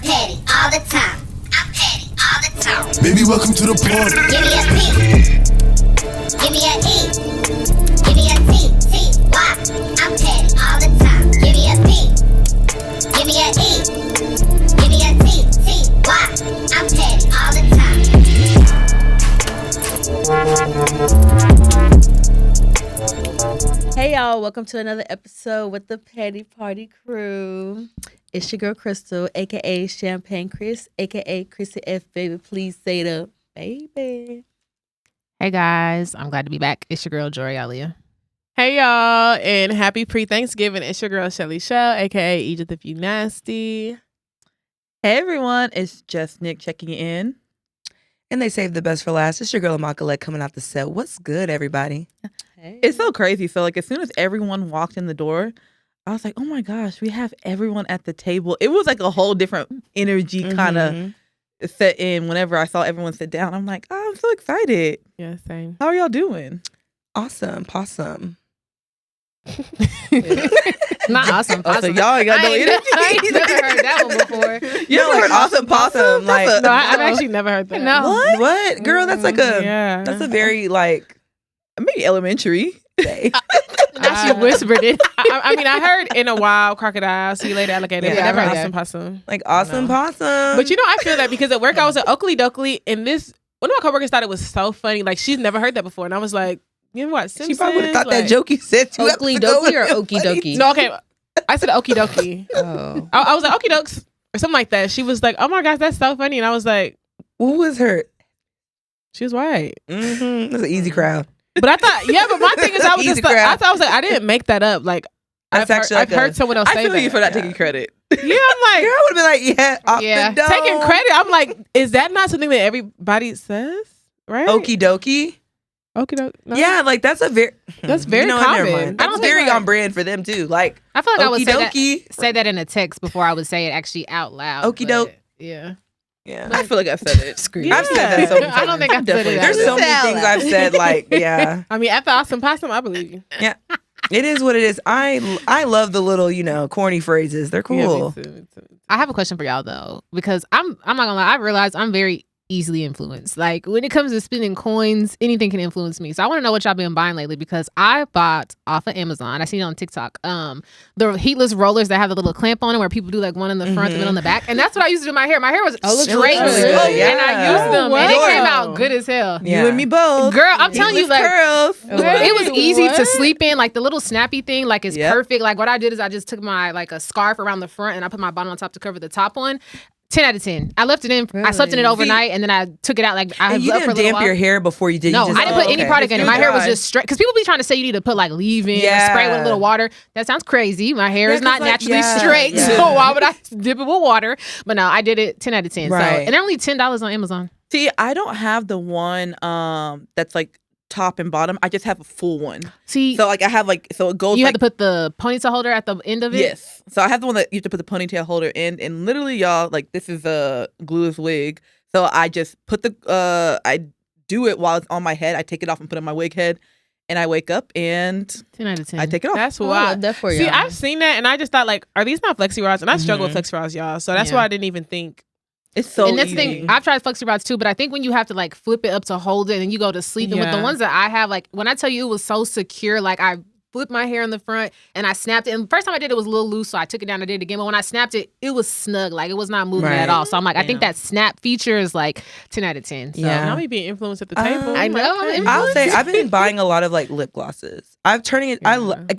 petty all the time. I'm petty all the time. Baby, welcome to the party. Give me a P. Give me a E. Give me a T. T-Y. I'm petty all the time. Give me a P. Give me a E. Give me a T. T-Y. I'm petty all the time. Hey y'all, welcome to another episode with the Petty Party Crew. It's your girl Crystal, aka Champagne Chris, aka Chrissy F. Baby. Please say the baby. Hey guys, I'm glad to be back. It's your girl Jori Alia. Hey y'all, and happy pre-Thanksgiving. It's your girl Shelly Shell, aka Egypt if you nasty. Hey everyone, it's just Nick checking in. And they saved the best for last. It's your girl Paulette coming out the set. What's good, everybody? Hey. It's so crazy. So like as soon as everyone walked in the door, I was like, oh my gosh, we have everyone at the table. It was like a whole different energy kind of set in whenever I saw everyone sit down. I'm like, oh, I'm so excited. Yeah, same. How are y'all doing? Awesome, possum. Not awesome. Oh, so y'all ain't got no energy. I ain't never heard that one before. You never heard awesome possum? Like, No, I've actually never heard that. No. what? Girl, that's like a Yeah. that's a very like Maybe elementary. Now she whispered it. I mean, I heard in a while crocodile, see you later alligator. Yeah, but never I've heard awesome possum. like awesome possum. But you know, I feel that because at work I was at Oakley Dokley, and one of my coworkers thought it was so funny. Like she's never heard that before, and I was like, you know what? she probably would have thought that joke you said. Oakley Dokie or Okie Dokie? No, okay. I said okie dokie. Oh. I was like okie dokes or something like that. She was like, oh my gosh, that's so funny, and I was like, Who was hurt? she was white. Mm-hmm. That's an easy crowd. But I thought, yeah, but my thing is, I was Easy just like, crowd. I was like, I didn't make that up. Like, That's actually I've like heard someone else say I feel that. you for not taking credit. Yeah, I'm like, Girl, I would have been like, yeah, off Yeah. the dome. taking credit. I'm like, is that not something that everybody says? Right? Okie dokie. Okie doke. No? Yeah, like that's a very That's very what, never common. mind. I That's don't think, very like- on brand for them too. Like I feel like I would okie say that in a text before I would say it actually out loud. Okie but, doke. Yeah. Yeah. I feel like I've said it. Screw I've said that so many I don't think I've said it. There's so many things I've said. Like, yeah, I mean, after awesome possum, I believe you. it is what it is. I love the little corny phrases. They're cool. Yeah, me too. I have a question for y'all though, because I'm not gonna lie, I realize I'm very easily influenced. Like when it comes to spending coins, anything can influence me. So I want to know what y'all been buying lately, because I bought off of Amazon. I seen it on TikTok. The heatless rollers that have the little clamp on it where people do like one in the front and then on the back. And that's what I used to do my hair. My hair was straight really good. and I used them and it came Wow. out good as hell. Yeah. You and me both. Girl, I'm telling you, like curls. it was easy to what? sleep in. Like the little snappy thing, like it's Yep. perfect. Like what I did is I just took my like a scarf around the front and I put my bottom on top to cover the top one. 10 out of 10. I left it in. I slept in it Really? overnight and then I took it out. Like I And was you up for a didn't little damp while. your hair before you did. No, you just, I didn't put any product in it. It's My hair was dry. just straight. Because people be trying to say you need to put like leave-in or spray with a little water. That sounds crazy. My hair is 'cause, not like, naturally yeah, straight, yeah. so why would I dip it with water? But no, I did it 10 out of 10. So, Right. and they're only $10 on Amazon. See, I don't have the one that's like top and bottom. I just have a full one. See, So like I have so it goes you like have to put the ponytail holder at the end of it. yes. So I have the one that you have to put the ponytail holder in, and literally, y'all, like this is a glueless wig. So I just put I do it while it's on my head. I take it off and put it on my wig head, and I wake up and 10 out of 10. I take it off. That's I why. love that for you. See, I've seen that, and I just thought, like, are these not flexi rods? And I struggle with flexi rods, y'all. So that's Yeah. why I didn't even think. It's so and that's the easy. thing. I've tried flexi rods too, but I think when you have to like flip it up to hold it and then you go to sleep, and with the Yeah. ones that I have, like when I tell you it was so secure, like I flipped my hair in the front and I snapped it. And the first time I did it was a little loose, so I took it down and did it again. But when I snapped it, it was snug. Like it was not moving Right. at all. So I'm like, I think Yeah. that snap feature is like 10 out of 10. So Yeah. Now me being influenced at the table. I know. Okay. I'll say I've been buying a lot of like lip glosses. I'm turning it.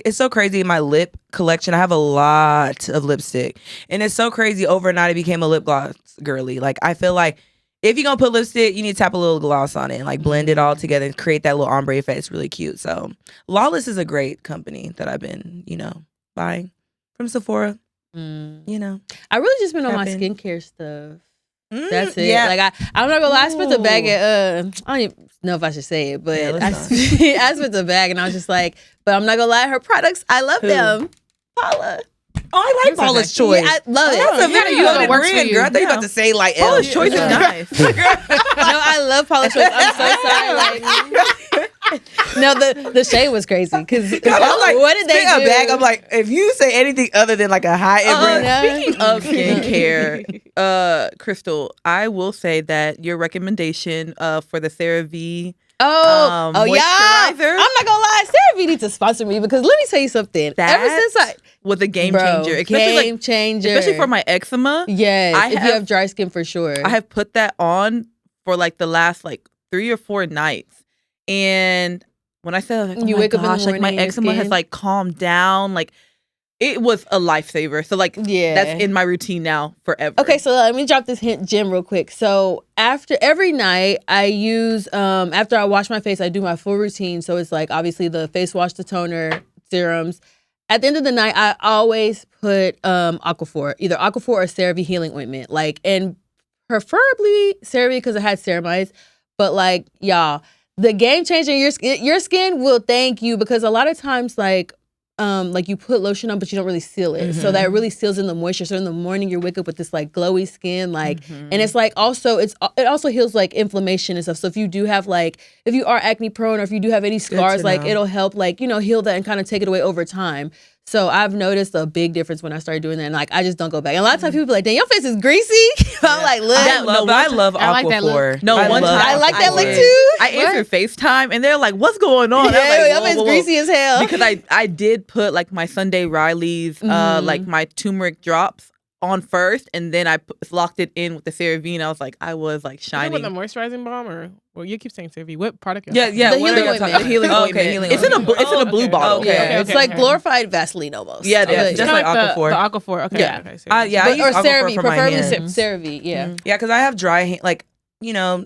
It's so crazy in my lip collection. I have a lot of lipstick, and it's so crazy. Overnight, I became a lip gloss girly. Like I feel like if you're gonna put lipstick, you need to tap a little gloss on it and like blend it all together and create that little ombre effect. It's really cute. So Lawless is a great company that I've been, buying from Sephora. I really just been on my Happen. skincare stuff. That's it. Yeah. Like I'm not gonna lie, I spent a bag at I don't even know if I should say it, but Yeah, I let's spent a bag and I was just like, but I'm not gonna lie, her products, I love them. Paula. Oh, I like Paula's Choice. Yeah, I love it. That's a You gotta very use what loaded works for brand, you. girl. I thought you were about to say like Paula's Choice is nice. No, I love Paula's Choice. I'm so sorry. Like, No, the shade was crazy because I'm like, what did they spit do? a bag. I'm like, if you say anything other than like a high end brand, Speaking of skincare, Crystal, I will say that your recommendation for the CeraVe Oh, yeah. moisturizer. I'm not gonna lie, CeraVe needs to sponsor me because let me tell you something. Ever since I was a game Bro, changer, game changer, especially for my eczema. Yes, if you have dry skin for sure. I have put that on for like the last like 3 or 4 nights, and when I said like, oh You my wake up in the gosh, like my morning, your eczema has skin- like calmed down, like it was a lifesaver. So like Yeah. that's in my routine now forever. Okay, so let me drop this gem real quick. So after every night, I use after I wash my face, I do my full routine. So it's like obviously the face wash, the toner, serums. At the end of the night, I always put Aquaphor, either Aquaphor or CeraVe healing ointment. Like, and preferably CeraVe because it had ceramides. But like, y'all, the game changer, your skin will thank you because a lot of times like you put lotion on, but you don't really seal it. So that really seals in the moisture. So in the morning, you wake up with this like glowy skin, like, and it's like also it also heals like inflammation and stuff. So if you do have like if you are acne prone or if you do have any scars, like it'll help like heal that and kind of take it away over time. So I've noticed a big difference when I started doing that, and like I just don't go back. And a lot of times people be like, "Dang, your face is greasy." I'm like, "Look, I love I like that Aquaphor. look. No, one time I like that look Aquaphor. too." I answered FaceTime and they're like, "What's going on?" Yeah, I'm like, your face whoa. greasy as hell. Because I did put like my Sunday Riley's like my turmeric drops on first, and then I locked it in with the CeraVe, and I was like shining. With the moisturizing balm, or well, you keep saying CeraVe. What product? Yeah. The What are healing y'all ointment. talking about? Healing Oh, ointment. okay, healing It's in a ointment. it's in a blue bottle. Okay. Okay. It's like glorified Vaseline almost. Yeah, But- just like Aquaphor. The Aquaphor. Okay. Yeah. Okay, I use or Aquaphor CeraVe, for my preferably hands. CeraVe. Yeah. Yeah, because I have dry hand, like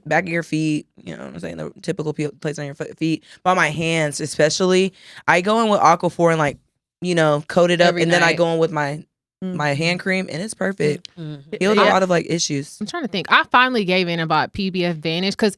back of your feet. You know what I'm saying, the typical place on your feet, but on my hands especially. I go in with Aquaphor and like coat it up, Every and then I night. go in with my hand cream, and it's perfect. Mhm. Healed a lot of like issues. I'm trying to think. I finally gave in and bought PBF Vanish because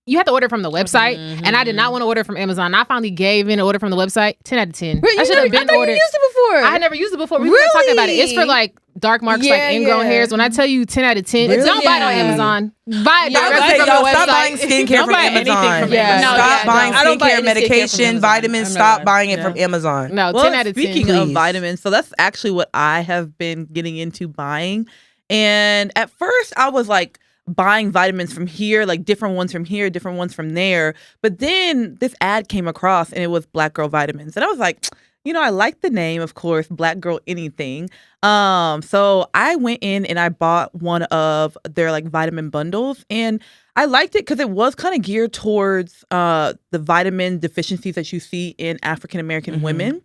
you have to order from the website, and I did not want to order from Amazon. I finally gave in and ordered from the website. 10 out of 10. Wait, I should have been I thought ordered. you used it before. I had never used it before. We were talking about it. It's for Really? like dark marks, Yeah, like ingrown yeah. hairs. When I tell you 10 out of 10, Really? don't buy it on Yeah. Amazon. Buy it Yeah, I was directly like, from the y'all, website. stop buying skincare Don't from buy anything Amazon. from Yeah. Amazon. No, Stop buying I don't buy skincare, any skincare from medication, Amazon. vitamins. I'm Stop not. buying it Yeah. from Amazon. No, Well, 10 out of 10. speaking of please. vitamins, so that's actually what I have been getting into buying. And at first, I was like buying vitamins from here, like different ones from here, different ones from there. But then this ad came across, and it was Black Girl Vitamins, and I was like, I like the name, of course, Black Girl Anything. So I went in and I bought one of their like vitamin bundles, and I liked it because it was kind of geared towards the vitamin deficiencies that you see in African American women.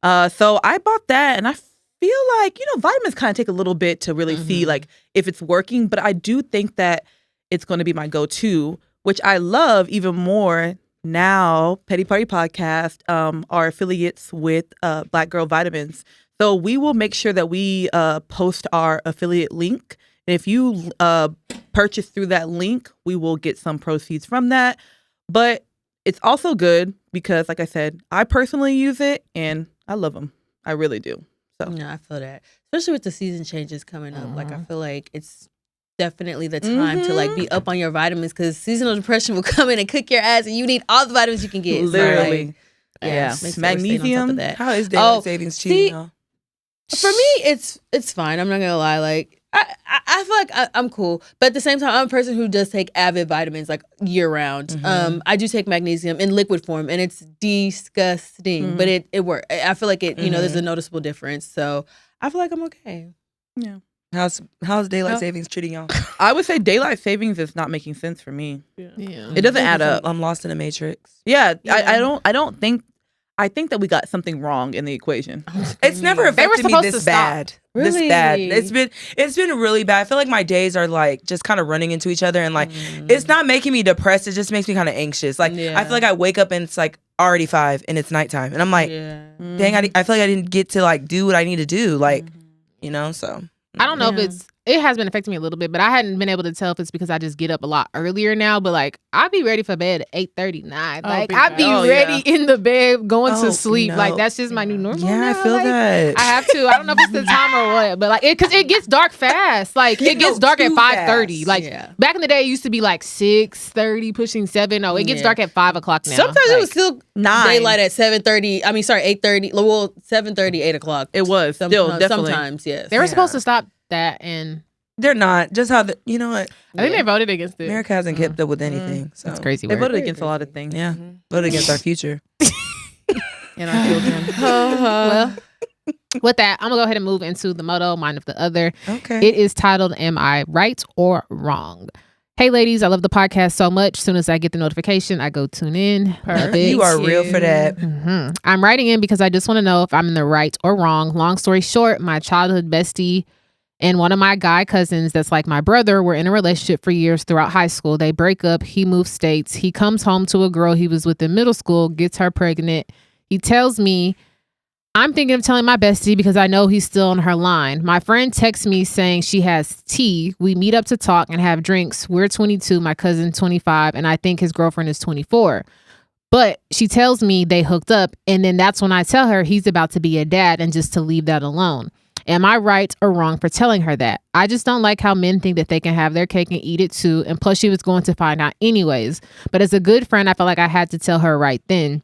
So I bought that, and I feel like vitamins kind of take a little bit to really see like if it's working, but I do think that it's going to be my go-to, which I love even more now. Petty Party Podcast are affiliates with Black Girl Vitamins, so we will make sure that we post our affiliate link, and if you purchase through that link, we will get some proceeds from that. But it's also good because, like I said, I personally use it and I love them. I really do. So Yeah, I feel that. Especially with the season changes coming up. Like, I feel like it's definitely the time to like be up on your vitamins because seasonal depression will come in and cook your ass and you need all the vitamins you can get. So, Literally. like, Yeah. make sure we're staying on top of Magnesium. that. How is daylight Oh, savings see, cheating y'all? For me, it's fine. I'm not gonna lie. Like I feel like I'm cool, but at the same time, I'm a person who does take avid vitamins like year round. I do take magnesium in liquid form, and it's disgusting, but it works. I feel like it. There's a noticeable difference. So I feel like I'm okay. How's daylight savings treating y'all? I would say daylight savings is not making sense for me. Yeah. It doesn't add up. I'm lost in a matrix. Yeah, I don't think. I think that we got something wrong in the equation. It's never They were affected me supposed this to stop. bad. This Really? bad. It's been really bad. I feel like my days are like just kind of running into each other, and like it's not making me depressed. It just makes me kind of anxious. Like I feel like I wake up and it's like already 5 and it's nighttime, and I'm like, dang, I feel like I didn't get to like do what I need to do. Like, so I don't know if it's it has been affecting me a little bit, but I hadn't been able to tell if it's because I just get up a lot earlier now. But like, I'd be ready for bed at 8:39. Like, I'd be ready in the bed going to sleep. No. Like, that's just my new normal. Yeah, now. I feel like, that. I have to. I don't know if it's the time or what, but like, because it gets dark fast. Like, it gets dark at 5:30. Like, back in the day, it used to be like 6:30, pushing 7. No, it gets dark at 5 o'clock now. Sometimes it was still 9. daylight at 7:30. I mean, sorry, 8:30. Well, 7:30, 8 o'clock. It was still definitely. Sometimes, yes. They were supposed to stop that, and They're not. Just how you know what? I think they voted against it. America hasn't kept up with anything. So that's crazy. They Work. voted against a lot of things. Yeah, voted against our future. And our children. Well, with that, I'm gonna go ahead and move into the motto, mind of the other. Okay. It is titled, Am I Right or Wrong? Hey ladies, I love the podcast so much. As soon as I get the notification, I go tune in. Love it. You are real for that. I'm writing in because I just want to know if I'm in the right or wrong. Long story short, my childhood bestie and one of my guy cousins that's like my brother were in a relationship for years throughout high school. They break up. He moves states. He comes home to a girl he was with in middle school, gets her pregnant. He tells me, I'm thinking of telling my bestie because I know he's still on her line. My friend texts me saying she has tea. We meet up to talk and have drinks. We're 22, my cousin 25, and I think his girlfriend is 24. But she tells me they hooked up, and then that's when I tell her he's about to be a dad and just to leave that alone. Am I right or wrong for telling her that? I just don't like how men think that they can have their cake and eat it too, and plus she was going to find out anyways. But as a good friend, I felt like I had to tell her right then.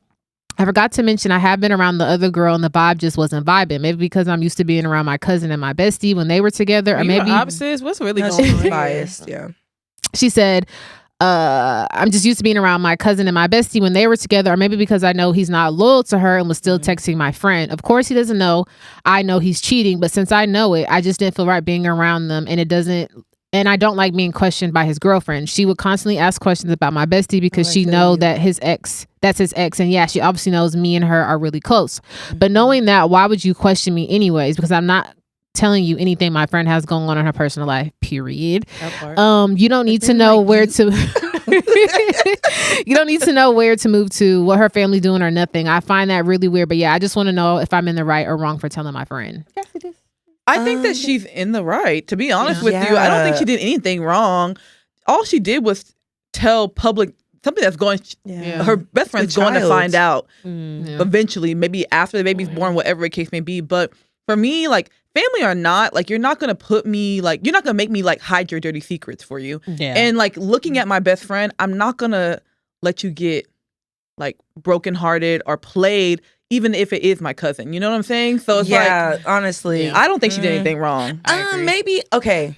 I forgot to mention I have been around the other girl and the vibe just wasn't vibing. Maybe because I'm used to being around my cousin and my bestie when they were together. Or maybe opposites. What's really going She's on? biased. Yeah. she said, I'm just used to being around my cousin and my bestie when they were together, or maybe because I know he's not loyal to her and was still texting my friend. Of course, he doesn't know. I know he's cheating, but since I know it, I just didn't feel right being around them, and I don't like being questioned by his girlfriend. She would constantly ask questions about my bestie because she know that that's his ex. And yeah, she obviously knows me and her are really close. But knowing that, why would you question me anyways? Because I'm not telling you anything my friend has going on in her personal life, period. You don't need to know where to you don't need to know where to move to, what her family doing or nothing. I find that really weird. But yeah, I just want to know if I'm in the right or wrong for telling my friend. I think that she's in the right. To be honest with you, I don't think she did anything wrong. All she did was tell public something that's going. Her best friend's going to find out eventually, maybe after the baby's born, whatever the case may be. But for me, like family or not, like you're not gonna put me like you're not gonna make me like hide your dirty secrets for you. Yeah. And like looking at my best friend, I'm not gonna let you get like brokenhearted or played. Even if it is my cousin, you know what I'm saying? So it's like, honestly, I don't think she did anything wrong. Maybe okay.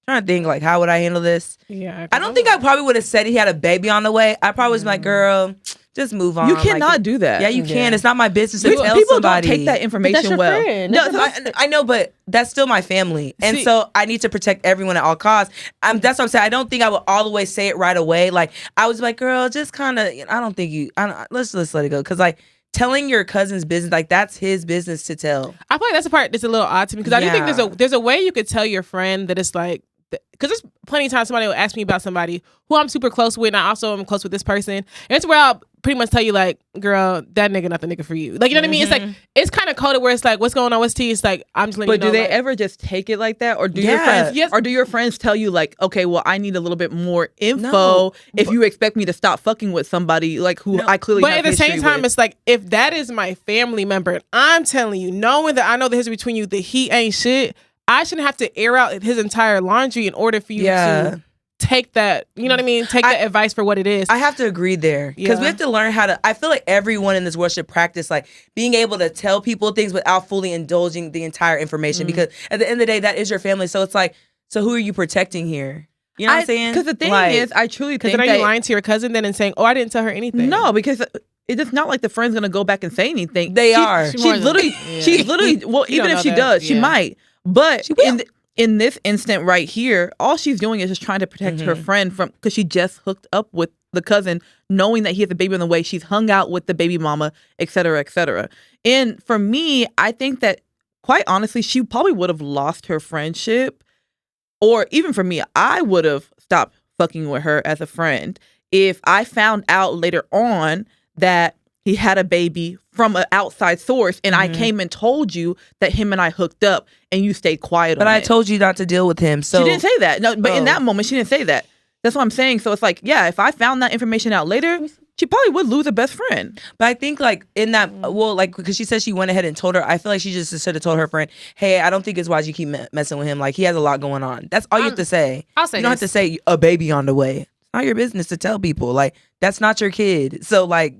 Trying to think like how would I handle this? Yeah, I don't think I probably would have said he had a baby on the way. I probably was like, girl, just move on. You cannot do that. Yeah, you can. It's not my business to tell people somebody. Don't take that information well. No, I know, but that's still my family, and so I need to protect everyone at all costs. That's what I'm saying. I don't think I would all the way say it right away. Like I was like, girl, just kind of. I don't think you. Let's let it go because like. Telling your cousin's business, like that's his business to tell. I feel like that's the part that's a little odd to me because I do think there's a way you could tell your friend that it's like, because there's plenty of times somebody will ask me about somebody who I'm super close with, and I also am close with this person, and it's where I'll pretty much tell you like, girl, that nigga not the nigga for you. Like, you know what I mean? It's like, it's kind of coded where it's like, what's going on? What's tea? It's like, I'm just letting you know. But do they like, ever just take it like that? Or do your friends or do your friends tell you like, okay, well, I need a little bit more info if you expect me to stop fucking with somebody like who I clearly have But at the same time, with. it's like, if that is my family member, and I'm telling you, knowing that I know the history between you, that he ain't shit, I shouldn't have to air out his entire laundry in order for you to take that, you know what I mean? Take that advice for what it is. I have to agree there because we have to learn how to. I feel like everyone in this world should practice like being able to tell people things without fully indulging the entire information. Because at the end of the day, that is your family. So it's like, so who are you protecting here? You know what I'm saying? Because the thing is, I truly think that. Are you lying to your cousin then and saying, "Oh, I didn't tell her anything"? No, because it's not like the friend's gonna go back and say anything. They are. She's literally. Well, even if she does, she might. But in this instant right here, all she's doing is just trying to protect her friend from, because she just hooked up with the cousin, knowing that he has a baby on the way. She's hung out with the baby mama, et cetera, et cetera. And for me, I think that quite honestly, she probably would have lost her friendship, or even for me, I would have stopped fucking with her as a friend if I found out later on that he had a baby from an outside source, and I came and told you that him and I hooked up, and you stayed quiet But on I it. told you not to deal with him. So She didn't say that. No, but in that moment, she didn't say that. That's what I'm saying. So it's like, yeah, if I found that information out later, she probably would lose a best friend. But I think like in that, well, like because she said she went ahead and told her. I feel like she just should have told her friend, "Hey, I don't think it's wise you keep messing with him. Like he has a lot going on." That's all you have to say. I'll say you don't have to say a baby on the way. It's not your business to tell people. Like that's not your kid. So like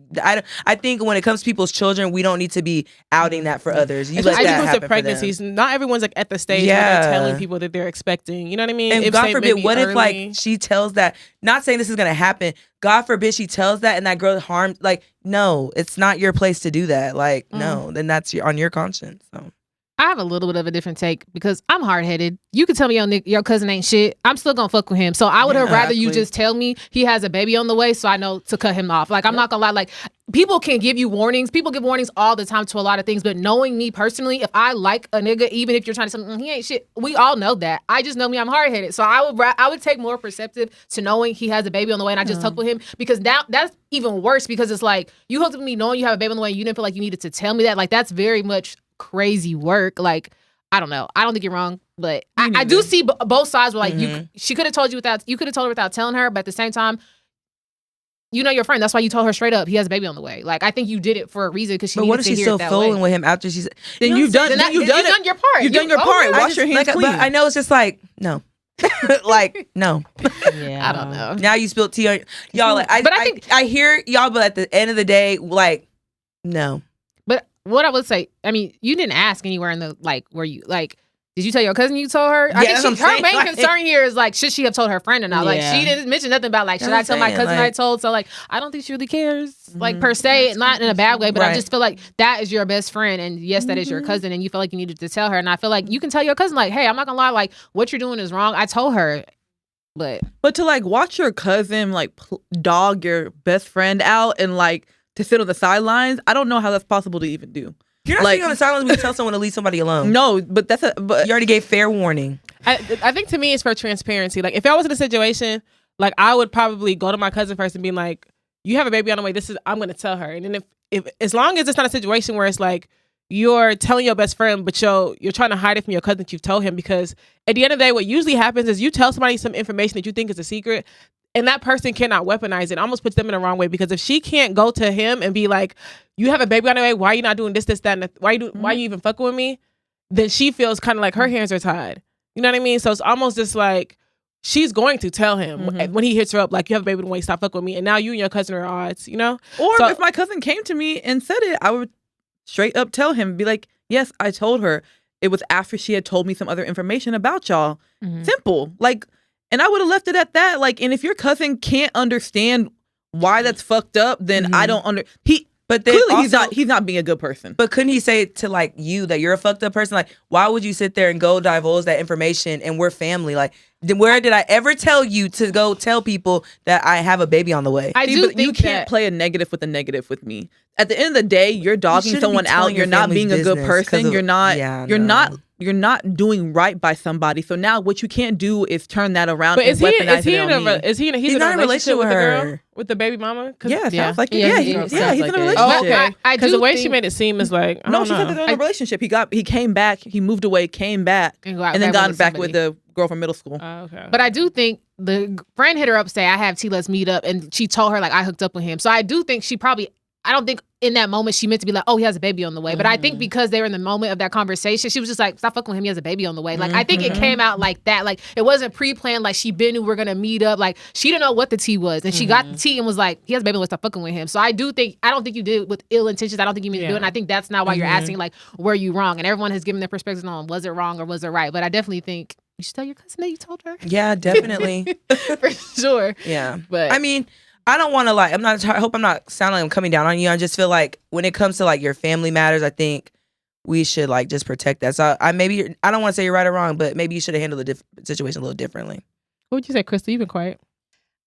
I think when it comes to people's children, we don't need to be outing that for others. You let Especially that when it comes happen to for them. pregnancies. Not everyone's like at the stage where they're telling people that they're expecting. You know what I mean? And If God say forbid, maybe what if early- like she tells that? Not saying this is gonna happen. God forbid she tells that and that girl harmed. Like no, it's not your place to do that. Like no, then that's on your conscience. So. I have a little bit of a different take because I'm hard headed. You can tell me your cousin ain't shit. I'm still gonna fuck with him. So I would have rather you Exactly. just tell me he has a baby on the way, so I know to cut him off. Like I'm not gonna lie. Like people can give you warnings. People give warnings all the time to a lot of things. But knowing me personally, if I like a nigga, even if you're trying to say he ain't shit, we all know that. I just know me. I'm hard headed. So I would take more perceptive to knowing he has a baby on the way, and I just hooked with him because now that's even worse because it's like you hooked with me knowing you have a baby on the way. And you didn't feel like you needed to tell me that. Like that's very much crazy work. Like. I don't know. I don't think you're wrong, but I do see both sides. Where like she could have told you you could have told her without telling her, but at the same time, you know your friend. That's why you told her straight up he has a baby on the way. Like I think you did it for a reason because she. But needed what if to she's hear still it that fooling way. with him after she's? Then you've done. Then you've done your part. You've done your part. Wash your hands clean. But I know it's just like no, like no. Yeah. I don't know. Now you spilled tea on y'all. Like But I think- I hear y'all, but at the end of the day, like no. But what I would say, I mean, you didn't ask anywhere in the where you did you tell your cousin you told her? I Yeah, that's think what I'm her saying, main like- concern here is like, should she have told her friend or not? Like Yeah. she didn't mention nothing about like, should I That's tell what my I'm saying, cousin I like- told? So like, I don't think she really cares, like per se, not in a bad way, but I Right. just feel like that is your best friend, and yes, that is your cousin, and you feel like you needed to tell her, and I feel like you can tell your cousin like, hey, I'm not gonna lie, like what you're doing is wrong. I told her, but But to like watch your cousin like dog your best friend out and like to sit on the sidelines, I don't know how that's possible to even do. You're not Like- sitting on the silence when you tell someone to leave somebody alone. No, but but You already gave fair warning. I think to me it's for transparency. Like if I was in a situation, like I would probably go to my cousin first and be like, "You have a baby on the way. I'm going to tell her." And then if as long as it's not a situation where it's like you're telling your best friend, but you're trying to hide it from your cousin that you've told him, because at the end of the day, what usually happens is you tell somebody some information that you think is a secret, and that person cannot weaponize it. It almost puts them in the wrong way, because if she can't go to him and be like, "You have a baby on the way. Why are you not doing this, that, and why you even fucking with me?" Then she feels kind of like her hands are tied. You know what I mean? So it's almost just like she's going to tell him when he hits her up, like, "You have a baby on the way. Stop fucking with me." And now you and your cousin are at odds. You know? Or So- if my cousin came to me and said it, I would straight up tell him, be like, yes, I told her. It was after she had told me some other information about y'all. Simple. Like, and I would have left it at that. Like, and if your cousin can't understand why that's fucked up, then I don't But then clearly also, he's not being a good person. But couldn't he say to like you that you're a fucked up person? Like, why would you sit there and go divulge that information and we're family? Like, where did I ever tell you to go tell people that I have a baby on the way? I See, do but think you can't that- play a negative with a negative with me. At the end of the day, you're dogging shouldn't someone be out. telling your You're not family's being a good business 'cause person. of- You're not. Yeah, you're no. not. You're not doing right by somebody. So now, what you can't do is turn that around But and is he weaponize is he it in on me. he's in not a relationship with the her. girl, with the baby mama? Yeah, Yeah. sounds like it. Yeah, Yeah, he he's sounds in a like it. relationship. Oh, okay. I Because do the way she think- made it seem is like, I No, don't she know. said they're in a relationship. He came back. He moved away, came back, And and then got back with the girl from middle school. Oh, okay. But I do think the friend hit her up, say, I have tea, let's meet up. And she told her, like, I hooked up with him. So I do think I don't think in that moment she meant to be like, oh, he has a baby on the way. But I think because they were in the moment of that conversation, she was just like, stop fucking with him, he has a baby on the way. Like, I think it came out like that. Like, it wasn't pre-planned. Like, she knew we're going to meet up. Like, she didn't know what the tea was. And she got the tea and was like, he has a baby, let's stop fucking with him. So I don't think you did it with ill intentions. I don't think you mean to do it. And I think that's not why you're asking, like, were you wrong? And everyone has given their perspectives on was it wrong or was it right? But I definitely think you should tell your cousin that you told her. Yeah, definitely. For sure. Yeah. But I mean, I don't want to like, I hope I'm not sounding like I'm coming down on you. I just feel like when it comes to like your family matters, I think we should like just protect that. So I don't want to say you're right or wrong, but maybe you should have handled the situation a little differently. What would you say, Krista? You've been quiet.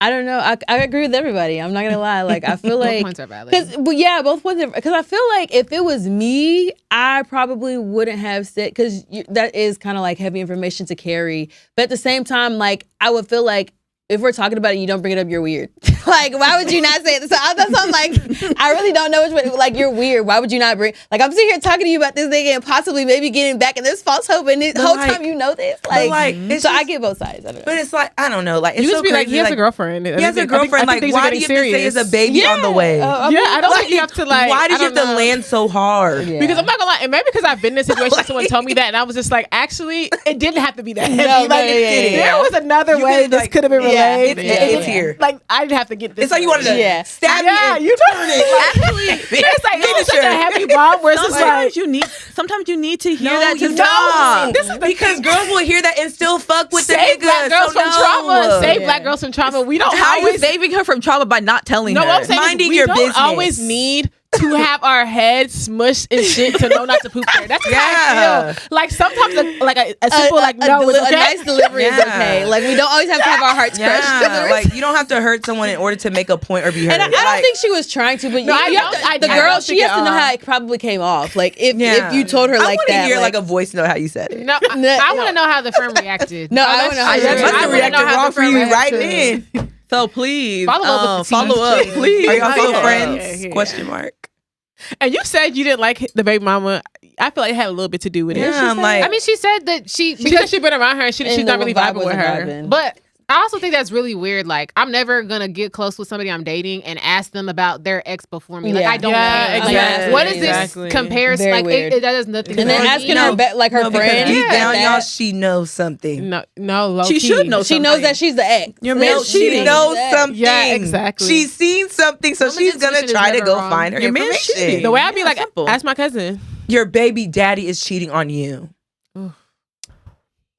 I don't know. I agree with everybody. I'm not gonna lie. Like I feel both like points are valid. both points. Because I feel like if it was me, I probably wouldn't have said, because that is kind of like heavy information to carry. But at the same time, like I would feel like if we're talking about it and you don't bring it up, you're weird. Like, why would you not say it? So that's why I'm like, I really don't know which way. Like, you're weird. Why would you not bring? Like, I'm sitting here talking to you about this thing and possibly maybe getting back, and there's false hope, and the whole time you know this. Like, it's so just, I get both sides. I don't know. But it's like, I don't know. Like, it's You so just be crazy. like, he has a girlfriend. He has a girlfriend. Like, why do you have to say it's a baby on the way? I don't think you have to like. Why did you have to know. land so hard? Yeah. Because I'm not gonna lie, and maybe because I've been in a situation, someone told me that, and I was just like, actually, it didn't have to be that heavy. No, Like, there was another You way could, this like, could have been yeah, relayed. it's here. Like, I didn't have to get this. It's like you wanted to stab me. You turn it. Actually, it's like it's such a heavy bomb where it's just like Sometimes you need to hear No, that to you stop. don't. This is because girls will hear that and still fuck with the save nigga. black girls so from no. trauma. Save black girls from trauma. We don't How are you always. saving her from trauma by not telling No, her? what I'm saying is Minding we your don't business. always need to have our heads smushed and shit to know not to poop there. That's just how I feel. Like sometimes, a simple no is a okay. nice delivery is okay. Like, we don't always have to have our hearts crushed. Yeah, like you don't have to hurt someone in order to make a point or be heard. And I don't think she was trying to, but No, you have to, the I girl, don't she think has at to know all. how it probably came off. Like, if you told her I like want to that. hear like a voice note how you said it. No, I want to know how the friend reacted. No, I wanna know how true. the friend Must I have wanna reacted know how wrong the for friend you right reacted. then. So please, Follow up with the follow up, tea. please. Are y'all still Yeah, friends? yeah. Question mark. And you said you didn't like the baby mama. I feel like it had a little bit to do with it. Yeah, I'm like, I mean, she said that she Because she's been around her and she's And not the really vibe vibing with wasn't her. vibing. But I also think that's really weird. Like, I'm never gonna get close with somebody I'm dating and ask them about their ex before me. Like, Yeah. I don't Yeah, care. Like, exactly. what is Exactly. this comparison? Very Like, weird. that has nothing to and do then with asking me. her, like her no, because friend. deep down, that- y'all, she knows something. No, low She key. should know She knows that she's the ex. Your So man's she cheating. She knows that. something. Yeah, exactly. She's seen something, so Woman's she's gonna intuition is try to never go wrong. find her Your man's information. cheating. The way I'd be like, simple. ask my cousin. Your baby daddy is cheating on you.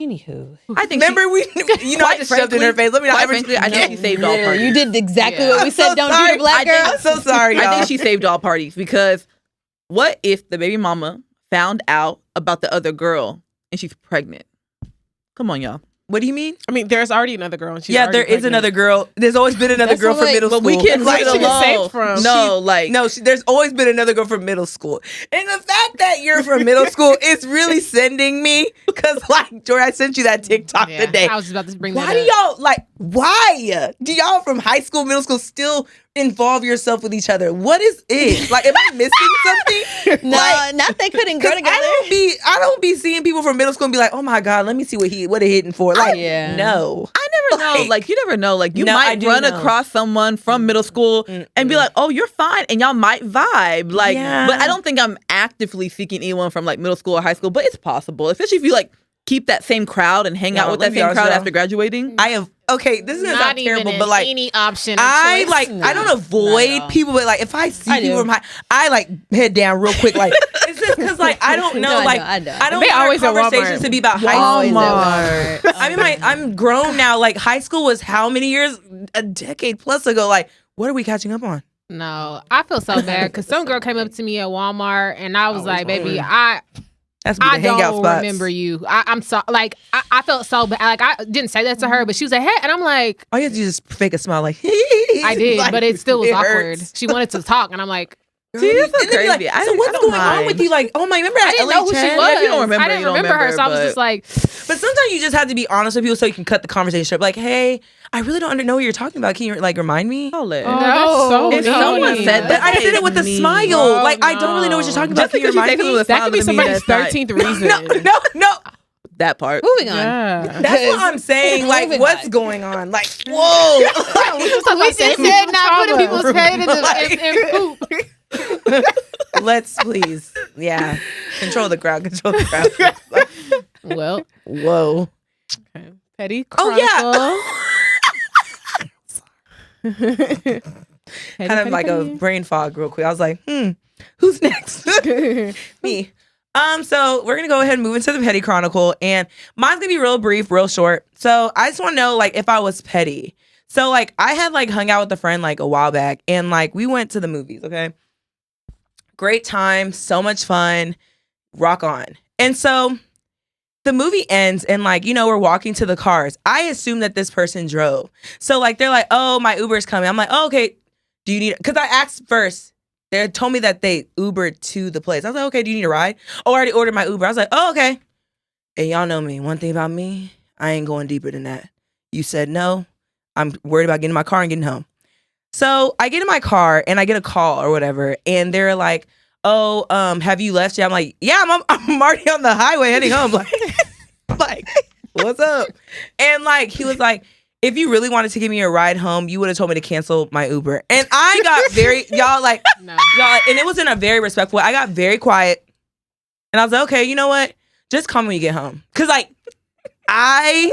Anywho. I think Remember, I just shoved in her face. Let me not quite ever. frankly, I think she saved all Literally, parties. you did exactly Yeah. what we said. so Don't do sorry. to black girls. I'm so sorry, y'all. I think she saved all parties because what if the baby mama found out about the other girl and she's pregnant? Come on, y'all. What do you mean? I mean, there's already another girl. And she's Yeah, already there is pregnant. another girl. There's always been another That's girl what, from like, middle But school. we can Like, leave it she gets saved alone. from. No, like No, there's always been another girl from middle school. And the fact that you're from middle school is really sending me. Because, like, Jori, I sent you that TikTok Yeah, today. I was just about to bring Why that do up. y'all, like, why? Do y'all from high school, middle school still involve yourself with each other? What is it? Like, am I missing something? No, Like, not they couldn't go 'cause together. I don't be seeing people from middle school and be like, oh my God, let me see what it hitting for. Like, Yeah. no. I never know. Like you never know. Like you No, I might do run know. across someone from middle school and be like, "Oh, you're fine," and y'all might vibe. Like, Yeah. but I don't think I'm actively seeking anyone from like middle school or high school. But it's possible, especially if you like keep that same crowd and hang No, out with let that me same honest, crowd y'all. after graduating. I have, okay, this is going to Not sound even terrible, but like, any option. Or I choice. like I don't avoid all. people, but like if I see I people do. from high, I like head down real quick. Like it's just because like I don't know. No, I like know, I know. I don't They want our always at conversations Walmart. to be about high Always school. at Walmart. I mean, I'm grown now. Like high school was how many years? A decade plus ago. Like what are we catching up on? No, I feel so bad because some girl came up to me at Walmart and I was like, "Baby, That's I the hangout don't spots. remember you. I'm so like I felt so bad. Like I didn't say that to her, but she was like, "Hey," and I'm like, All you have to do is just fake a smile, like "I did," Like, but it still was it awkward. hurts. She wanted to talk, and I'm like, See, that's so And then be crazy. Like, I so what's don't going on mind. with you? Like, oh my, remember I at didn't know who she LA10? was. Yeah, if you don't remember, I didn't you don't remember her, remember, so I was but- just like, But sometimes you just have to be honest with people so you can cut the conversation short. Like, hey, I really don't know what you're talking about. Can you like remind me? Paulette. Oh, that's so If someone mean. said But that, I said it with a mean. smile. Oh, like, I don't really know what you're talking about. Just Can you because you remind say something me? with a that smile could be doesn't mean somebody's that's not 13th reason. No. that part. Moving on. Yeah. That's what I'm saying. Like, Moving what's on. going on? Like, whoa. we just said not putting people's head in poop. Let's please. Yeah. Control the crowd. Control the crowd. Like, Well, whoa. Petty Oh, yeah. Petty, Kind of like a brain fog real quick. I was like, who's next? Me. So we're gonna go ahead and move into the petty chronicle, and mine's gonna be real brief, real short. So I just want to know, like, if I was petty. So like, I had like hung out with a friend like a while back, and like we went to the movies. Okay, great time, so much fun, rock on. And so the movie ends, and like we're walking to the cars. I assume that this person drove. So like they're like, oh, my Uber's coming. I'm like, oh, okay. Do you need? Because I asked first. They told me that they Ubered to the place. I was like, okay, do you need a ride? Oh, I already ordered my Uber. I was like, oh, okay. And y'all know me. One thing about me, I ain't going deeper than that. You said no, I'm worried about getting in my car and getting home. So I get in my car and I get a call or whatever, and they're like, "Oh, have you left yet?" I'm like, "Yeah, I'm already on the highway heading home." Like, what's up? And like, he was like, "If you really wanted to give me a ride home, you would have told me to cancel my Uber." And I got very y'all, and it was in a very respectful way. I got very quiet, and I was like, "Okay, you know what? Just call me when you get home," because like I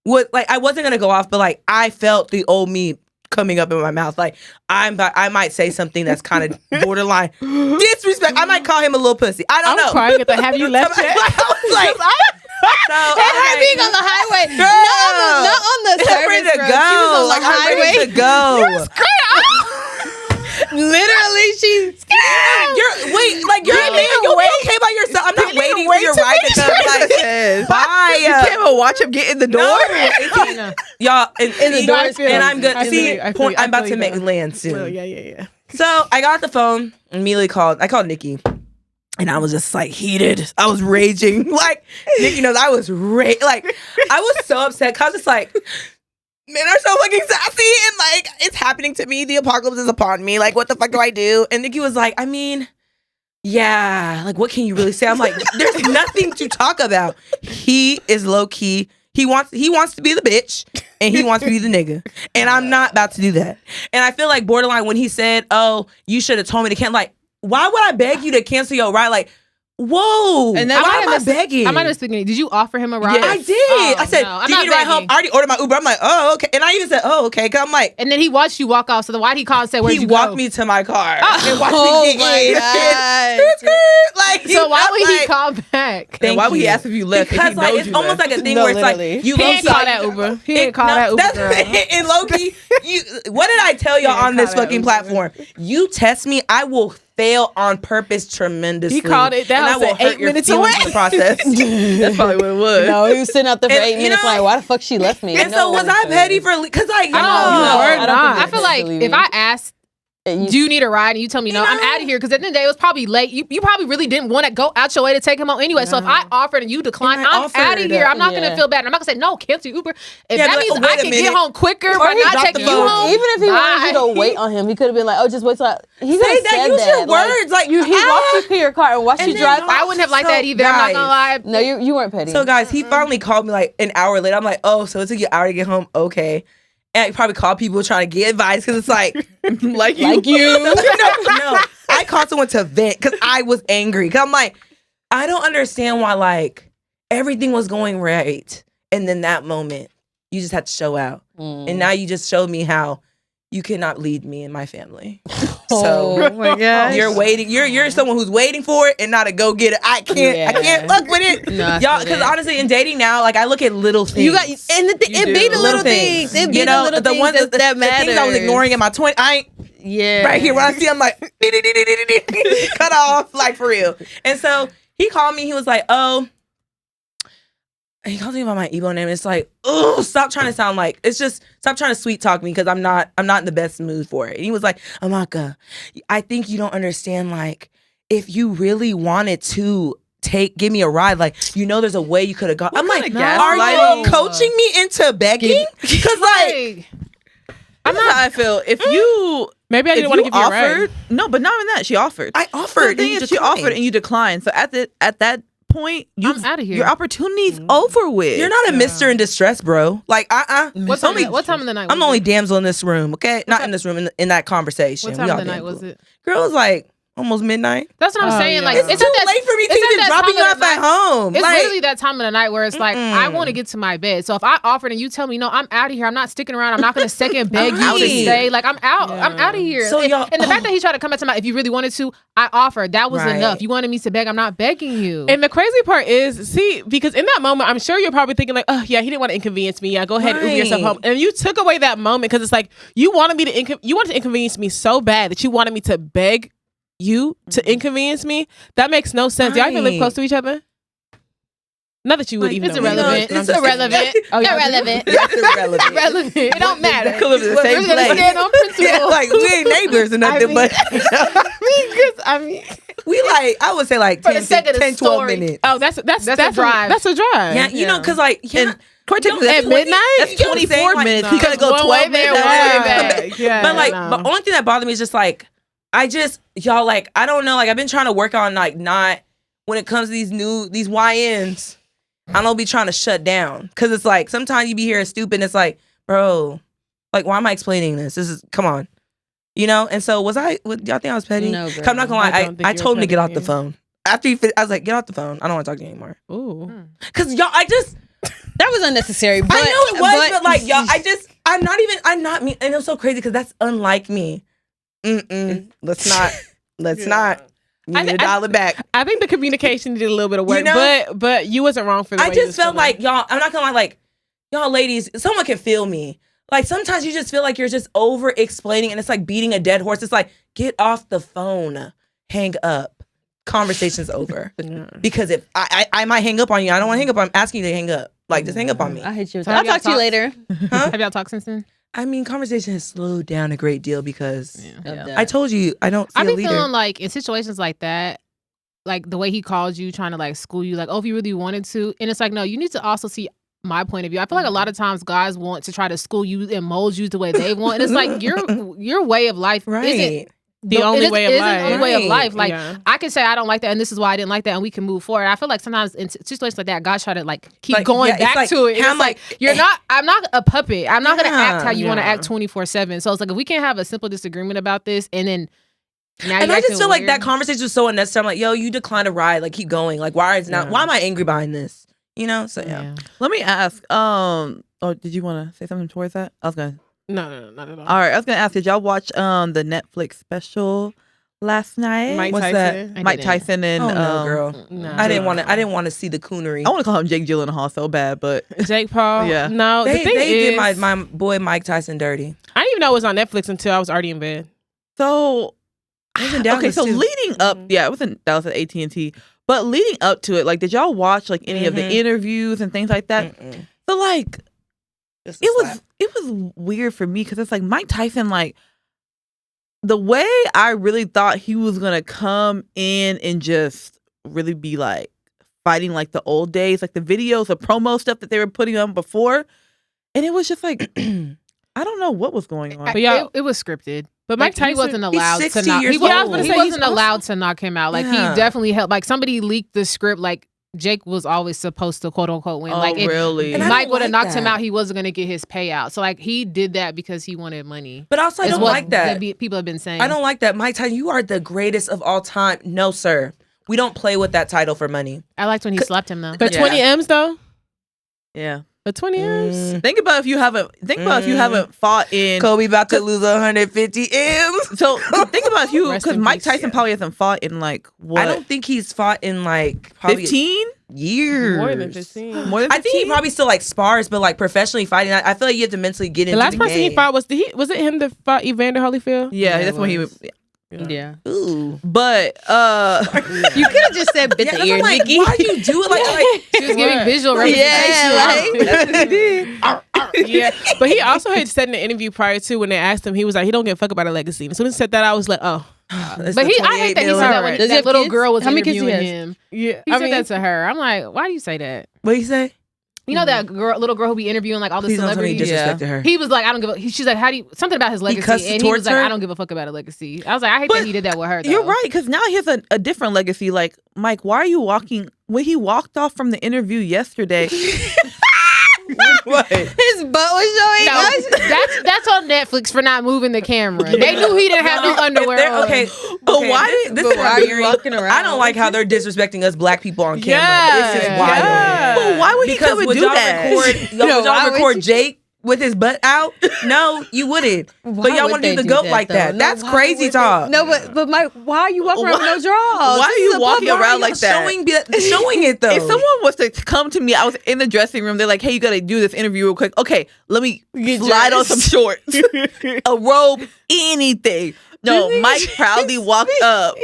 wasn't gonna go off, but like I felt the old me coming up in my mouth. Like I might say something that's kind of borderline disrespect. I might call him a little pussy. I don't know. I'm crying at the have you left yet? I was like, And her being on the highway, not on the I'm ready service to road. go. She was on the Like I'm highway. ready to go. Literally, she's You're okay by yourself. I'm not waiting for your ride to come. Like, bye. You can't even watch him get in the door. No. Y'all, the door and I'm good. I See, feel you. I'm about I to feel you, make land soon. Well, yeah. So I got the phone, immediately called. I called Nikki. And I was just like heated. I was raging. Like, Nikki knows I was I was so upset. Cause I was just like, men are so fucking sassy and like it's happening to me. The apocalypse is upon me. Like, what the fuck do I do? And Nikki was like, I mean, yeah, like what can you really say? I'm like, there's nothing to talk about. He is low key. He wants to be the bitch and he wants to be the nigga. And I'm not about to do that. And I feel like borderline when he said, "Oh, you should have told me to cancel," like, why would I beg you to cancel your ride? Like, whoa. And why am I begging? I might have thinking, did you offer him a ride? Yeah, I did. I said, no, I'm "Do you not need a ride home?" begging. I already ordered my Uber. I'm like, "Oh, okay." And I even said, "Oh, okay." Cause I'm like, And then he watched you walk off. So then why'd he call and say, where'd he you walked go? me to my car Oh and watched me get in. Like, So why would he like, call back? Thank Why would he you. ask if you left? Because if he like knows it's you almost left? like a thing No, where it's literally. like you He low ain't call that Uber. He ain't call that Uber, That's girl. and Loki. What did I tell y'all He ain't on this call that fucking Uber. platform? You test me, I will fail on purpose tremendously. He called it. That and I was will at hurt 8 your minutes feelings away. in the process. That's probably what it was. No, he was sitting out there for And, 8 you minutes. know- Like, why the fuck she left me? And No so was one I said. petty for? Because like, No, no. I I don't not. think I feel like believe if you. I asked, do you need a ride? And you tell me no, I'm out of here. Because at the end of the day, it was probably late. You probably really didn't want to go out your way to take him home anyway. So if I offered and you declined, And I I'm out offered, of here. I'm not going yeah. to feel bad. I'm not going to say, no, cancel your Uber. If Yeah, that but means wait I a can minute. get home quicker Or by he not dropped taking the you phone. home. Even if he wanted you bye. to wait on him, he could have been like, "Oh, just wait till he could Say have that. said Use that. your words. Like, he walked you to your car and watched And you then drive. y'all- I wouldn't have liked So, that either. I'm not guys. going to lie. No, you weren't petty. So guys, he finally called me like an hour later. I'm like, "Oh, so it took you an hour to get home? Okay." And I probably called people trying to get advice because it's like, like you. no. I called someone to vent because I was angry. Cause I'm like, I don't understand why like everything was going right, and then that moment you just had to show out, and now you just showed me how you cannot lead me and my family. So my god, you're waiting. You're someone who's waiting for it and not a go getter. I can't fuck with it, No, I y'all. feel Because that. honestly, in dating now, like I look at little things. You got, and it be the little things. It be You know, the little the things ones that the matter. things I was ignoring in my 20s. I ain't Yeah, right here when I see I'm like cut off, like for real. And so he called me. He was like, "Oh," he called me by my Igbo name. It's like, "Oh, stop trying to sound like it's just stop trying to sweet talk me because I'm not in the best mood for it." And he was like, "Amaka, I think you don't understand. Like, if you really wanted to give me a ride, like there's a way you could have gone." I'm like, kinda "Are gaslighting? you coaching me into begging?" Because like. I'm not how I feel. If you Maybe I didn't want to give you a ride. offered, no, but not even that. She offered. I So offered. the thing and is, she declined. offered and you declined. So at that point, I'm outta here. Your opportunity's over with. You're not a mister in distress, bro. Like, What time of the night I'm was the only it? damsel in this room, okay? Not in this room, in that conversation. What We time all of the night damsels. was it? Girl, it was like almost midnight. That's what I'm Oh, saying. yeah. Like, It's it's too at that- late for me to it's at even that dropping time you of off the at home. It's Like, literally that time of the night where it's like, I want to get to my bed. So if I offered and you tell me, no, I'm out of here. I'm not sticking around. I'm not going to second beg you to Right. stay. Like, I'm out. I'm out of here. So and, y'all- and the fact that he tried to come back to my, if you really wanted to, I offered. That was Right. enough. You wanted me to beg. I'm not begging you. And the crazy part is, see, because in that moment, I'm sure you're probably thinking like, "Oh yeah, he didn't want to inconvenience me. Yeah, go ahead and Uber yourself Right. home." And you took away that moment because it's like you wanted me to you wanted to inconvenience me so bad that you wanted me to beg you to inconvenience me. That makes no sense. Do y'all even live Right. close to each other? Not that you would Like, even it's know. irrelevant. it's It's irrelevant. Oh, y'all do? Irrelevant. It's irrelevant. Irrelevant. It don't matter. They could live in the same We're gonna place. stand on principle. Yeah, like we ain't neighbors or nothing, but I mean, we like I would say like For the 10, sake of the 10 12 story. minutes. Oh, that's a drive. Yeah, That's a drive. because like And Court takes at midnight? That's You know what I'm 24 saying? Like, minutes. no. You gotta go One 12 way there, minutes. one way Yeah. back. Yeah, But like, no. the only thing that bothered me is just like, y'all like, I don't know. Like, I've been trying to work on like not when it comes to these YNs. I don't be trying to shut down because it's like sometimes you be hearing stupid. And it's like, bro, like, why am I explaining this? Come on, you know. And so y'all think I was petty? No, 'Cause I'm not gonna lie. I don't think I you told were him to get off petty. the phone after he. I was like, get off the phone. I don't want to talk to you anymore. Ooh. Cause y'all, That was unnecessary. But, I know it was, but like y'all, I'm not me, and it's so crazy because that's unlike me. Let's not. You need to dial it back. I think the communication did a little bit of work, You know? but you wasn't wrong for the way I you just was felt feeling. like y'all. I'm not gonna lie, like y'all ladies. Someone can feel me. Like sometimes you just feel like you're just over explaining, and it's like beating a dead horse. It's like get off the phone, hang up, conversation's over. Because if I might hang up on you, I don't want to hang up. I'm asking you to hang up. Like just hang up on me. I hate you. So I'll have y'all talk to you talked? later. Huh? Have y'all talked since then? I mean, conversation has slowed down a great deal because Yeah. I told you I don't see I a be leader. feeling like in situations like that, like the way he called you, trying to like school you, like, oh, if you really wanted to. And it's like, no, you need to also see my point of view. I feel like a lot of times guys want to try to school you and mold you the way they want. And it's like your way of life isn't Right. the only way of isn't life. the only way of Right. life. Like Yeah. I can say I don't like that and this is why I didn't like that and we can move forward. I feel like sometimes in situations like that, guys try to like keep Like, going yeah, it's back like, to it. And I'm it's like like, I'm not a puppet. I'm not gonna act how you want to Yeah. act 24/7. So it's like if we can't have a simple disagreement about this and then now And you're I just acting feel like weird. that conversation was so unnecessary. I'm like, yo, you declined a ride. Like, keep going. Like, why am I angry behind this? You know? So yeah. Let me ask. Oh, did you want to say something towards that? I was gonna. No, not at all. All right, I was gonna ask. Did y'all watch the Netflix special last night? Mike What's Tyson. that? Mike Tyson and Oh no, girl. No. I didn't want to see the coonery. I want to call him Jake Gyllenhaal so bad, but Jake Paul. Yeah. No, They the thing is, did my boy Mike Tyson dirty. I didn't even know it was on Netflix until I was already in bed. so It was in Dallas, okay. So too. leading up, yeah, it was in Dallas at AT&T. But leading up to it, like, did y'all watch like any of the interviews and things like that? Mm-mm. So like, Just a slap. it was weird for me because it's like Mike Tyson, like the way I really thought he was gonna come in and just really be like fighting like the old days, like the videos, the promo stuff that they were putting on before, and it was just like I don't know what was going on. But y'all- it was scripted. But Like, Mike Tyson he wasn't allowed to 60 knock. years He, was, old. he He wasn't also- allowed to knock him out. Like Yeah. he definitely helped. Like somebody leaked the script. Like Jake was always supposed to quote unquote win. Oh, like if really? And I Mike don't would have like knocked him that. out, he wasn't gonna get his payout. So like he did that because he wanted money. But also, I Is don't what like that. People have been saying. I don't like that. Mike Tyson, you are the greatest of all time. No, sir. We don't play with that title for money. I liked when he slapped him though. But Yeah. 20 M's though? Yeah. But 20 M's? Think about if you haven't fought in. Kobe about to lose 150 M's. So think about if you Rest because in Mike peace. Tyson probably hasn't fought in like what I don't think he's fought in like probably 15 years. More than 15. more than 15? I think he probably still like spars, but like professionally fighting. I feel like you have to mentally get The into last the person game. he fought was it him that fought Evander Holyfield? Yeah, Yeah, that's it when he was. was. Yeah. Ooh. But You could have just said bit Yeah, the that's ear, what I'm like, Nikki. why do you do it like She was giving What? visual representation. that's what he did. Yeah. But he also had said in the interview prior to when they asked him, he was like, he don't give a fuck about a legacy. And as soon as he said that, I was like, oh. It's But the I hate that he 28 said that mil. when Does he that have little kids? girl was How many kids he interviewing has? him. Yeah. He said that to her. I'm like, why do you say that? What you say? You know that little girl who be interviewing like all the Please don't tell me you celebrities. disrespected her. He was like, I don't give a. She's like, how do you? Something about his legacy, cussed and he towards was like, her? I don't give a fuck about a legacy. I was like, I hate But that he did that with her. Though. You're right, because now he has a different legacy. Like, Mike, why are you walking? When he walked off from the interview yesterday, what? His butt was showing. No, that's on Netflix for not moving the camera. They knew he didn't have no underwear. They're- on. okay, But okay, why this, did- this but is why are you very- walking around? I don't like how they're disrespecting us black people on camera. Yeah. This is Yeah. wild. Yeah. Well, why would he Because come and would do y'all that? record? No, Would why y'all would record you- Jake with his butt out? No, you wouldn't. But y'all would want to do they the goat like though? that? No, That's why crazy would talk. they- No, but Mike, why are you walking around with no draws? Why This are you is a walking public- around like that? Showing it though. If someone was to come to me, I was in the dressing room. They're like, "Hey, you got to do this interview real quick." Okay, let me slide on some shorts, a robe, anything. No, Mike proudly walked up.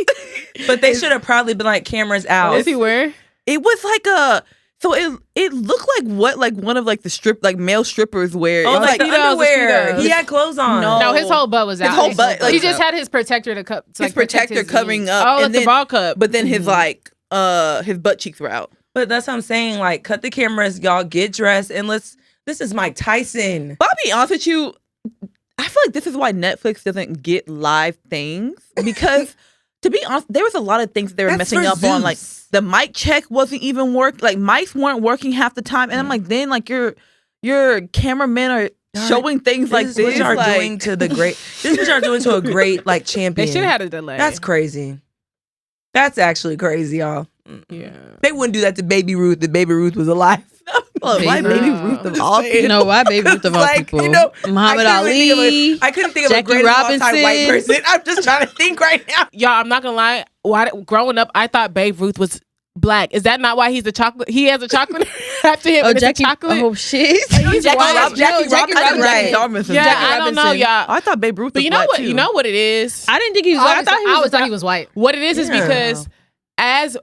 But they should have probably been like cameras out. What was he wearing? It was like a. So it looked like what like one of like the male strippers wear. Oh, It was like the Speedos, the underwear. Speedos. He had clothes on. No. No, his whole butt was out. His whole butt, like- he just had his protector to his protector covering up, Oh, like and the then, ball cup. but then his like his butt cheeks were out. But that's what I'm saying. Like, cut the cameras, y'all. Get dressed, and let's. This is Mike Tyson. But I'll be honest with you, I feel like this is why Netflix doesn't get live things because, to be honest, there was a lot of things they were messing up on. Like the mic check wasn't even working. Like mics weren't working half the time, and I'm like, then like your cameramen are showing things like this. This is what y'all doing to the great. This is what y'all doing to a great like champion. They should have had a delay. That's crazy. That's actually crazy, y'all. Yeah. They wouldn't do that to Baby Ruth if Baby Ruth was alive. Why Baby Ruth of all people? You know why Baby Ruth of all Like, people? you know, Muhammad Ali. I couldn't think of a Jackie great all-time white Robinson. person. I'm just trying to think right now. Y'all, I'm not gonna lie. Growing up, I thought Babe Ruth was black. Is that not why he's the chocolate? He has a chocolate after him. Oh, and it's a Jackie. chocolate. Oh shit. He's white. Jackie Robinson, right. Yeah, I don't know, y'all. I thought Babe Ruth But was you know black what? too. You know what it is. I didn't think he was. I thought he was white. What it is Yeah. because as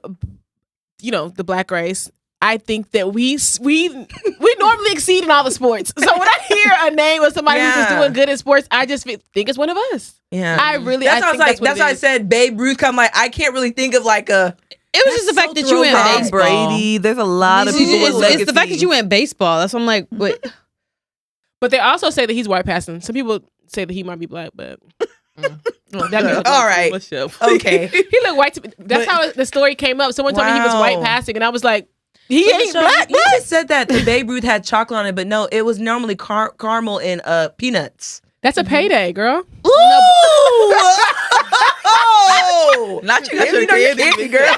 you know, the black race, I think that we normally exceed in all the sports. So when I hear a name of somebody who's just doing good in sports, I just think it's one of us. Yeah, I really. That's I how think like. That's what why it I is. said Babe Ruth. I'm like, I can't really think of like a. It was just the fact that you went throwback. baseball. Brady. There's a lot of It's, people with legacy. it's the fact that you went baseball. That's what I'm like. Wait. But they also say that he's white passing. Some people say that he might be black, but All right. Okay. he looked white to me. That's how the story came up. Someone told me he was white Wow. passing, and I was like, he ain't So black. You just said that the Babe Ruth had chocolate on it, but no, it was normally caramel and peanuts. That's a payday, girl. Oh, Not you. you know you're candy, candy, girl.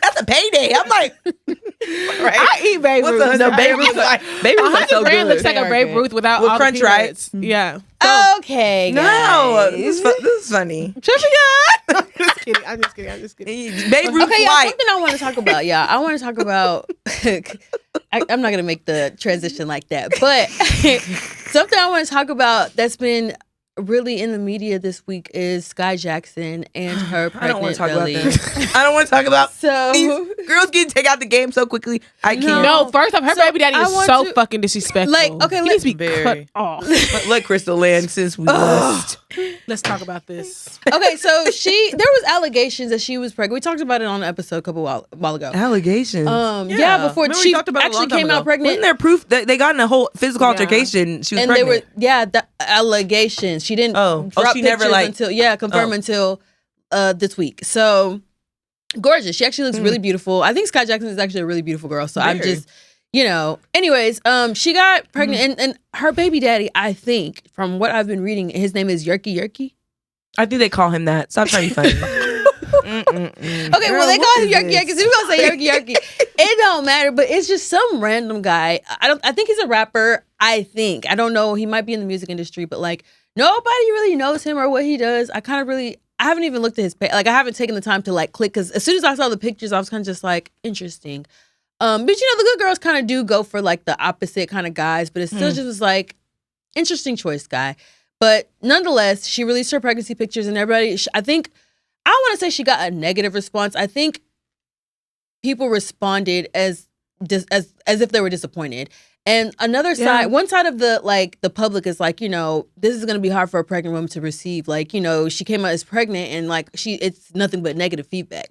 That's a payday. I'm like, right. I eat Babe What's Ruth. no, Babe Ruth like Baby Ruth is so 100 Rand good. looks like a They are Babe good. Ruth without With all crunch, the right? peanuts. Yeah. Okay. no. Guys. This is funny. I'm just kidding. I'm just kidding. Babe Ruth Okay, y'all, white. something I want to talk about, y'all. I want to talk about. I'm not gonna make the transition like that, but something I want to talk about that's been really in the media this week is Sky Jackson and her I don't want pregnant to talk belly. about that. I don't want to talk about So these girls getting taken out the game so quickly. I can't. No, first off, her So, baby daddy I is want so to- fucking disrespectful. Like, okay, he let's- needs to be cut Very. off. Let Crystal land since we lost. Let's talk about this. okay, so there was allegations that she was pregnant. We talked about it on an episode a couple while ago. Allegations. Yeah, before Remember we she talked about it a actually long time came out ago. pregnant. Wasn't there proof that they got in a whole physical Yeah. altercation? She was And pregnant. the allegations. She didn't drop she never, pictures like- until confirm until this week. So gorgeous. She actually looks really beautiful. I think Sky Jackson is actually a really beautiful girl. So I'm Very. just, anyways, she got pregnant and her baby daddy, I think, from what I've been reading, his name is Yerky. I think they call him that. Stop trying to be funny. Okay, well they call him Yerky because we're gonna say Yerky. It don't matter, but it's just some random guy. I think he's a rapper. I don't know. He might be in the music industry, but like nobody really knows him or what he does. I haven't even looked at his page. Like I haven't taken the time to like click because as soon as I saw the pictures, I was kind of just like interesting. But the good girls kind of do go for like the opposite kind of guys, but it still just was like interesting choice, guy. But nonetheless, she released her pregnancy pictures and everybody. I want to say she got a negative response. I think people responded as if they were disappointed. And one side of the public is like, this is going to be hard for a pregnant woman to receive. Like, she came out as pregnant and like it's nothing but negative feedback.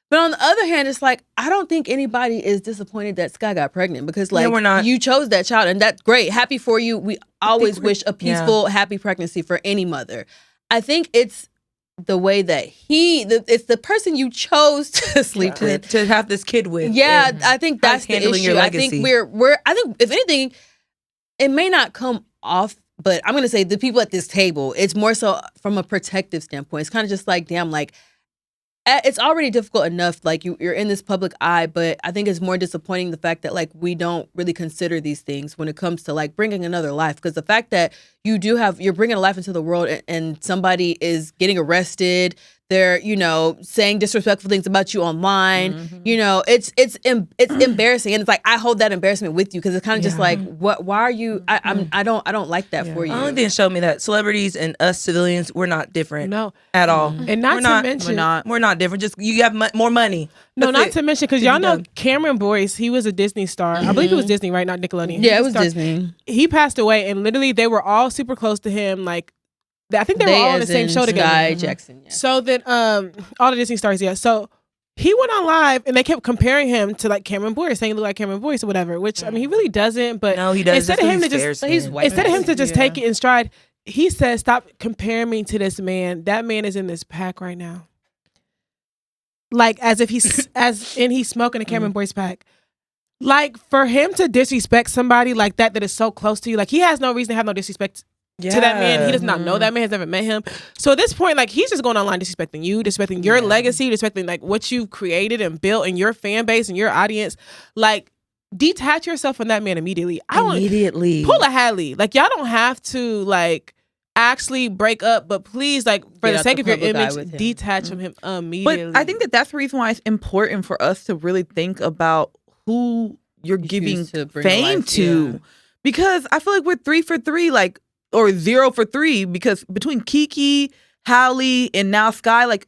But on the other hand, it's like, I don't think anybody is disappointed that Sky got pregnant because like we're not. You chose that child and that's great. Happy for you. We always wish a peaceful, happy pregnancy for any mother. I think it's the way that it's the person you chose to sleep with. To have this kid with. Yeah, and I think that's the handling your issue. I think legacy. I think if anything, it may not come off, but I'm gonna say the people at this table, it's more so from a protective standpoint. It's kind of just like, damn, like it's already difficult enough, like you're in this public eye, but I think it's more disappointing the fact that like we don't really consider these things when it comes to like bringing another life. Because the fact that you're bringing a life into the world and somebody is getting arrested, they're saying disrespectful things about you online. It's embarrassing, and it's like I hold that embarrassment with you because it's kind of just like why are you? I don't like that for you. The only thing that showed me that celebrities and us civilians, we're not different. No. At all. And not We're to not- mention, We're not different. Just you have more money. no, That's not it. to mention, because To y'all be know done. Cameron Boyce, he was a Disney star. I believe it was Disney, right? Not Nickelodeon. Yeah, it was Star. Disney. He passed away, and literally they were all super close to him. Like, I think they were all on the as same in show together. Sky Jackson. Yeah. So then, all the Disney stars, yeah. So he went on live and they kept comparing him to like Cameron Boyce, saying he looked like Cameron Boyce or whatever. Which I mean, he really doesn't. But No, he doesn't. Instead of him to just Yeah. take it in stride, he said, "Stop comparing me to this man. That man is in this pack right now." Like as if he's he's smoking a Cameron Boyce pack. Like for him to disrespect somebody like that is so close to you, like he has no reason to have no disrespect to that man. He does not know that man, has never met him. So at this point, like he's just going online disrespecting you, disrespecting your legacy, disrespecting like what you've created and built and your fan base and your audience. Like detach yourself from that man immediately. Immediately. Pull a Hadley. Like y'all don't have to like actually break up, but please, like for the sake of your image, detach from him immediately. But I think that's the reason why it's important for us to really think about who you're giving fame to. Because I feel like we're 3 for 3, like, or 0 for 3, because between Kiki, Halle, and now Sky, like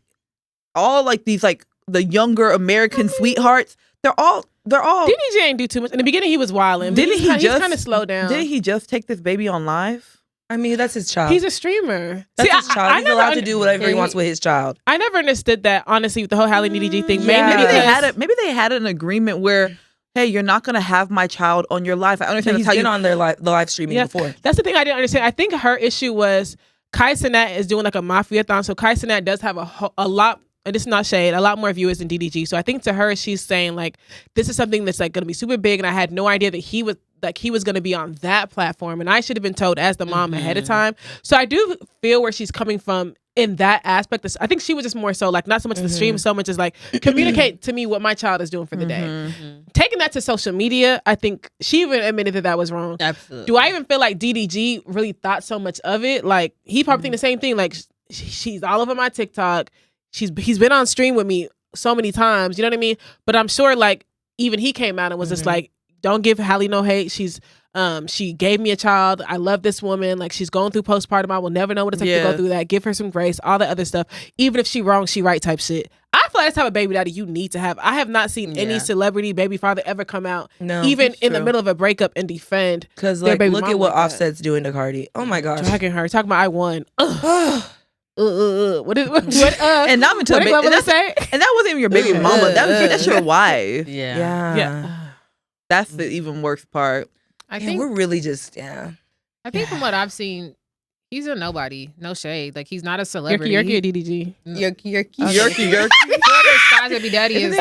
all like these like the younger American sweethearts, they're all DDG ain't do too much. In the beginning he was wilding. Didn't he just kind of slow down? Didn't he just take this baby on live? I mean, that's his child. He's a streamer. That's his child. He's allowed to do whatever he wants with his child. I never understood that, honestly, with the whole Halle and DDG thing. Yeah. Maybe they had an agreement where, hey, you're not gonna have my child on your live. I understand He's been on their live streaming before. That's the thing I didn't understand. I think her issue was Kai Cenat is doing like a mafia-thon. So Kai Cenat does have a lot, and this is not shade, a lot more viewers than DDG. So I think to her, she's saying like, this is something that's like gonna be super big, and I had no idea that he was going to be on that platform, and I should have been told as the mom ahead of time. So I do feel where she's coming from in that aspect. I think she was just more so like not so much the stream, so much as like communicate to me what my child is doing for the day. Taking that to social media, I think she even admitted that was wrong. Absolutely. Do I even feel like DDG really thought so much of it? Like he probably think the same thing. Like she's all over my TikTok. He's been on stream with me so many times. You know what I mean? But I'm sure like even he came out and was just like, don't give Halle no hate. She gave me a child. I love this woman. Like she's going through postpartum. I will never know what it's like to go through that. Give her some grace. All the other stuff. Even if she wrong, she right type shit. I feel like that's the type of baby daddy you need to have. I have not seen any celebrity baby father ever come out, even in the middle of a breakup, and defend. Because like, look at what Offset's doing to Cardi. Oh my gosh, dragging her, talking about I won. What? And not until and that wasn't even your baby mama. That's your wife. Yeah. That's the even worse part. I think we're really just I think from what I've seen, he's a nobody. No shade. Like he's not a celebrity. Yerky or DDG? Yerky. Sky's baby daddy is.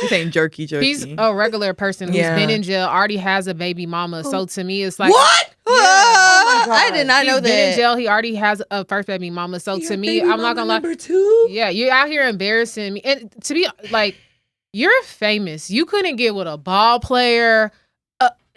He's saying jerky. He's a regular person who's been in jail, already has a baby mama. So to me, it's like what? I did not know he's that. been in jail. He already has a first baby mama. So to me, I'm not gonna lie. Number 2? Yeah, you're out here embarrassing me. And to be like, you're famous. You couldn't get with a ball player.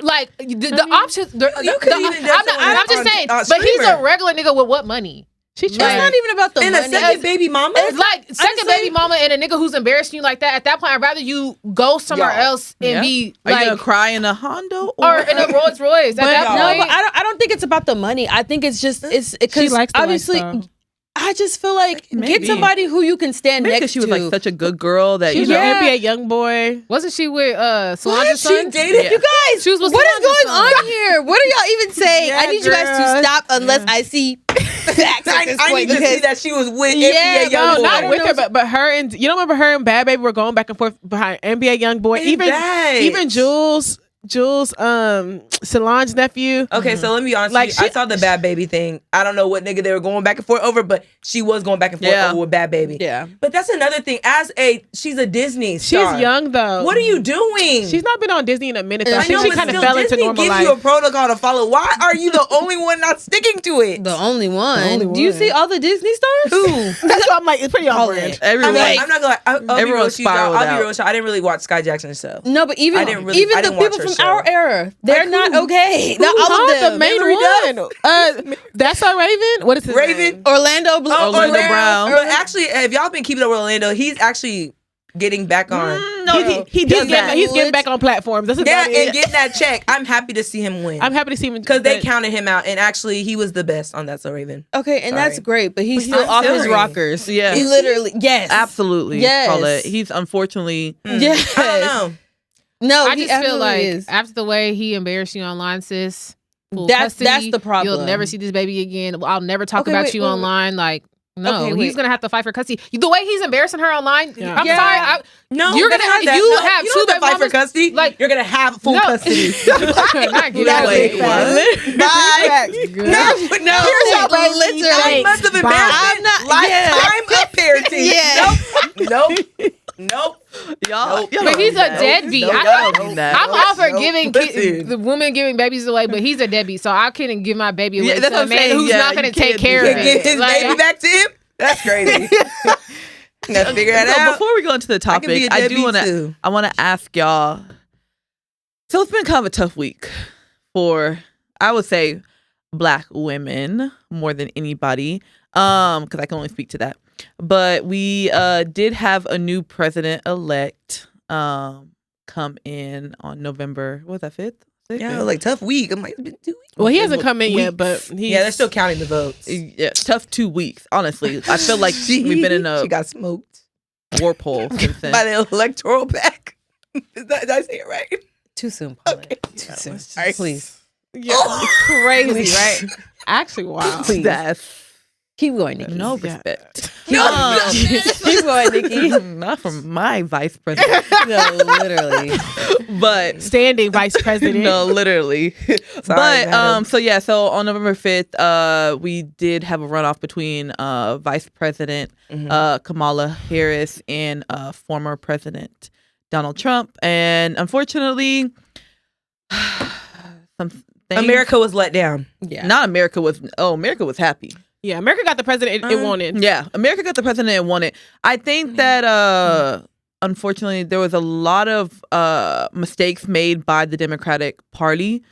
Like the options. I'm just saying. But he's a regular nigga with what money? It's not even about the money. A second baby mama? It's like second baby mama and a nigga who's embarrassing you like that. At that point, I'd rather you go somewhere else and be like. Are you gonna cry in a Honda or in a Rolls Royce? At that point, no, but I don't think it's about the money. I think it's just because obviously. lifestyle. I just feel like get somebody who you can stand next to. She was like such a good girl that she was an NBA young boy. Wasn't she with Solange's son? She dated you guys. She was with what is Solange's going on here? What are y'all even saying? I need you guys to stop unless I see facts at this I point. need to see that she was with NBA young boy. Not with her, but her and you don't remember her and Bad Baby were going back and forth behind NBA young boy. Even Jules. Solange's nephew. Okay, so let me be honest with you. I saw the Bad Baby thing. I don't know what nigga they were going back and forth over, but she was going back and forth over with Bad Baby. Yeah. But that's another thing. She's a Disney star. She's young though. What are you doing? She's not been on Disney in a minute though. I think she kind of fell into normal life. Disney gives you a protocol to follow. Why are you the only one not sticking to it? The only one. Do you see all the Disney stars? Who? That's why I'm like, it's pretty on brand. Everyone. I'm not gonna. I'll be real with you. spiraled I'll be out. real with you. I didn't really watch Sky Jackson's show. No, but even I the didn't watch people her from show. our era, they're not okay. Not all of them. The main one. That's our Raven. What is his name? Orlando Orlando Brown. But actually, if y'all been keeping up with Orlando, he's actually getting back on. He does that. He's getting back on platforms. That's about it. And getting that check. I'm happy to see him win. I'm happy to see him because they counted him out, and actually, he was the best on That's So Raven. Okay, and that's great, but he's still off his rockers. Yeah, he literally, absolutely. Yes, Paulette. He's unfortunately. Yes, I don't know. No, I just feel like after the way he embarrassed you online, sis. That's the problem. You'll never see this baby again. I'll never talk about you online. Like No, Okay, he's wait. gonna have to fight for custody. The way he's embarrassing her online, Yeah. I'm Yeah. sorry. No, You're you gonna have that. you No, have you two don't have to baby fight for mamas. custody. Like, You're gonna have full No. custody. Not get out of Wait, it. what? Bye. No, Here's no. like literally. 9 months of embarrassment. I'm not- Lifetime of parenting. Yeah. Nope. Y'all But he's a deadbeat. Nope, I y'all don't- don't do that. I'm all for Nope. giving Listen. the woman giving babies away, but he's a deadbeat, so I couldn't give my baby away Yeah, that's to what a I'm man saying. who's Yeah, not going to you take can't care do of Can't that. it. get his Like, baby back to him. That's crazy. Gotta figure that So out. before we go into the I can be topic, a I do deadbeat want to. too. I want to ask y'all. So it's been kind of a tough week for, I would say, Black women more than anybody. Because I can only speak to that. But we did have a new president-elect come in on November. What was that, 5th? Yeah, it was like tough week. I'm like, it's been 2 weeks. Well, he hasn't come in yet, but Yeah, they're still counting the votes. Yeah, tough 2 weeks. Honestly, I feel like we've been in a She got smoked warp hole since then. by the electoral pack. Did I say it right? Too soon, Paulette. Okay. Too soon. Sorry. Please. Yeah. Crazy, right? Actually, wow. Please. That's Keep going, Nikki. no Yeah. respect. No, Keep going, Nikki. Not from my vice president, No, literally. but Standing vice president. no, literally. But madam. so on November 5th, we did have a runoff between Vice President Kamala Harris and former President Donald Trump, and unfortunately, some things, America was let down. Yeah. not America was. Oh, America was happy. Yeah, America got the president it wanted. Yeah, America got the president it wanted. I think that unfortunately there was a lot of mistakes made by the Democratic Party.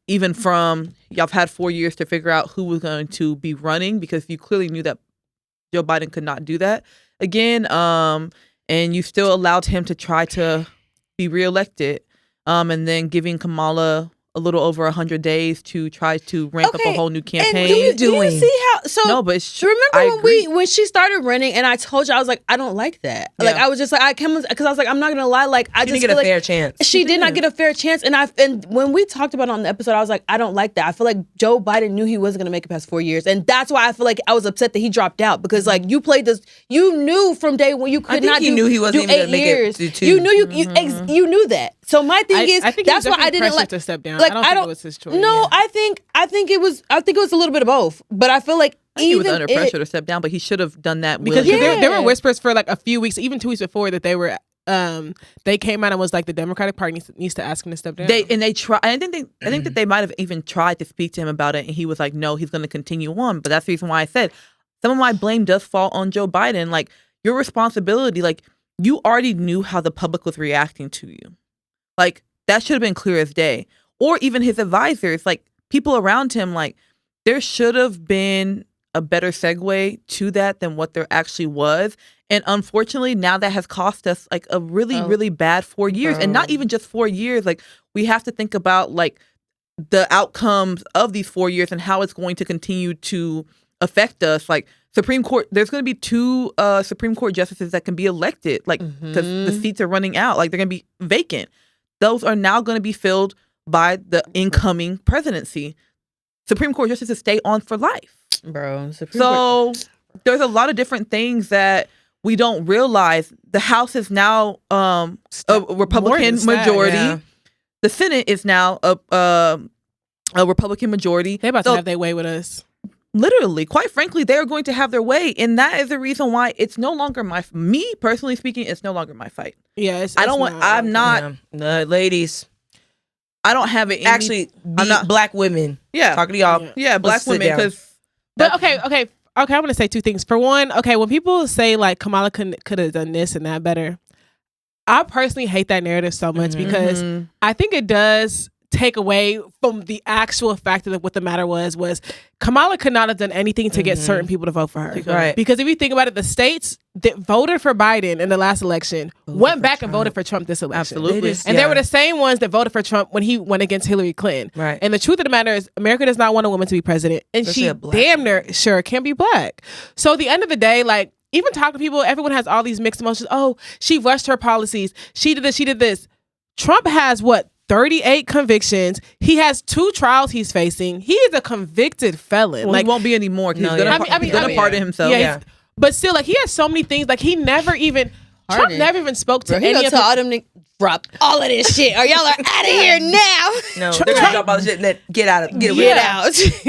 Even from y'all have had 4 years to figure out who was going to be running, because you clearly knew that Joe Biden could not do that again. And you still allowed him to try to be reelected. And then giving Kamala a little over 100 days to try to ramp up a whole new campaign. And do you see how? So No, but it's remember when she started running, and I told you I was like, I don't like that. Yeah. Like I was just like, because I was like, I'm not gonna lie, like I She just didn't get feel a like fair chance. she did not get a fair chance. And when we talked about it on the episode, I was like, I don't like that. I feel like Joe Biden knew he wasn't gonna make it past 4 years, and that's why I feel like I was upset that he dropped out, because like you played this, you knew from day one you could I think not he do, knew he wasn't do even 8 gonna make it years. to 2. You knew you knew that. So my thing is, I think that's he was why I definitely didn't pressured like to step down. Like I don't think it was his choice. No, Yeah. I think it was a little bit of both. But I feel like I think he was even under pressure to step down, but he should have done that Because willingly. there were Yeah. whispers for like a few weeks, even 2 weeks before, that they were they came out and was like the Democratic Party needs to ask him to step down. They try. I think that they might have even tried to speak to him about it, and he was like, "No, he's going to continue on." But that's the reason why I said some of my blame does fall on Joe Biden. Like your responsibility, like you already knew how the public was reacting to you. Like that should have been clear as day. Or even his advisors, like people around him, like there should have been a better segue to that than what there actually was. And unfortunately, now that has cost us like a really, really bad 4 years. And not even just 4 years. Like we have to think about like the outcomes of these 4 years and how it's going to continue to affect us. Like Supreme Court, there's going to be 2 Supreme Court justices that can be elected, like because the seats are running out. Like they're going to be vacant. Those are now going to be filled by the incoming presidency. Supreme Court justices stay on for life. bro. Supreme Court. So there's a lot of different things that we don't realize. The House is now a Republican majority. Yeah. The Senate is now a Republican majority. They about So to have their way with us. literally, quite frankly, they're going to have their way. And that is the reason why it's no longer me personally speaking, it's no longer my fight. Yeah, I'm not, Yeah. No, ladies. I don't have it in me. Actually, I'm not- black women. Yeah. Talking to y'all. Yeah. Yeah, black Let's sit women, down. because But okay. I'm gonna say 2 things. For one, okay, when people say like Kamala could have done this and that better, I personally hate that narrative so much because I think it does take away from the actual fact of what the matter was Kamala could not have done anything to get certain people to vote for her. Right. Because if you think about it, the states that voted for Biden in the last election went back and voted for Trump this election. Absolutely. And they were the same ones that voted for Trump when he went against Hillary Clinton. Right. And the truth of the matter is, America does not want a woman to be president. And Especially she a black damn near sure can be black. So at the end of the day, like, even talking to people, everyone has all these mixed emotions. Oh, she rushed her policies. She did this. She did this. Trump has what? 38 convictions. He has 2 trials he's facing. He is a convicted felon. Well, he won't be anymore. He's gonna pardon himself. Yeah, but still, like, he has so many things. Like, Trump never even spoke to any of all them drop all of this shit, or y'all are out of here now. No, they're gonna drop all the shit and then get out.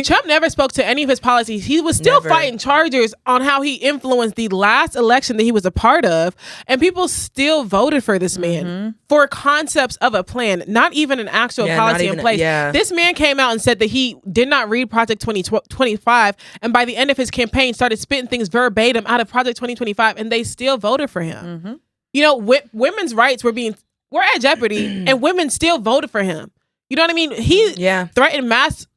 Trump never spoke to any of his policies. He was still fighting charges on how he influenced the last election that he was a part of, and people still voted for this man for concepts of a plan, not even an actual policy in place. This man came out and said that he did not read Project 2025, and by the end of his campaign started spitting things verbatim out of Project 2025, and they still voted for him. You know, women's rights were at jeopardy, and women still voted for him. You know what I mean? He threatened mass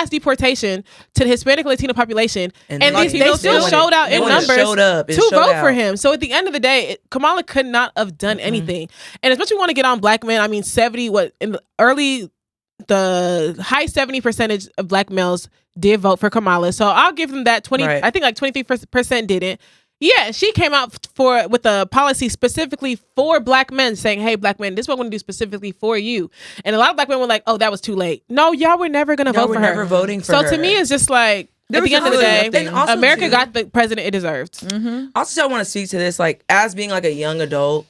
deportation to the Hispanic Latino population, and they still showed out in numbers to vote for him. So at the end of the day, Kamala could not have done anything. And especially want to get on black men. I mean, the high 70% of black males did vote for Kamala. So I'll give them that. I think like 23% didn't. Yeah, she came out with a policy specifically for black men, saying, "Hey, black men, this is what we're going to do specifically for you." And a lot of black men were like, "Oh, that was too late." No, y'all were never going to vote for her. Never voting for her. So to me, it's just like, at the end of the day, America got the president it deserved. Also, I want to speak to this, like, as being like a young adult,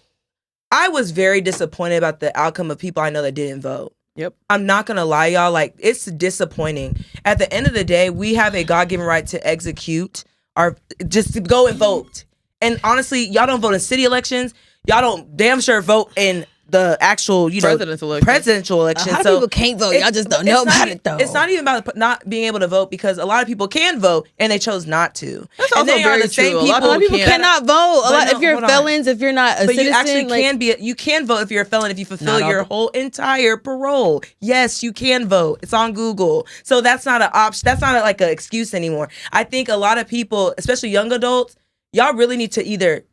I was very disappointed about the outcome of people I know that didn't vote. Yep. I'm not gonna lie, y'all. Like, it's disappointing. At the end of the day, we have a God-given right to execute. Or just to go and vote. And honestly, y'all don't vote in city elections. Y'all don't damn sure vote in the actual, presidential election. A lot of people can't vote. Y'all just don't know about it, though. It's not even about not being able to vote, because a lot of people can vote and they chose not to. That's also very true. A lot of people cannot vote. If you're felons, if you're not a citizen. You actually you can vote if you're a felon if you fulfill your whole entire parole. Yes, you can vote. It's on Google. So that's not an option. That's not like an excuse anymore. I think a lot of people, especially young adults, y'all really need to either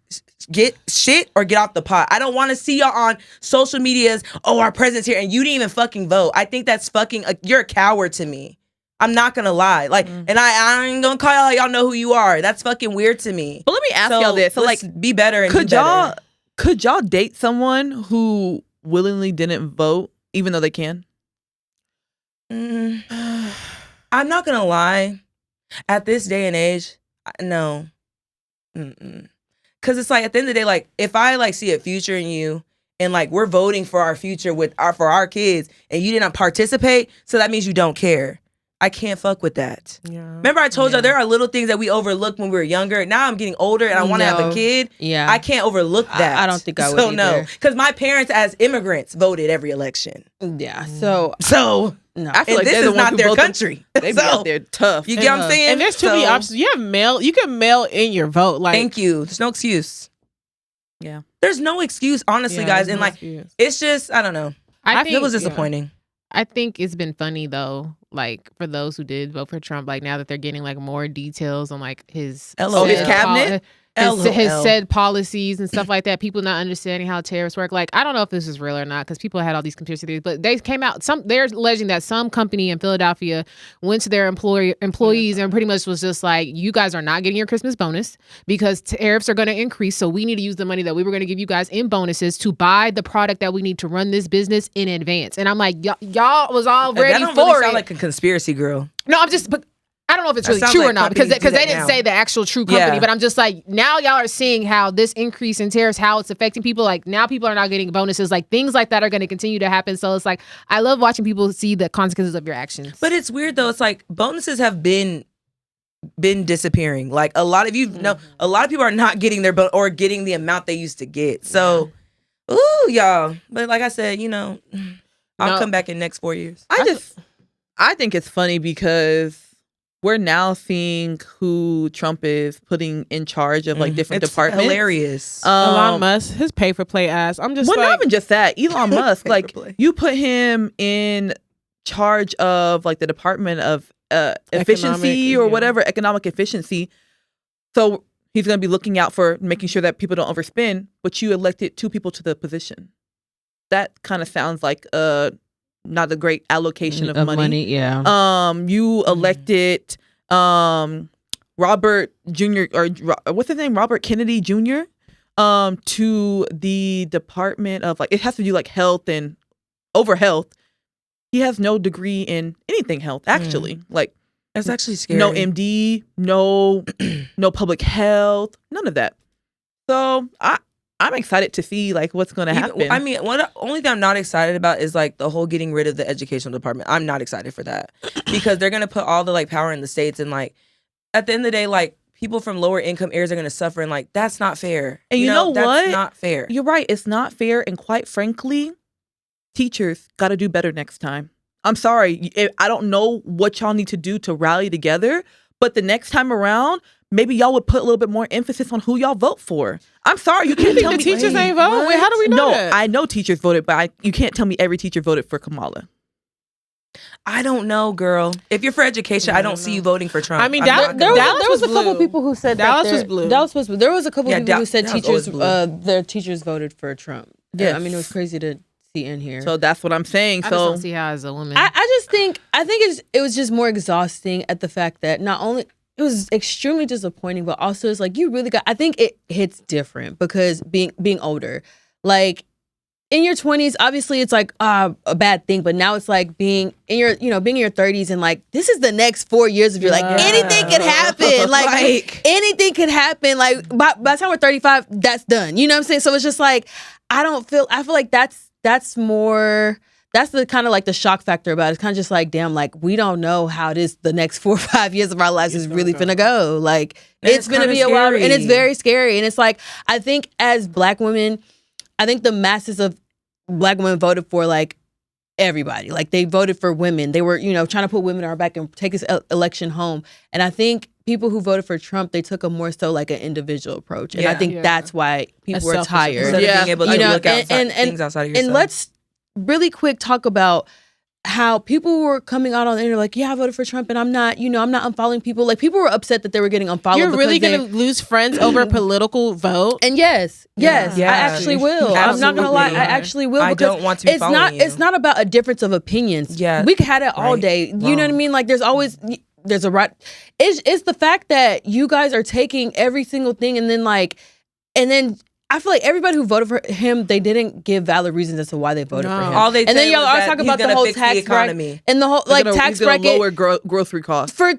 get shit or get off the pot. I don't want to see y'all on social medias, "Oh, our president's here," and you didn't even fucking vote. I think that's fucking, you're a coward to me. I'm not gonna lie. Like, and I ain't gonna call y'all know who you are. That's fucking weird to me. But let me ask y'all this. So, like, be better and could y'all date someone who willingly didn't vote, even though they can? I'm not gonna lie. At this day and age, no. Because it's like, at the end of the day, like, if I like see a future in you and like we're voting for our future for our kids and you didn't participate, so that means you don't care. I can't fuck with that. Yeah. Remember I told y'all there are little things that we overlooked when we were younger. Now I'm getting older and I want to have a kid. Yeah. I can't overlook that. I don't think I would either. No. Because my parents as immigrants voted every election. Yeah. So no. I feel like this is not their country. They be out there tough. You get what I'm saying? And there's too many options. You have mail. You can mail in your vote. Like, thank you. There's no excuse. Yeah. There's no excuse, honestly, guys. And like, it's just, I don't know. I think it was disappointing. I think it's been funny though, like, for those who did vote for Trump, like, now that they're getting like more details on like his cabinet. His said policies and stuff like that, people not understanding how tariffs work. Like, I don't know if this is real or not, because people had all these conspiracy theories, but they came out, they're alleging that some company in Philadelphia went to their employees and pretty much was just like, you guys are not getting your Christmas bonus because tariffs are going to increase, so we need to use the money that we were going to give you guys in bonuses to buy the product that we need to run this business in advance. And I'm like, y'all was all ready that don't for really it. Sound like a conspiracy, girl. No, but I don't know if it's really true or not, because they didn't say the actual true company, but I'm just like, now y'all are seeing how this increase in tariffs, how it's affecting people. Like, now people are not getting bonuses. Like, things like that are going to continue to happen. So it's like, I love watching people see the consequences of your actions. But it's weird though. It's like bonuses have been disappearing. Like, a lot of a lot of people are not getting their or getting the amount they used to get. So, ooh, y'all. But like I said, I'll come back in next 4 years. I think it's funny because we're now seeing who Trump is putting in charge of like different departments. Hilarious. Elon Musk, his pay for play ass. I'm just not even just that. Elon Musk, like, you put him in charge of like the Department of efficiency or whatever, economic efficiency. So he's going to be looking out for making sure that people don't overspend. But you elected 2 people to the position. That kind of sounds like not a great allocation of money. Yeah. You elected Robert Jr. or what's his name? Robert Kennedy Jr. To the Department of, like, it has to do like health and over health. He has no degree in anything health, actually. Like, That's actually scary. no MD, no public health, none of that. So I'm excited to see like what's going to happen. I mean, only thing I'm not excited about is like the whole getting rid of the educational department. I'm not excited for that because they're gonna put all the like power in the states, and like at the end of the day, like people from lower income areas are gonna suffer, and like that's not fair. And you know what? That's not fair. You're right. It's not fair, and quite frankly, teachers got to do better next time. I'm sorry. I don't know what y'all need to do to rally together, but the next time around, maybe y'all would put a little bit more emphasis on who y'all vote for. I'm sorry, you can't tell the me teachers ain't vote. Wait, how do we know No, that? I know teachers voted, but you can't tell me every teacher voted for Kamala. I don't know, girl. If you're for education, I don't see you voting for Trump. I mean, I'm not Dallas- gonna- There was a couple blue. people who said Dallas that was blue. Dallas was blue. There was a couple Yeah, people who said Dallas always blue. their teachers voted for Trump. Yes. I mean, it was crazy to see in here. So that's what I'm saying. I just So don't see how as a woman. I think it was just more exhausting at the fact that not only it was extremely disappointing, but also it's like you really got. I think it hits different because being older, like in your 20s, obviously it's like a bad thing, but now it's like being in your 30s and like this is the next 4 years of your like anything could happen, like anything could happen. Like by the time we're 35, that's done. You know what I'm saying? So it's just like I feel like that's more. That's the kind of like the shock factor about it. It's kind of just like, damn, like we don't know how the next 4 or 5 years of our lives is really finna go. Like it's gonna be a while, and it's very scary. And it's like I think as Black women, I think the masses of Black women voted for like everybody. Like they voted for women. They were trying to put women on our back and take this election home. And I think people who voted for Trump, they took a more so like an individual approach. And I think that's why people were tired. Instead of being able to look outside, things outside of yourself. And let's really quick talk about how people were coming out on the internet like, yeah, I voted for Trump and I'm not unfollowing people. Like people were upset that they were getting unfollowed. You're really going to lose friends over a political vote? And yes, I actually will. I'm not going to lie. I actually will. I don't want to be following you. It's not about a difference of opinions. Yeah. We had it all day. You know what I mean? Like there's a right. It's the fact that you guys are taking every single thing and then I feel like everybody who voted for him, they didn't give valid reasons as to why they voted for him. All they and then y'all are talking about the whole tax economy and the whole tax bracket, lower grocery costs for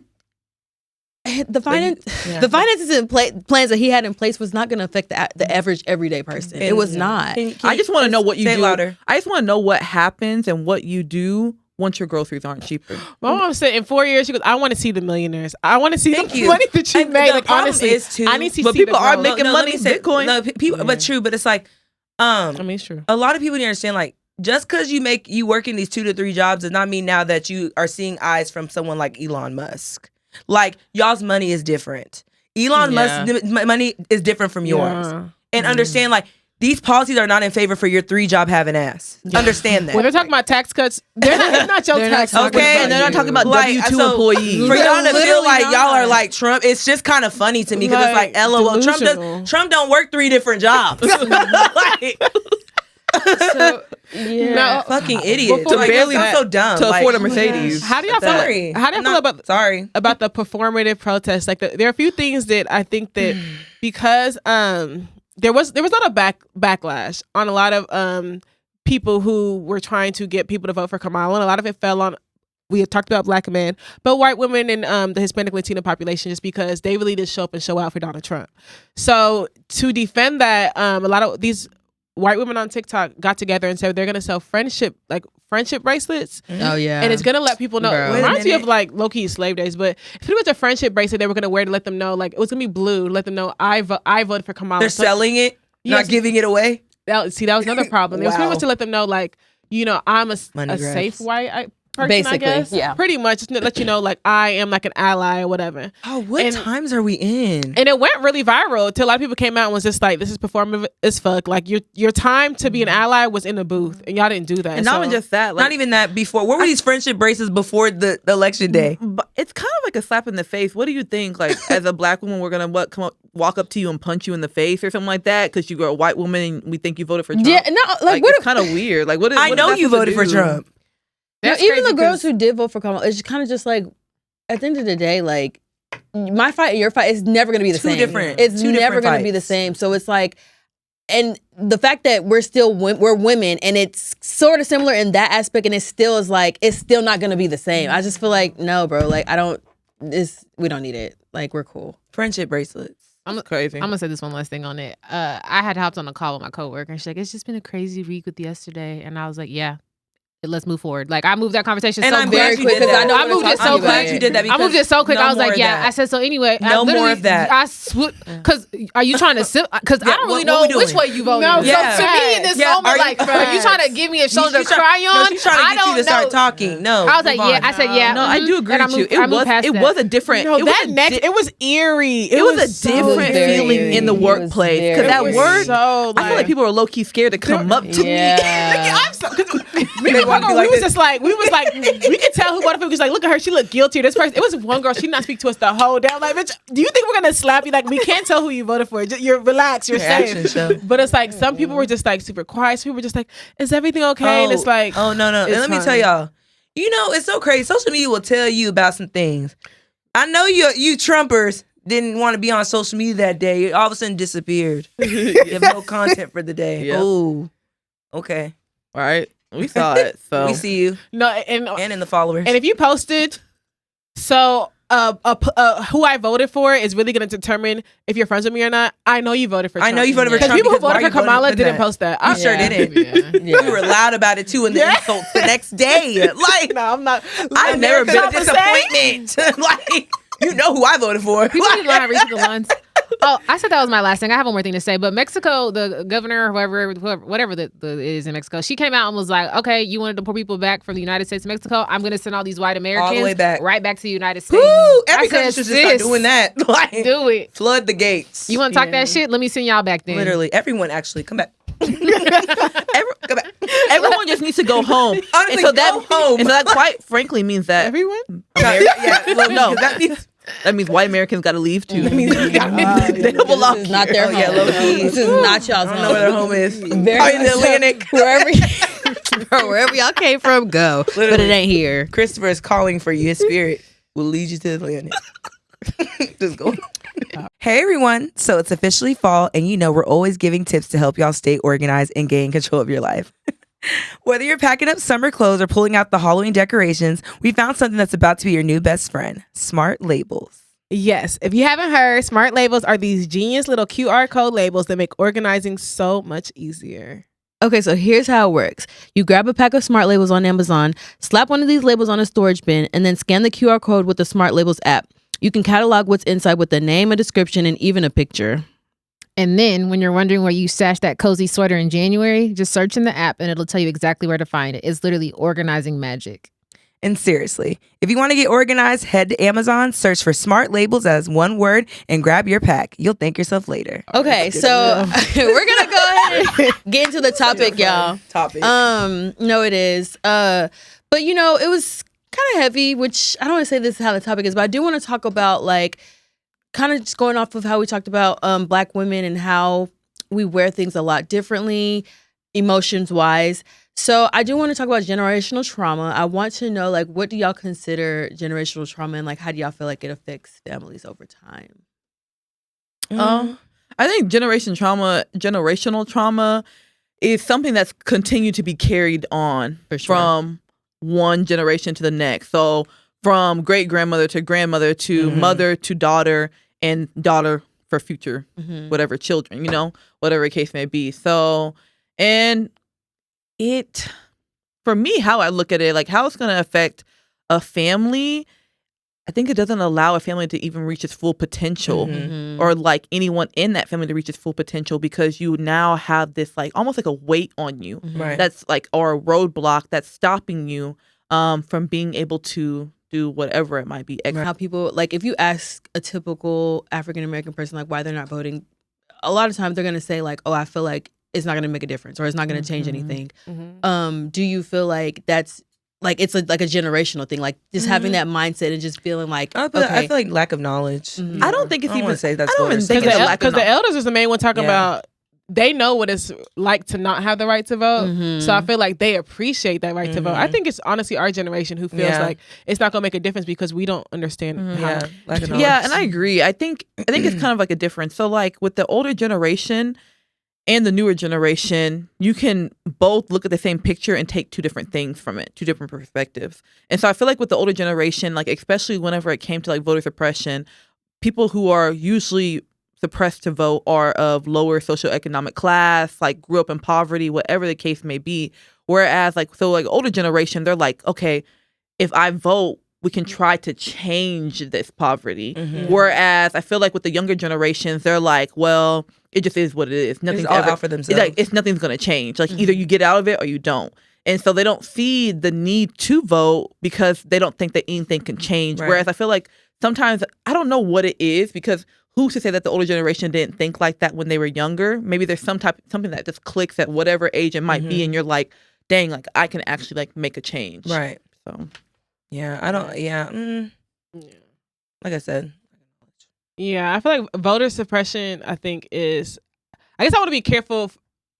the finance. The finances and plans that he had in place was not going to affect the average everyday person. It was not. I just want to know what you do. Louder. I just want to know what happens and what you do once your groceries aren't cheaper. My mom said in 4 years, she goes, I want to see the millionaires. I want to see the money that you made. Like, honestly, I need to see people the are growth. making money Bitcoin. No, people, but true. But it's like, I mean, it's true. A lot of people need to understand, like, just because you work in these 2 to 3 jobs does not mean now that you are seeing eyes from someone like Elon Musk. Like, y'all's money is different. Elon Musk's money is different from yours. And understand, like, these policies are not in favor for your 3-job having ass. Understand that. When they're talking about tax cuts, it's not your tax cuts. Okay, and they're not talking about like, W-2 so employees. For y'all to feel like y'all are like Trump, it's just kind of funny to me because it's like, LOL, delusional. Trump don't work 3 different jobs. Like, So, yeah. fucking idiot. To barely so dumb. to like, afford a Mercedes. How do y'all feel? How do you feel about the performative protests? Like there are a few things that I think that because there was not a backlash on a lot of people who were trying to get people to vote for Kamala, and a lot of it fell on. We had talked about Black men, but white women and the Hispanic Latino population, just because they really did show up and show out for Donald Trump. So to defend that, a lot of these white women on TikTok got together and said they're gonna sell friendship bracelets. Oh yeah, and it's gonna let people know. Bro. It reminds me of like low-key slave days, but it's pretty much a friendship bracelet they were gonna wear to let them know, like it was gonna be blue, to let them know I voted for Kamala. They're selling it, not giving it away. That was another problem. It was pretty much to let them know, like, I'm a safe white person, basically, I guess. yeah. Pretty much, just to let you know, like, I am like an ally or whatever. Oh, what times are we in? And it went really viral till a lot of people came out and was just like, this is performative as fuck. Like, your time to be an ally was in the booth, and y'all didn't do that. And not even just that. Like, not even that before. Where were these friendship bracelets before the election day? But it's kind of like a slap in the face. What do you think? Like, as a Black woman, we're going to walk up to you and punch you in the face or something like that because you're a white woman and we think you voted for Trump? Yeah, no, like what? It's kind of weird. Like, what? I know you voted for Trump. Even the girls who did vote for Kamala, it's kind of just like, at the end of the day, like, my fight and your fight is never going to be the same. Different. It's Two never different going to be fights. the same. So it's like, and the fact that we're women, and it's sort of similar in that aspect, and it still is like it's still not gonna be the same. I just feel like no, bro. Like we don't need it. Like we're cool. Friendship bracelets. I'm crazy. I'm gonna say this one last thing on it. I had hopped on a call with my coworker, and she's like, "It's just been a crazy week with yesterday," and I was like, "Yeah, let's move forward." Like I moved that conversation And so I'm very glad you quick did because that. I know I moved it so I'm glad quick. you did that I moved it so quick. no I was more like, of "Yeah." that. I said so anyway. No more of that. Because are you trying to sip? Because Yeah, I don't really what know we doing? which way you voted. No, yeah. So to me in this Yeah, moment, are you- like, are you trying to give me a shoulder to She's cry no, on? she's trying to I get you don't to start know. talking. No, I was like, move yeah. on. I said, yeah. No, I do agree And I with you. moved- I moved past It that. was a different. No, it that was a next, it was eerie. It was a so different very feeling eerie. in the It was workplace very because that eerie. word. So, I feel like people were low key scared to come up to me. Yeah. I'm so, me and Coco, we was like, we could tell who voted for. Because like, look at her, she looked guilty. This person, it was one girl. She did not speak to us the whole day. I'm like, bitch, do you think we're gonna slap you? Like, we can't tell who you voted for. You're relaxed. You're Reaction safe. show. But it's like some people were just like super quiet. Some people were just like, is everything okay? And it's like, oh no. And it's let me fine. tell y'all, you know, it's so crazy. Social media will tell you about some things. I know you Trumpers didn't want to be on social media that day. You all of a sudden disappeared. You have no content for the day. Yep. Oh, okay. Right? We saw it. So We see you no, and and in the followers. if you posted, so who I voted for is really going to determine if you're friends with me or not. I know you voted for Trump. I know you voted for Because Trump people who because why voted for you voted Kamala for didn't that? post that. You sure didn't. Yeah. You were loud about it too, and the insults the next day. Like, No, I'm not. I've never been a America's not the same. disappointment. Like, you know who I voted for. People need to learn how to read the lines. Oh, I said that was my last thing. I have one more thing to say. But Mexico, the governor, whatever the is in Mexico, she came out and was like, "Okay, you wanted to pull people back from the United States to Mexico. I'm going to send all these white Americans way back. right back to the United States." Woo! Every I country said, should just start "Sis, doing that. Like, Do it. flood the gates. You want to talk that shit? Let me send y'all back then. Literally, everyone actually come back. Come back. everyone just needs to go home. Honestly, and so that go home. And so that quite frankly means that Everyone? Yeah, look, No. that means that means white Americans got to leave too. they don't belong. This is not their Oh, home. yeah, low key. This is not y'all's I don't home. know where their home is. Very Probably in the much so. Atlantic. Wherever y'all came from, go. But it Literally. ain't here. Christopher is calling for you. His spirit will lead you to the Atlantic. Just go. Hey everyone. So it's officially fall, and you know we're always giving tips to help y'all stay organized and gain control of your life. Whether you're packing up summer clothes or pulling out the Halloween decorations, we found something that's about to be your new best friend: smart labels. Yes. If you haven't heard, smart labels are these genius little QR code labels that make organizing so much easier. Okay, so here's how it works. You grab a pack of smart labels on Amazon, slap one of these labels on a storage bin, and then scan the QR code with the Smart Labels app. You can catalog what's inside with a name, a description, and even a picture. And then when you're wondering where you stashed that cozy sweater in January, just search in the app and it'll tell you exactly where to find it. It's literally organizing magic. And seriously, if you want to get organized, head to Amazon, search for smart labels as one word, and grab your pack. You'll thank yourself later. Okay, so we're gonna go ahead and get into the topic, y'all. Topic. No, it is. But you know, it was kind of heavy, which I don't want to say this is how the topic is, but I do want to talk about like kind of just going off of how we talked about Black women and how we wear things a lot differently, emotions wise. So I do want to talk about generational trauma. I want to know, like, what do y'all consider generational trauma, and like how do y'all feel like it affects families over time? I think generational trauma is something that's continued to be carried on For sure. from one generation to the next. So from great grandmother to grandmother to mother to daughter and daughter for future whatever children, you know, whatever the case may be. So, and it, for me, how I look at it, like how it's going to affect a family, I think it doesn't allow a family to even reach its full potential or like anyone in that family to reach its full potential because you now have this like almost like a weight on you Right. that's like, or a roadblock that's stopping you from being able to do whatever it might be. How people, like, if you ask a typical African American person like why they're not voting, a lot of times they're gonna say like, oh, I feel like it's not gonna make a difference or it's not gonna change anything. Do you feel like that's like it's like a generational thing, like just having that mindset and just feeling like I feel like lack of knowledge. I don't think it's I don't even wanna say that's I don't even voters. think it's a lack of Because the elders is the main one talking about they know what it's like to not have the right to vote. So I feel like they appreciate that right to vote. I think it's honestly our generation who feels like it's not gonna make a difference because we don't understand how. Lack of knowledge. Yeah, and I agree. I think it's kind of like a difference. So like with the older generation, and the newer generation, you can both look at the same picture and take two different things from it, two different perspectives. And so I feel like with the older generation, like especially whenever it came to like voter suppression, people who are usually suppressed to vote are of lower socioeconomic class, like grew up in poverty, whatever the case may be. Whereas like older generation, they're like, okay, if I vote, we can try to change this poverty. Whereas I feel like with the younger generations, they're like, well, it just is what it is. Nothing's all out for themselves. Nothing's going to change. Like either you get out of it or you don't. And so they don't see the need to vote because they don't think that anything can change. Right. Whereas I feel like sometimes, I don't know what it is, because who's to say that the older generation didn't think like that when they were younger? Maybe there's something that just clicks at whatever age it might be, and you're like, dang, like I can actually like make a change. Right. So yeah, I don't. Yeah. Like I said. Yeah, I feel like voter suppression, I think is. I guess I want to be careful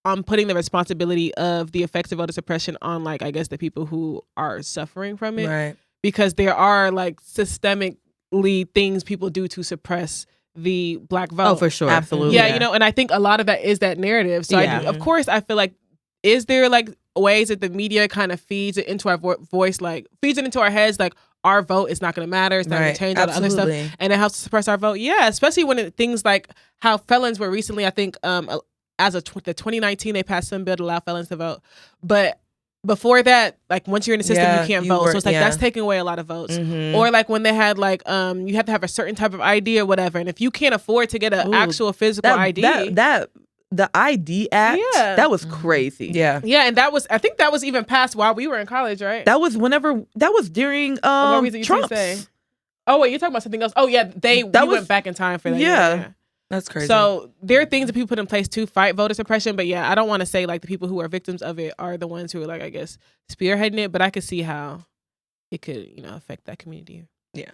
on putting the responsibility of the effects of voter suppression on, like, I guess the people who are suffering from it, Right. Because there are like systemically things people do to suppress the Black vote. Oh, for sure. absolutely. Yeah, and I think a lot of that is that narrative. So Yeah. of course, I feel like, is there like ways that the media kind of feeds it into our voice, like feeds it into our heads, like our vote is not going to matter, it's not going to change all the other Absolutely. stuff, and it helps to suppress our vote. Yeah, especially when things like how felons were recently, I think, as of the 2019, they passed some bill to allow felons to vote, but before that, like once you're in the system, you can't vote. So it's like that's taking away a lot of votes. Or like when they had like you have to have a certain type of ID or whatever, and if you can't afford to get an actual physical ID, the ID Act, that was crazy. Yeah. yeah, and I think that was even passed while we were in college, right? That was during What reason you Trump's. say? Oh wait, you're talking about something else. Oh yeah, we went back in time for that. Yeah. That's crazy. So there are things that people put in place to fight voter suppression, but yeah, I don't want to say like the people who are victims of it are the ones who are like, I guess, spearheading it, but I could see how it could, affect that community. Yeah.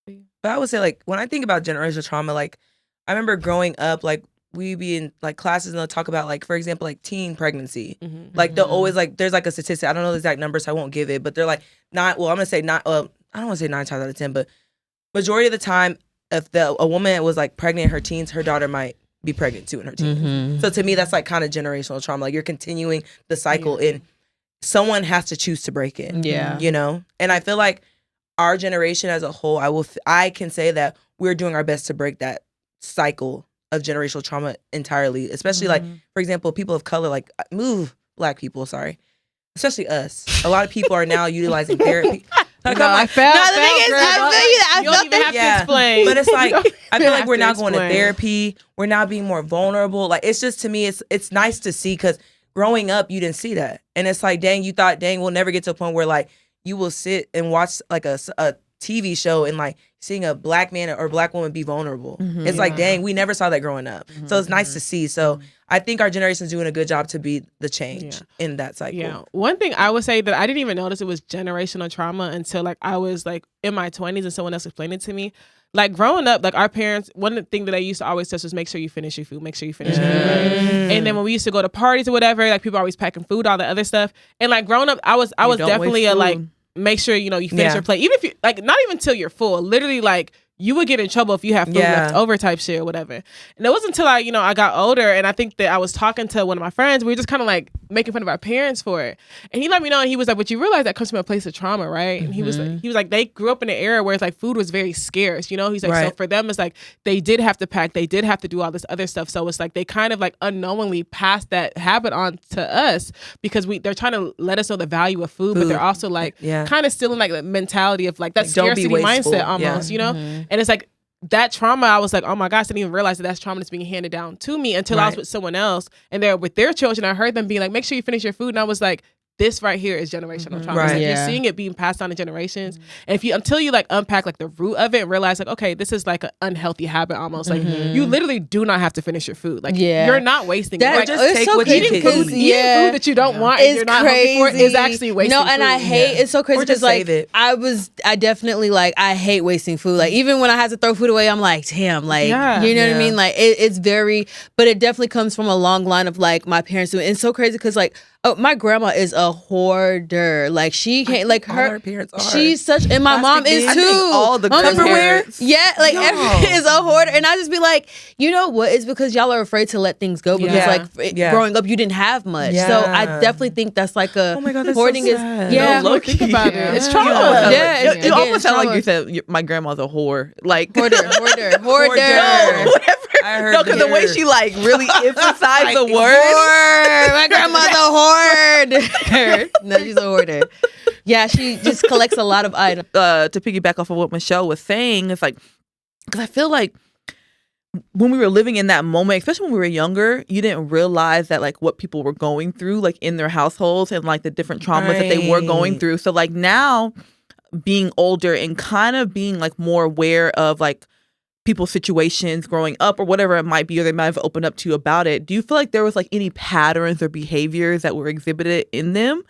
But I would say, like, when I think about generational trauma, like, I remember growing up, like, we be in like classes and they'll talk about, like, for example, like teen pregnancy. Like they'll always like, there's like a statistic. I don't know the exact number, so I won't give it, but they're like I don't want to say 9 times out of 10, but majority of the time, if a woman was like pregnant in her teens, her daughter might be pregnant too in her teens. So to me, that's like kind of generational trauma. Like you're continuing the cycle, and someone has to choose to break it. Yeah. And I feel like our generation as a whole, I can say that we're doing our best to break that cycle of generational trauma entirely. Especially like, for example, people of color, like Black people, sorry. Especially us. A lot of people are now utilizing therapy. Like, I felt You don't even have to explain. But it's like, I feel like have we're to now going to explain. therapy. We're now being more vulnerable. Like, it's just, to me, it's nice to see, because growing up, you didn't see that. And it's like, dang, we'll never get to a point where like you will sit and watch like a TV show and like seeing a Black man or Black woman be vulnerable. It's like, dang, we never saw that growing up. So it's nice to see. So I think our generation's doing a good job to be the change in that cycle. Yeah. One thing I would say that I didn't even notice it was generational trauma until like I was like in my 20s and someone else explained it to me. Like growing up, like our parents, one thing that I used to always tell us was make sure you finish your food, make sure you finish your food. Right? And then when we used to go to parties or whatever, like people always packing food, all the other stuff. And like growing up, I was definitely a like, make sure, you finish your plate. Even if you, like, not even till you're full. Literally, like, you would get in trouble if you have food left over type shit or whatever. And it wasn't until I got older, and I think that I was talking to one of my friends. We were just kind of like making fun of our parents for it. And he let me know, and he was like, but you realize that comes from a place of trauma, right? And he was like, they grew up in an era where it's like food was very scarce, He's like, so for them, it's like they did have to pack, they did have to do all this other stuff. So it's like they kind of like unknowingly passed that habit on to us because they're trying to let us know the value of food. But they're also like kind of still in like the mentality of like that scarcity mindset almost, And it's like that trauma, I was like, oh my gosh, I didn't even realize that that's trauma that's being handed down to me until I was with someone else and they're with their children. I heard them being like, make sure you finish your food. And I was like, this right here is generational trauma. It's like you're seeing it being passed on to generations. And until you like unpack like the root of it and realize like, okay, this is like an unhealthy habit almost. Like you literally do not have to finish your food. Like you're not wasting it. Like, just take what you eating can food, eat. eating food that you don't want and you're not healthy for is actually wasting food. No, and I hate it's so crazy because like I definitely like I hate wasting food. Like even when I have to throw food away, I'm like, damn, like you know what I mean? Like it's very, but it definitely comes from a long line of like my parents doing. It's so crazy because like, Oh, my grandma is a hoarder. Like she can't, like all her. our parents are. She's such, and my mom is bins. too. I think all the Mama's grandparents. Yeah, like Yo. everyone is a hoarder, and I just be like, you know what? It's because y'all are afraid to let things go because, Yeah. like, Yeah. growing up, you didn't have much. So I Yeah. definitely think that's like a Oh my God, that's hoarding so is sad. yeah. No, Think about Yeah. it. It's You trauma. almost sound Yeah, like, you again, almost sound like trauma. you said my grandma's a whore. Like hoarder. No, whatever. I heard No, because the way that. she like really emphasized the word. Hoard. My grandma's a hoarder. No, she's a hoarder. Yeah, she just collects a lot of items. To piggyback off of what Michelle was saying, it's like, because I feel like when we were living in that moment, especially when we were younger, you didn't realize that like what people were going through, like in their households and like the different traumas that they were going Right. through. So like now, being older and kind of being like more aware of like people's situations growing up or whatever it might be, or they might have opened up to you about it. Do you feel like there was like any patterns or behaviors that were exhibited in them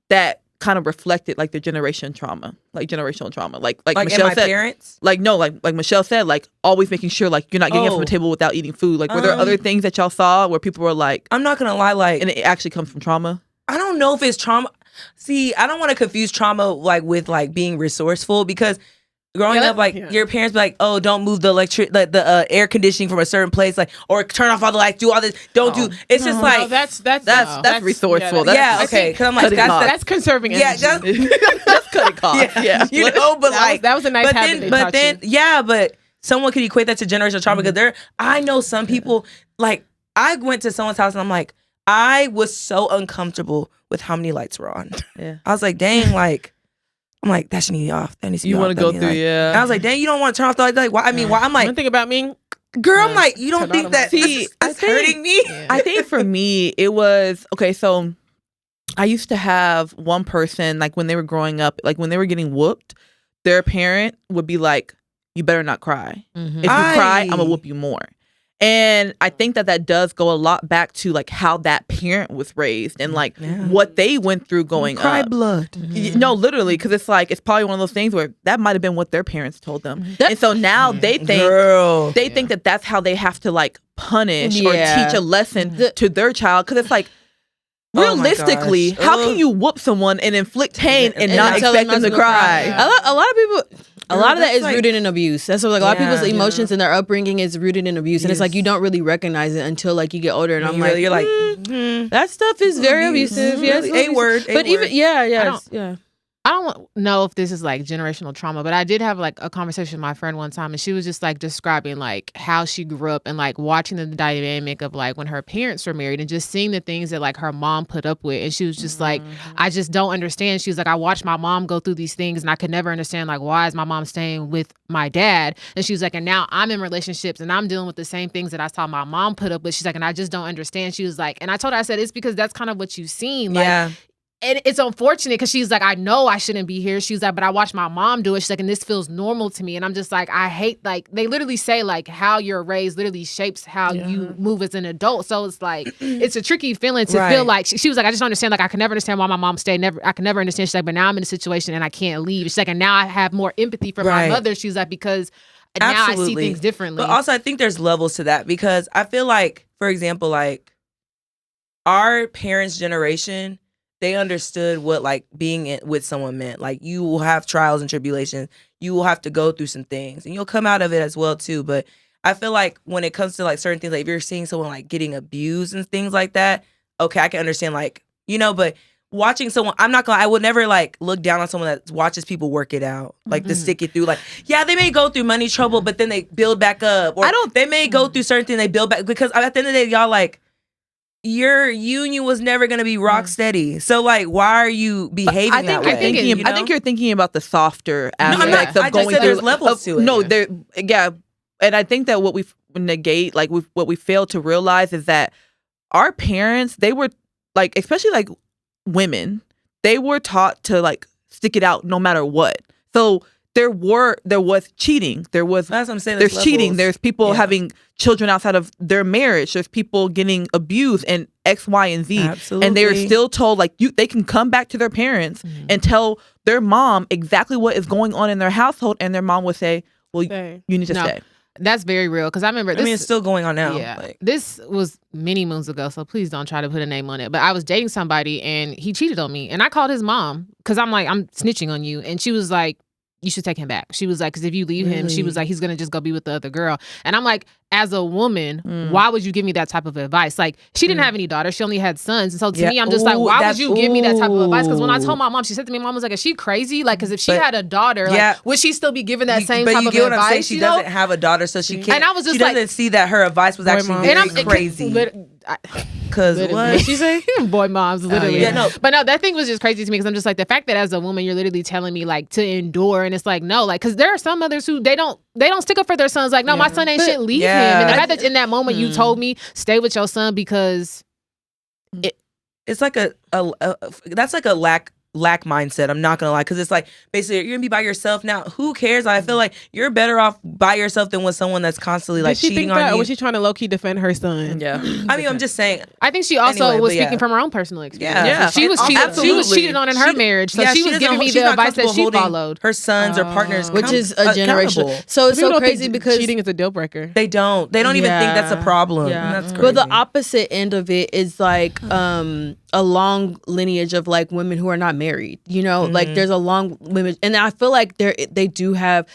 that kind of reflected like their generational trauma, like Michelle in my said, parents. like no, like Michelle said, like always making sure like you're not getting up from Oh. the table without eating food. Like were there other things that y'all saw where people were like, I'm not gonna lie, like and it actually comes from trauma? I don't know if it's trauma. See, I don't want to confuse trauma like with like being resourceful because growing up, like your parents be like, "Oh, don't move the air conditioning from a certain place, like, or turn off all the lights, do all this, don't do." It's just like No, that's resourceful. Yeah, That's okay. Because I'm like, cutting off. that's conserving yeah, energy. that's cutting costs. Yeah. you know, but like that was a nice but habit then, they but taught then, you. yeah, but someone could equate that to generational trauma because I know some people like I went to someone's house and I'm like, I was so uncomfortable with how many lights were on. Yeah. I was like, dang, like. I'm like, that should be off. That needs to be You off. want to go through, And I was like, dang, you don't want to turn off the light. Like, why? I mean, why? I'm One like, thing about me, girl, I'm like, you don't turn think all the that lights. See, that's hurting me? I think for me, it was okay. So I used to have one person, like when they were growing up, like when they were getting whooped, their parent would be like, "You better not cry. If you cry, I'm gonna whoop you more." And I think that does go a lot back to like how that parent was raised and like what they went through going Cry up. blood. No, literally, because it's like it's probably one of those things where that might have been what their parents told them, and so now they think Girl. they think that that's how they have to like punish or Yeah. teach a lesson to their child, because it's like Oh my realistically, gosh. how can you whoop someone and inflict pain and not tell expect them to not cry? A lot of people. A Girl, lot of that that's is like- rooted in abuse. That's what, like a lot of Yeah. people's emotions and their upbringing is rooted in abuse, and it's like you don't really recognize it until like you get older. And I'm like, you're like, that stuff is very Abuse. abusive. Yes, Really? A word, a But even word. yeah. I don't know if this is like generational trauma, but I did have like a conversation with my friend one time, and she was just like describing like how she grew up and like watching the dynamic of like when her parents were married and just seeing the things that like her mom put up with. And she was just like, I just don't understand. She was like, I watched my mom go through these things and I could never understand like, why is my mom staying with my dad? And she was like, and now I'm in relationships and I'm dealing with the same things that I saw my mom put up with. She's like, and I just don't understand. She was like, and I told her, I said, it's because that's kind of what you've seen. Like, yeah. and it's unfortunate because she's like, I know I shouldn't be here. She's like, but I watched my mom do it. She's like, and this feels normal to me. And I'm just like, I hate, like, they literally say, like, how you're raised literally shapes how you move as an adult. So it's like, it's a tricky feeling to feel Right. like, she was like, I just don't understand. Like, I can never understand why my mom stayed. I can never understand. She's like, but now I'm in a situation and I can't leave. She's like, and now I have more empathy for my Right. mother. She's like, because now I see Absolutely. things differently. But also, I think there's levels to that because I feel like, for example, like our parents' generation, they understood what like being with someone meant. Like you will have trials and tribulations. You will have to go through some things, and you'll come out of it as well too. But I feel like when it comes to like certain things, like if you're seeing someone like getting abused and things like that, okay, I can understand like but watching someone, I would never like look down on someone that watches people work it out, like to stick it through. Like, yeah, they may go through money trouble, but then they build back up. Or they may go through certain things, they build back, because at the end of the day, y'all like, your union was never gonna be rock steady. So like, why are you behaving that way? I think you're thinking about the softer I'm not. aspects of I just going said through. there's levels to it. No, and I think that what we negate, like what we fail to realize, is that our parents, they were like, especially like women, they were taught to like stick it out no matter what. So there was cheating. That's what I'm saying. There's cheating. levels. There's people having children outside of their marriage. There's people getting abused and X, Y, and Z. Absolutely. And they're still told like they can come back to their parents and tell their mom exactly what is going on in their household, and their mom would say, "Well, Stay. you need to No. stay." That's very real because I remember this. I mean, it's still going on now. Yeah, Like, this was many moons ago, so please don't try to put a name on it. But I was dating somebody and he cheated on me, and I called his mom because I'm like, I'm snitching on you, and she was like, you should take him back. She was like, because if you leave him, she was like, he's gonna just go be with the other girl. And I'm like, as a woman, why would you give me that type of advice? Like, she didn't have any daughters, she only had sons, and so to me, I'm just like, why would you give me that type of advice? Because when I told my mom, she said to me, mom was like, is she crazy? Like, because if she had a daughter, like, would she still be giving that same type of advice? But you get what I'm saying? She doesn't have a daughter, so she can't. And I was just she doesn't see that her advice was actually very crazy. Because what did she say? Boy, moms, literally. Yeah, no. But no, that thing was just crazy to me because I'm just like, the fact that as a woman, you're literally telling me like to endure, and it's like, no, like, because there are some mothers who they don't stick up for their sons. Like, no, my son ain't shit. Leave him. And the fact that in that moment you told me stay with your son because it's like that's like a lack mindset. I'm not gonna lie, because it's like basically you're gonna be by yourself now. Who cares? I feel like you're better off by yourself than with someone that's constantly like cheating on you. Or was she trying to low key defend her son? Yeah, I mean, I'm just saying. I think she also was speaking from her own personal experience. Yeah. She was cheated. She was cheated on in her marriage, so she was giving me the advice that she followed. Her sons or partners, which is a generational. So it's so crazy because cheating is a deal breaker. They don't even think that's a problem. Yeah. That's crazy. But the opposite end of it is like a long lineage of like women who are not married, you know, like there's a long lineage, and I feel like they do have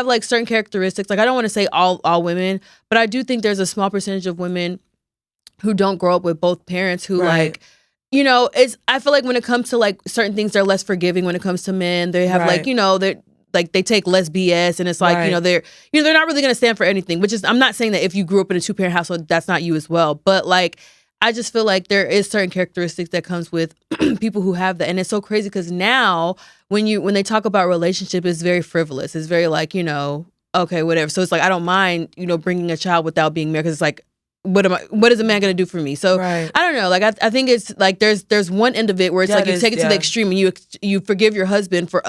like certain characteristics. Like, I don't want to say all women, but I do think there's a small percentage of women who don't grow up with both parents who like, you know, I feel like when it comes to like certain things, they're less forgiving. When it comes to men, they have like, you know, they're like, they take less BS, and it's like, you know, they're not really going to stand for anything, which is, I'm not saying that if you grew up in a 2-parent household, that's not you as well. But like, I just feel like there is certain characteristics that comes with people who have that. And it's so crazy because now when they talk about relationship, it's very frivolous. It's very like, you know, okay, whatever. So it's like, I don't mind, you know, bringing a child without being married, because it's like, what is a man going to do for me? So I don't know. Like, I think it's like, there's one end of it where it's like you take it to the extreme and you forgive your husband for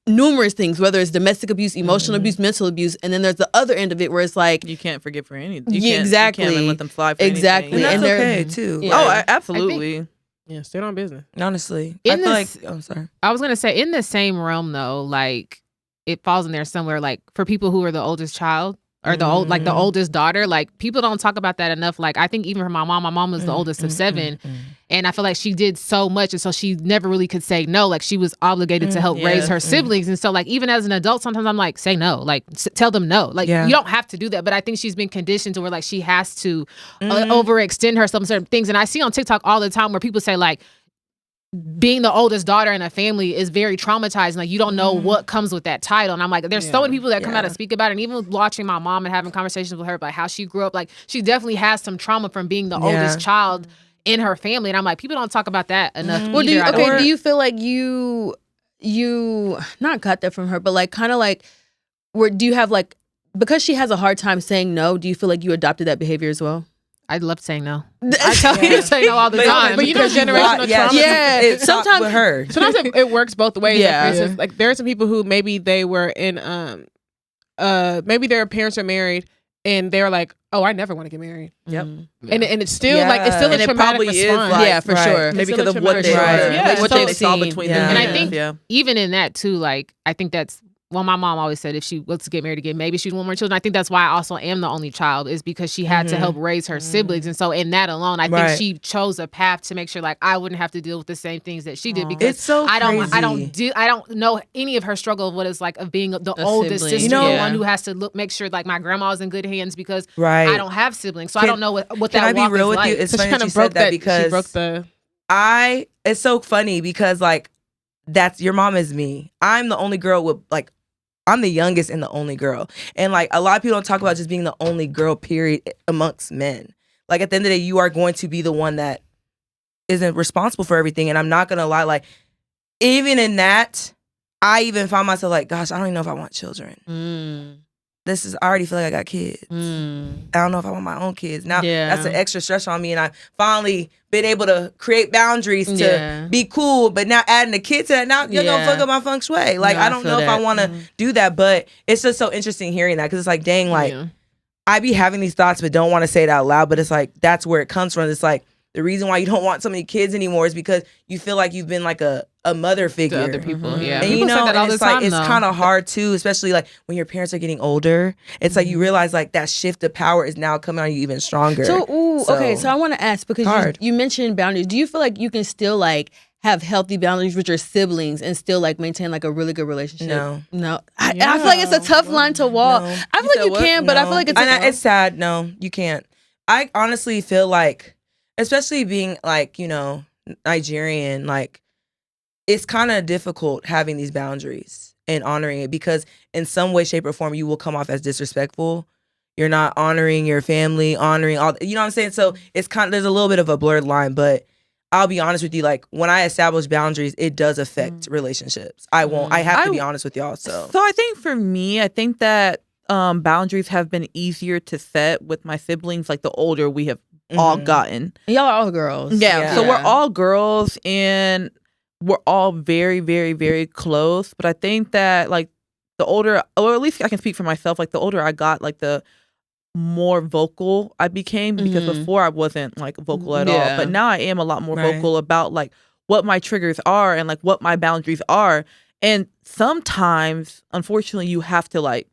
numerous things, whether it's domestic abuse, emotional abuse, mental abuse, and then there's the other end of it where it's like you can't forgive for anything. Exactly. You can't let them fly for exactly, anything. And that's okay too. Yeah. Oh, absolutely. Yeah, stay on business. Honestly, I was gonna say in the same realm though, like it falls in there somewhere. Like for people who are the oldest child or the oldest daughter, like people don't talk about that enough. Like I think even for my mom was the oldest of 7. And I feel like she did so much, and so she never really could say no. Like she was obligated to help raise her siblings, and so like even as an adult, sometimes I'm like, say no, like tell them no. Like you don't have to do that, but I think she's been conditioned to where like she has to overextend herself in certain things. And I see on TikTok all the time where people say like, being the oldest daughter in a family is very traumatizing. Like you don't know what comes with that title. And I'm like, there's so many people that come out and speak about it. And even watching my mom and having conversations with her about how she grew up, like she definitely has some trauma from being the oldest child in her family. And I'm like, people don't talk about that enough. Well, do you feel like you not got that from her, but like kind of like, do you have like, because she has a hard time saying no, do you feel like you adopted that behavior as well? I love saying no. I tell you to say no all the time. But you know, generational trauma. Yeah, sometimes with her. Sometimes it works both ways. Yeah. Like, for instance, like there are some people who maybe they were in maybe their parents are married and they're like, oh, I never want to get married. Yep. And it's still like it's still a traumatic response. Like, for sure. Maybe because of what they saw between them. And I think even in that too, like I think that's, well, my mom always said if she was to get married again, maybe she'd want more children. I think that's why I also am the only child, is because she had to help raise her siblings. And so in that alone, I think she chose a path to make sure like I wouldn't have to deal with the same things that she did, because it's so I don't know any of her struggle of what it's like of being the oldest sister, the one who has to make sure like my grandma's in good hands, because I don't have siblings. So I don't know what that walk is like. Can I be real with you? It's funny that you said that, because she broke the... it's so funny because like that's, your mom is me. I'm the only girl with like, I'm the youngest and the only girl. And like a lot of people don't talk about just being the only girl, period, amongst men. Like at the end of the day, you are going to be the one that isn't responsible for everything. And I'm not going to lie, like even in that, I even found myself like, gosh, I don't even know if I want children. I already feel like I got kids. I don't know if I want my own kids. Now that's an extra stress on me. And I finally been able to create boundaries to be cool. But now adding a kid to that, now you're going to fuck up my feng shui. Like, I don't know if I want to do that. But it's just so interesting hearing that, because it's like, dang, like I be having these thoughts but don't want to say it out loud. But it's like, that's where it comes from. It's like, the reason why you don't want so many kids anymore is because you feel like you've been like a mother figure To other people, yeah. and People you know say that all and the it's like time, it's though. kind of hard too, especially like when your parents are getting older. It's like you realize like that shift of power is now coming on you even stronger. So okay, so I want to ask, because you mentioned boundaries. Do you feel like you can still like have healthy boundaries with your siblings and still like maintain like a really good relationship? No. I feel like it's a tough line to walk. No. I feel like you can, but I feel like it's sad. No, you can't. I honestly feel like, especially being like, you know, Nigerian, like it's kind of difficult having these boundaries and honoring it, because in some way, shape, or form, you will come off as disrespectful. You're not honoring your family, honoring all, you know what I'm saying? So it's kind of, there's a little bit of a blurred line, but I'll be honest with you, like when I establish boundaries, it does affect relationships. I have to be honest with y'all. So I think for me, I think that boundaries have been easier to set with my siblings, like the older we have all gotten. Y'all are all girls. Yeah. So we're all girls and we're all very, very, very close. But I think that like the older, or at least I can speak for myself, like the older I got, like the more vocal I became, because before I wasn't like vocal at all, but now I am a lot more vocal about like what my triggers are and like what my boundaries are. And sometimes, unfortunately, you have to like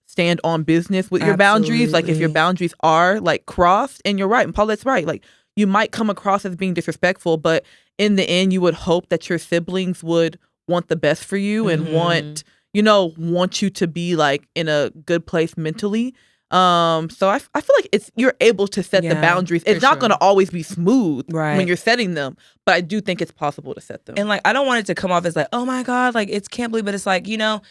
stand on business with your boundaries. Like if your boundaries are like crossed, and you're right, and Paulette's right, like you might come across as being disrespectful, but in the end, you would hope that your siblings would want the best for you and want you to be like in a good place mentally. So I feel like you're able to set the boundaries. It's not going to always be smooth when you're setting them, but I do think it's possible to set them. And like, I don't want it to come off as like, oh my God, like it's can't believe, but it's like, you know,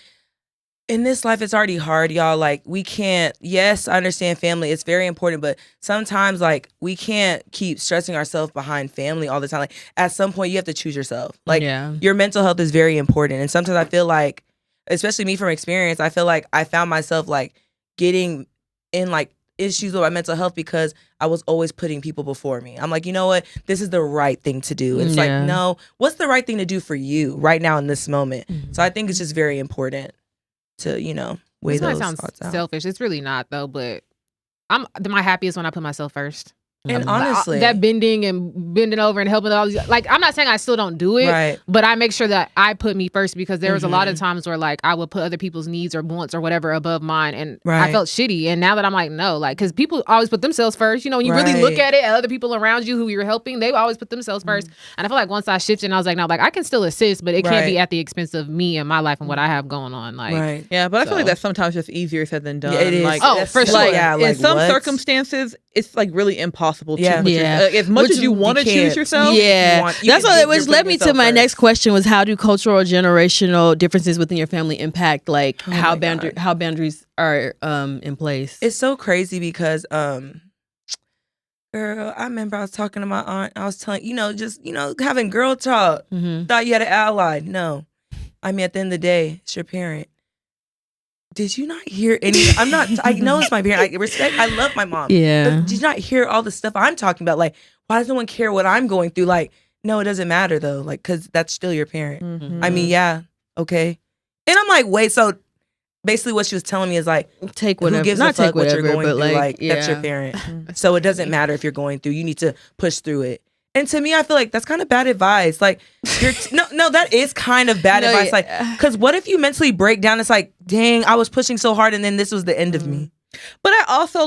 in this life, it's already hard, y'all. Like we can't, yes, I understand family. It's very important, but sometimes like we can't keep stressing ourselves behind family all the time. Like at some point you have to choose yourself. Like your mental health is very important. And sometimes I feel like, especially me from experience, I feel like I found myself like getting in like issues with my mental health because I was always putting people before me. I'm like, you know what? This is the right thing to do. It's like, no, what's the right thing to do for you right now in this moment? So I think it's just very important to, you know, weigh those thoughts out. Selfish. It's really not though, but I'm my happiest when I put myself first. And honestly, that bending over and helping all these, like, I'm not saying I still don't do it, but I make sure that I put me first, because there was a lot of times where like I would put other people's needs or wants or whatever above mine, and I felt shitty. And now that I'm like, no, like, because people always put themselves first, you know, when you really look at it, other people around you who you're helping, they always put themselves first. And I feel like once I shifted, and I was like, no, like I can still assist, but it can't be at the expense of me and my life and what I have going on. Like, yeah, but I feel like that's sometimes just easier said than done. Yeah, it is. Like, for sure. Like, yeah, in some circumstances, it's like really impossible to. As much as you want to choose yourself, that's what. Which led me to my next question: was how do cultural or generational differences within your family impact like how boundaries are in place? It's so crazy because girl, I remember I was talking to my aunt. I was telling, just having girl talk. Thought you had an ally. No, I mean at the end of the day, it's your parent. Did you not hear any? I know it's my parent. I love my mom. Yeah. But did you not hear all the stuff I'm talking about? Like, why does no one care what I'm going through? Like, no, it doesn't matter though. Like, because that's still your parent. I mean, yeah, okay. And I'm like, wait, so basically what she was telling me is like, take whatever. Who gives not a fuck take whatever, what you're going but through? like that's your parent. So it doesn't matter if you're going through. You need to push through it. And to me, I feel like that's kind of bad advice. Like, no, that is kind of bad advice. Like, because what if you mentally break down? It's like, dang, I was pushing so hard, and then this was the end of me. But I also,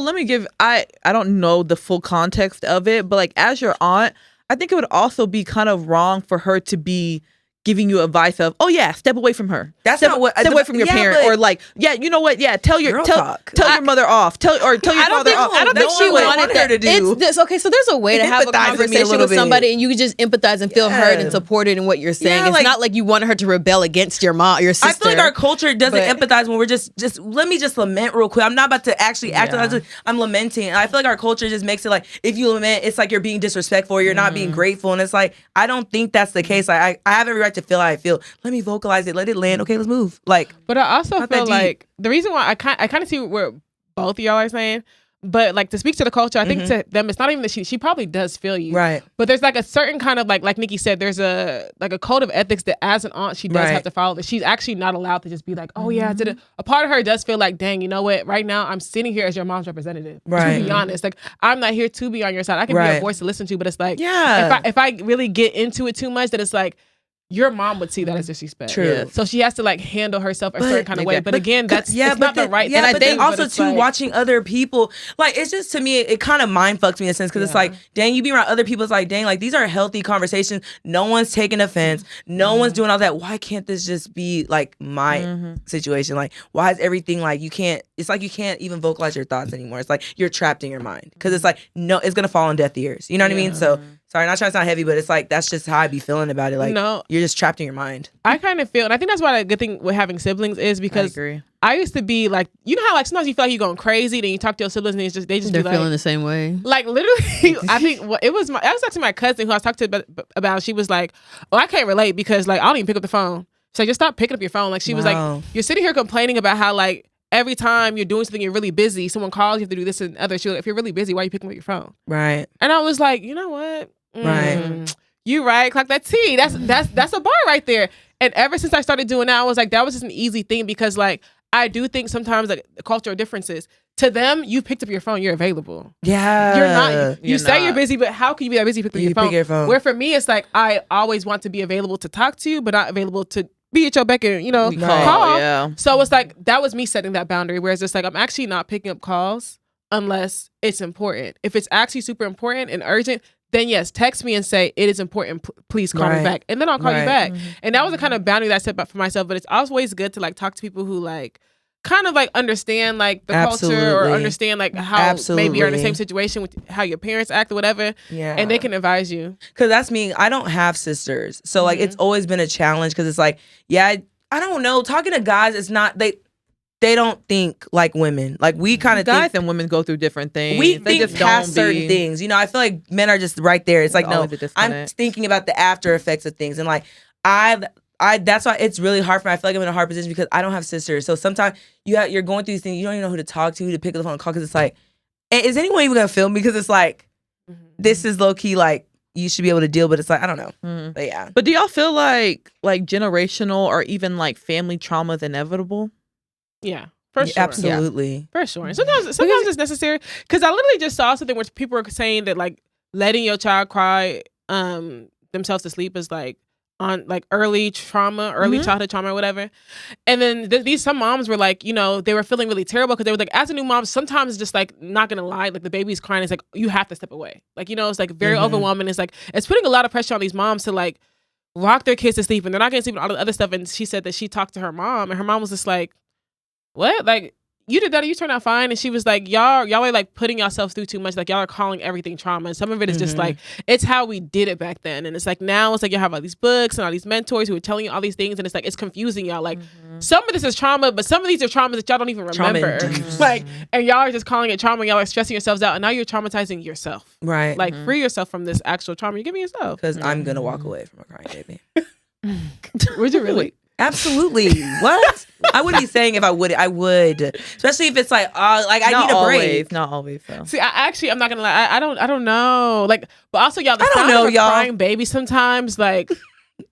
I don't know the full context of it, but like as your aunt, I think it would also be kind of wrong for her to be giving you advice of, oh yeah, step away from her. That's step not what. Step away from your parent, or like, yeah, you know what? Yeah, tell your mother off. Tell your father off. I don't think she wanted her to do. Okay, so there's a way to have a conversation with somebody, and you can just empathize and feel heard and supported in what you're saying. It's not like you want her to rebel against your mom, your sister. I feel like our culture doesn't empathize when we're just let me just lament real quick. I'm not about to actually act. I'm lamenting. And I feel like our culture just makes it like if you lament, it's like you're being disrespectful or you're not being grateful, and it's like I don't think that's the case. I have every right to feel how I feel. Let me vocalize it. Let it land. Okay, let's move. Like, but I also feel like the reason why I kind of see where both of y'all are saying, But like to speak to the culture, I think to them, it's not even that she probably does feel you. Right. But there's like a certain kind of like Nikki said, there's a code of ethics that as an aunt, she does have to follow, that she's actually not allowed to just be like, oh yeah, I did it. A part of her does feel like, dang, you know what? Right now I'm sitting here as your mom's representative. Right. To be honest. Like I'm not here to be on your side. I can be a voice to listen to, but it's like, yeah. if I really get into it too much, that it's like, your mom would see that as disrespect. True. So she has to like handle herself a certain kind of way. But again, it's not the right thing. Yeah, and I think also too, like, watching other people, like it's just to me, it kind of mind fucks me in a sense because it's like, dang, you be around other people, it's like, dang, like these are healthy conversations. No one's taking offense. No one's doing all that. Why can't this just be like my situation? Like, why is everything like it's like you can't even vocalize your thoughts anymore. It's like you're trapped in your mind because it's like, no, it's going to fall on deaf ears. You know what I mean? So, sorry, not trying to sound heavy, but it's like, that's just how I be feeling about it. Like, you're just trapped in your mind. I kind of feel, and I think that's why a good thing with having siblings is because I used to be like, you know how like sometimes you feel like you're going crazy, then you talk to your siblings and they just they're be like, feeling the same way. Like literally, I think I was actually my cousin who I was talking to about. She was like, "Oh, I can't relate because like I don't even pick up the phone." So just stop picking up your phone. Like she was like, "You're sitting here complaining about how like every time you're doing something you're really busy. Someone calls you have to do this and other. She was like, if you're really busy, why are you picking up your phone?" Right. And I was like, you know what? Right. You right, clock that T. That's a bar right there. And ever since I started doing that, I was like, that was just an easy thing because like I do think sometimes like the cultural differences. To them, you picked up your phone, you're available. Yeah. You're not. You say you're busy, but how can you be that busy picking up your phone? Where for me, it's like I always want to be available to talk to you, but not available to be at your beck and call. Yeah. So it's like that was me setting that boundary. Whereas it's like I'm actually not picking up calls unless it's important. If it's actually super important and urgent, then yes, text me and say it is important. Please call me back, and then I'll call you back. And that was the kind of boundary that I set up for myself. But it's always good to like talk to people who like kind of like understand like the culture or understand like how maybe you're in the same situation with how your parents act or whatever. Yeah, and they can advise you. Because that's me. I don't have sisters, so like it's always been a challenge. Because it's like, I don't know. Talking to guys, it's not they don't think like women. Like we kind of guys and women go through different things. We think past certain things. You know, I feel like men are just right there. It's like, no, I'm thinking about the after effects of things. And like I that's why it's really hard for me. I feel like I'm in a hard position because I don't have sisters. So sometimes you're going through these things. You don't even know who to talk to pick up the phone and call. Because it's like, is anyone even gonna feel me? Because it's like, this is low key like you should be able to deal. But it's like, I don't know. But yeah. But do y'all feel like generational or even like family trauma is inevitable? Yeah, for sure. Absolutely. For sure. And sometimes it's necessary. Because I literally just saw something where people were saying that like letting your child cry themselves to sleep is like on like early childhood trauma or whatever. And then some moms were like, you know, they were feeling really terrible because they were like, as a new mom, sometimes it's just like, not gonna lie, like the baby's crying, it's like, you have to step away. Like, you know, it's like very overwhelming. It's like, it's putting a lot of pressure on these moms to like rock their kids to sleep and they're not gonna sleep and all the other stuff. And she said that she talked to her mom and her mom was just like, what? Like, you did that, you turned out fine. And she was like, y'all are like putting yourselves through too much. Like, y'all are calling everything trauma. And some of it is just like, it's how we did it back then. And it's like, now it's like you have all these books and all these mentors who are telling you all these things. And it's like, it's confusing y'all. Like, some of this is trauma, but some of these are traumas that y'all don't even remember. Like, and y'all are just calling it trauma. And y'all are stressing yourselves out. And now you're traumatizing yourself. Right. Like, free yourself from this actual trauma you're giving yourself. Because I'm going to walk away from a crying baby. Would you really? Absolutely. What? I wouldn't be saying if I would. I would, especially if it's like, I need a break. Not always, though. See, I'm not gonna lie. I don't know. Like, but also y'all, the sound of a crying baby sometimes, like.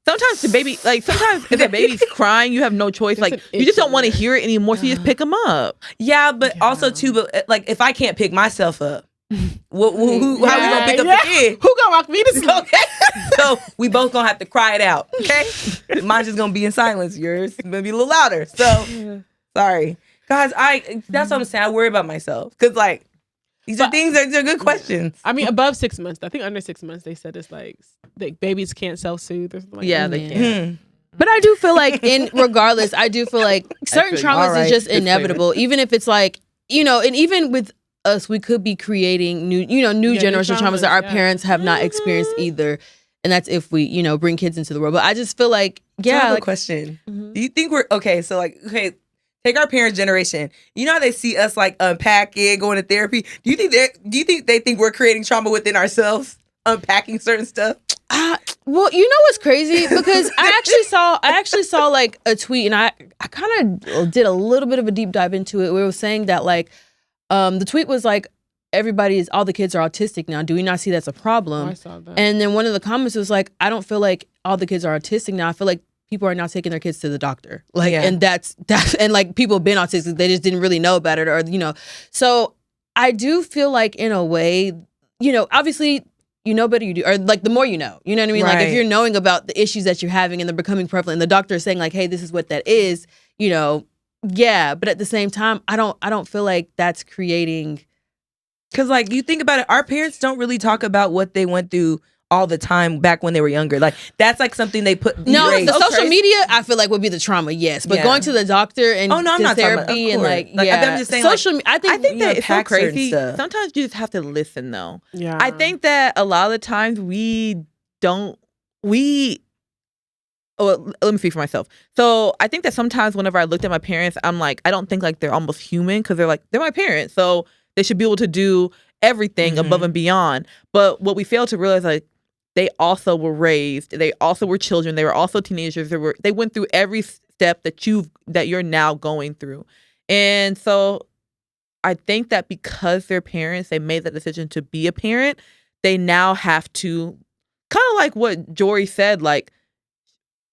Sometimes the baby, like sometimes if the baby's crying, you have no choice. Like you just don't want to hear it anymore, so you just pick them up. Yeah, but also too, but like if I can't pick myself up. How we gonna pick up the kid? Who gonna rock me to sleep? Okay. So we both gonna have to cry it out. Okay, mine's just gonna be in silence. Yours gonna be a little louder. So sorry, guys. That's what I'm saying. I worry about myself because like these are things that are good questions. I mean, above 6 months. I think under 6 months they said it's like babies can't self-soothe or something. Like that. They can. But I do feel like regardless, I do feel like certain traumas is just inevitable. Even if it's like, you know, and even with us, we could be creating new generational traumas that our parents have not experienced either. And that's if we, you know, bring kids into the world. But I just feel like, I have a question. Do you think we're okay? So like, take our parents' generation. You know how they see us like unpacking, going to therapy. Do you think they think we're creating trauma within ourselves, unpacking certain stuff? Well, you know what's crazy? Because I actually saw like a tweet, and I kind of did a little bit of a deep dive into it, where it was saying that like, the tweet was like, all the kids are autistic now. Do we not see that's a problem? I saw that. And then one of the comments was like, I don't feel like all the kids are autistic now. I feel like people are now taking their kids to the doctor. Like, Yeah. and that's, and like people have been autistic. They just didn't really know about it, or, so I do feel like in a way, obviously, better you do, or like the more you know what I mean? Like if Right. you're knowing about the issues that you're having and they're becoming prevalent and the doctor is saying like, hey, this is what that is, yeah. But at the same time, I don't feel like that's creating. Because, like, you think about it, our parents don't really talk about what they went through all the time back when they were younger. Like, that's like something they put. No, erased. the social media, I feel like would be the trauma, yes. But Yeah. going to the doctor and Oh, no, I'm to not talking about- therapy of and course. like, Like, yeah. I'm just saying, social. like, I I think think that it's so unpack certain crazy. stuff. Sometimes you just have to listen, though. Yeah. I think that a lot of the times let me speak for myself. So I think that sometimes whenever I looked at my parents, I'm like, I don't think like they're almost human because they're my parents. So they should be able to do everything above and beyond. But what we fail to realize, like, they also were raised. They also were children. They were also teenagers. They went through every step that you're now going through. And so I think that because they're parents, they made that decision to be a parent. They now have to, kind of like what Jori said, like,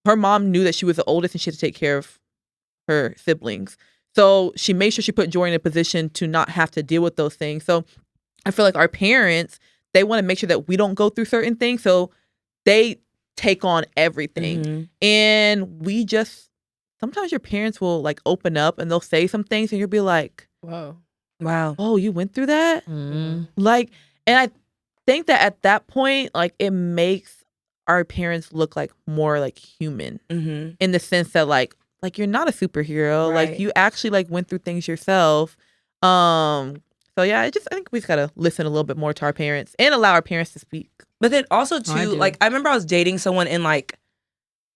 her mom knew that she was the oldest and she had to take care of her siblings. So she made sure she put Jori in a position to not have to deal with those things. So I feel like our parents, they want to make sure that we don't go through certain things. So they take on everything. Mhm. And sometimes your parents will like open up and they'll say some things and you'll be like, Whoa. Wow. oh, you went through that? Mm-hmm. Like, and I think that at that point, like, it makes our parents look like more like human Mm-hmm. in the sense that like you're not a superhero. Right. Like, you actually like went through things yourself. So yeah, I think we just gotta listen a little bit more to our parents and allow our parents to speak. But then also I too, do. like, I remember I was dating someone and like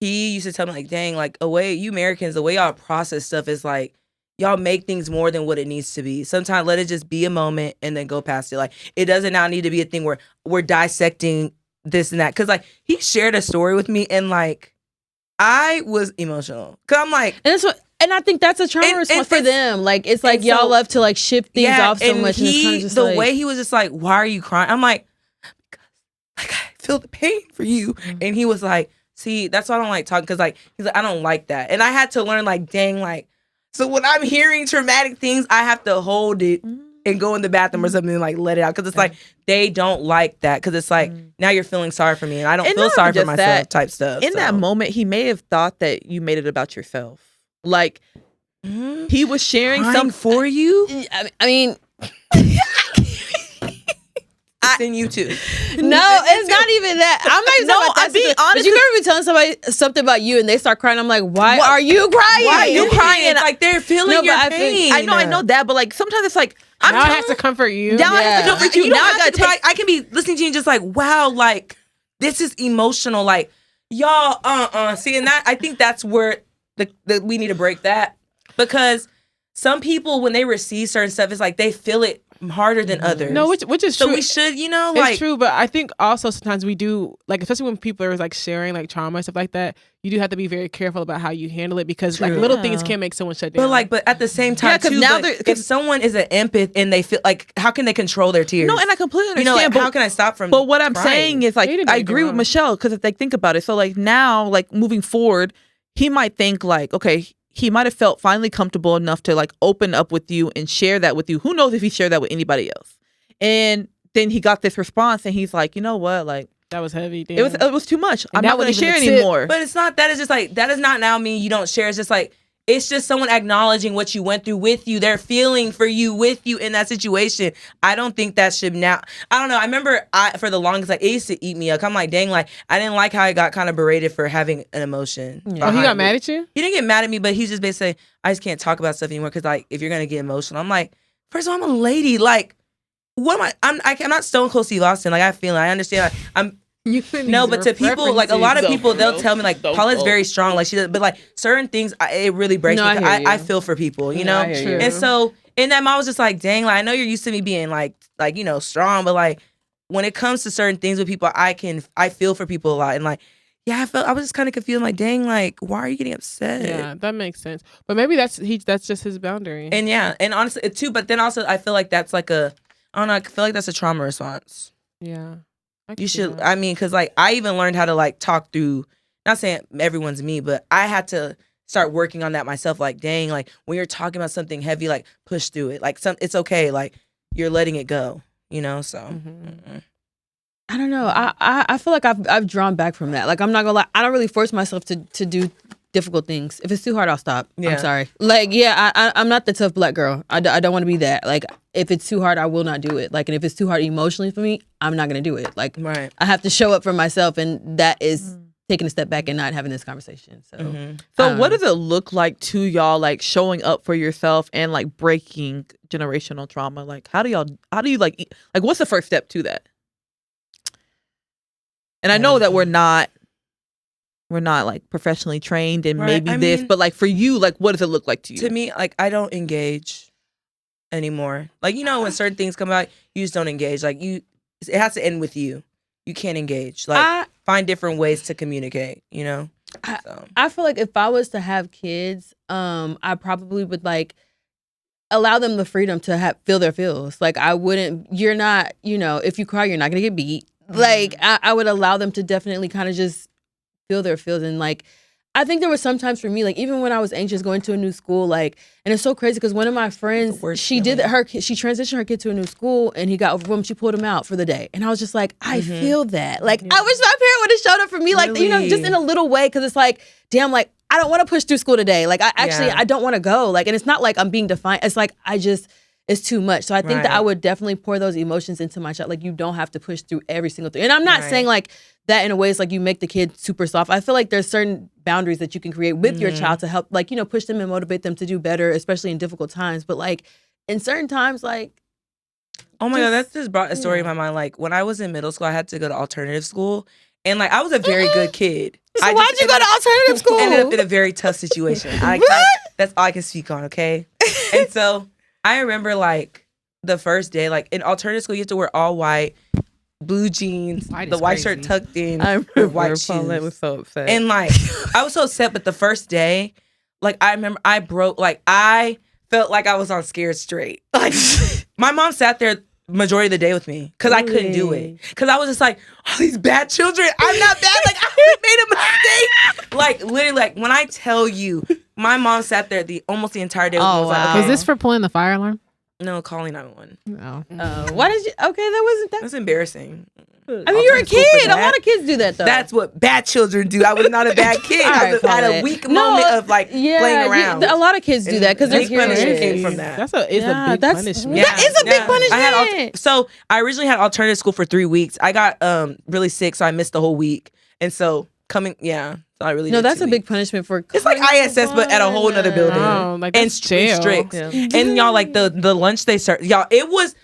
he used to tell me like, dang, like you Americans, the way y'all process stuff is like y'all make things more than what it needs to be. Sometimes let it just be a moment and then go past it. Like, it doesn't now need to be a thing where we're dissecting this and that. Cause like he shared a story with me and like I was emotional. Cause I'm like, And I think that's a trauma And- response and for it's- them. Like, it's like and y'all so- love to like ship things off so and much. And it's kind of just the like, way he was just like, why are you crying? I'm like, because like I feel the pain for you. And he was like, see, that's why I don't like talking. Cause like, he's like, I don't like that. And I had to learn like, dang, like, so when I'm hearing traumatic things, I have to hold it and go in the bathroom or something and like let it out. Cause it's like, they don't like that. Cause it's like, now you're feeling sorry for me and I don't And feel not sorry for just myself that, type stuff. In that moment, he may have thought that you made it about yourself. Like, he was sharing Crying for you? I mean, Then you too. no, it's not even that. I'm not even No, talking about that. I'm being situation. honest But you ever be telling somebody something about you and they start crying? I'm like, why are you crying? Why are you crying? Like they're feeling No, but your I think- pain. I know that, but like sometimes it's like I'm Now I telling- have to comfort you. Now I have to Yeah. comfort you. You don't Now I have gotta to, but take. I can be listening to you and just like, wow, like this is emotional. Like y'all, see, and that I think that's where we need to break that because some people when they receive certain stuff, it's like they feel it harder than others. No, which is so true. we should, It's like true, but I think also sometimes we do, like, especially when people are like sharing like trauma and stuff like that, you do have to be very careful about how you handle it because like True. little things can make someone shut down. but at the same time, Yeah, 'cause too, now but if someone is an empath and they feel like, how can they control their tears? No, and I completely you know, understand. like, how can I stop from? But what I'm crying? saying is like He didn't do I anything agree with wrong. Michelle because if they think about it, so like now, like moving forward, he might think like, okay, he might have felt finally comfortable enough to like open up with you and share that with you. Who knows if he shared that with anybody else? And then he got this response, and he's like, you know what, like that was heavy. Damn. it was too much. I'm that not going to wasn't share even the tip. anymore. But it's not. That is just like that does not now mean you don't share. It's just like it's just someone acknowledging what you went through with you. They're feeling for you with you in that situation. I don't think that should now. I don't know. I remember for the longest, like it used to eat me up. I'm like, dang, like I didn't like how I got kind of berated for having an emotion. Oh, he behind got it. mad at you? He didn't get mad at me, but he's just basically, I just can't talk about stuff anymore because like if you're gonna get emotional, I'm like, first of all, I'm a lady. Like, what am I? I'm not Stone Cold Steve Austin. Like I feel, I understand. Like, I'm. No, but to people, like a lot of people, they'll tell me like Paulette's very strong, like she does, but like certain things, it really breaks No, me. I 'Cause hear you. I feel for people, you know. I hear you. And so in that moment, I was just like, dang, like I know you're used to me being like you know strong, but like when it comes to certain things with people, I feel for people a lot, and like yeah, I was just kind of confused, like dang, like why are you getting upset? Yeah, that makes sense. But maybe that's just his boundary. And yeah, and honestly too, but then also I feel like that's like I don't know. I feel like that's a trauma response. Yeah. You should. I mean, because like I even learned how to like talk through. Not saying everyone's me, but I had to start working on that myself. Like, dang, like when you're talking about something heavy, like push through it. Like it's okay. Like you're letting it go. You know. So. I don't know. I feel like I've drawn back from that. Like I'm not gonna lie. I don't really force myself to do difficult things. If it's too hard, I'll stop. Yeah. I'm sorry. Like, yeah, I'm not the tough black girl. I don't want to be that. Like, if it's too hard, I will not do it. Like, and if it's too hard emotionally for me, I'm not going to do it. Like, Right. I have to show up for myself, and that is taking a step back and not having this conversation. So, So what does it look like to y'all, like showing up for yourself and like breaking generational trauma? Like, how do you like what's the first step to that? And I know that we're not like professionally trained and Right. maybe this, but like for you, like what does it look like to you? To me, like I don't engage anymore. Like you know, when certain things come out, you just don't engage. Like it has to end with you. You can't engage. Like find different ways to communicate. You know. I feel like if I was to have kids, I probably would like allow them the freedom to feel their feels. Like I wouldn't. You're not. You know, if you cry, you're not gonna get beat. Like I would allow them to definitely kind of just feel their feels. And like I think there was sometimes for me, like even when I was anxious going to a new school, like, and it's so crazy because one of my friends, she transitioned her kid to a new school and he got overwhelmed. She pulled him out for the day, and I was just like, I feel that. Like I wish my parent would have showed up for me, like Really? you know, just in a little way, because it's like, damn, like I don't want to push through school today. Like I don't want to go. Like, and it's not like I'm being defiant. It's like it's too much. So I think that I would definitely pour those emotions into my child. Like you don't have to push through every single thing. And I'm not saying like that in a way it's like you make the kid super soft. I feel like there's certain boundaries that you can create with your child to help, like, you know, push them and motivate them to do better, especially in difficult times. But like in certain times, like, oh my God, that just brought a story in my mind. Like when I was in middle school, I had to go to alternative school, and like I was a very good kid. So why'd you go to alternative school? Ended up in a very tough situation. That's all I can speak on. Okay, and so I remember like the first day, like in alternative school, you have to wear all white, blue jeans, the white shirt tucked in, I remember white Paulette shoes. was so upset. And like I was so upset, but the first day, like I remember I broke, like I felt like I was on Scared Straight. Like my mom sat there majority of the day with me because I couldn't do it. Because I was just like, all these bad children, I'm not bad. Like I made a mistake. Like literally, like when I tell you, my mom sat there almost the entire day with me. Oh, Was like, wow. okay, Was this for pulling the fire alarm? no, calling 911. No. why did you? Okay, that wasn't that. That's embarrassing. I mean, you're a Alternative school for kid. A that. lot of kids do that though. That's what bad children do. I was not a bad kid. All I right, had a Paulette. weak moment of like playing around. A lot of kids do that because they're Big punishment curious. came from that. It's a big punishment. That is a big punishment. I had so I originally had alternative school for 3 weeks. I got really sick, so I missed the whole week. And so so I really No, did that's 2 a big weeks. punishment for. It's like ISS, but at a whole nother building. Oh, like and that's jail. strict. Yeah. And y'all, like the lunch they served, y'all, it was.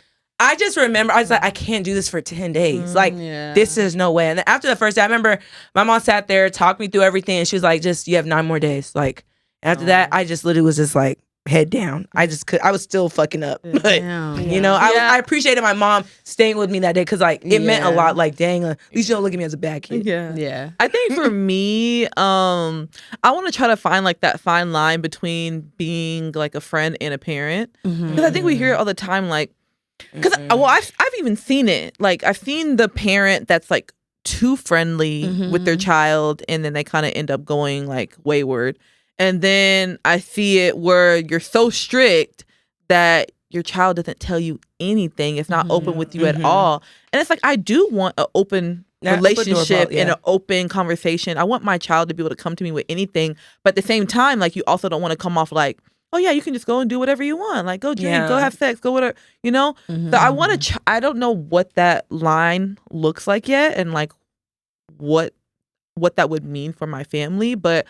I just remember I was like, I can't do this for 10 days. Like this is no way. And then after the first day, I remember my mom sat there, talked me through everything, and she was like, you have 9 more days. Like after that, I just literally was just like head down. I was still fucking up. But you know, I appreciated my mom staying with me that day because like it meant a lot. Like dang, at least you don't look at me as a bad kid. Yeah. I think for me, I want to try to find like that fine line between being like a friend and a parent. Because I think we hear it all the time, like, because I've even seen it. Like I've seen the parent that's like too friendly with their child, and then they kind of end up going like wayward. And then I see it where you're so strict that your child doesn't tell you anything. It's not open with you at all. And it's like, I do want an open relationship and an open conversation. I want my child to be able to come to me with anything. But at the same time, like you also don't want to come off like, oh yeah, you can just go and do whatever you want. Like go drink, go have sex, go whatever, you know? So I want to, I don't know what that line looks like yet and like what that would mean for my family. But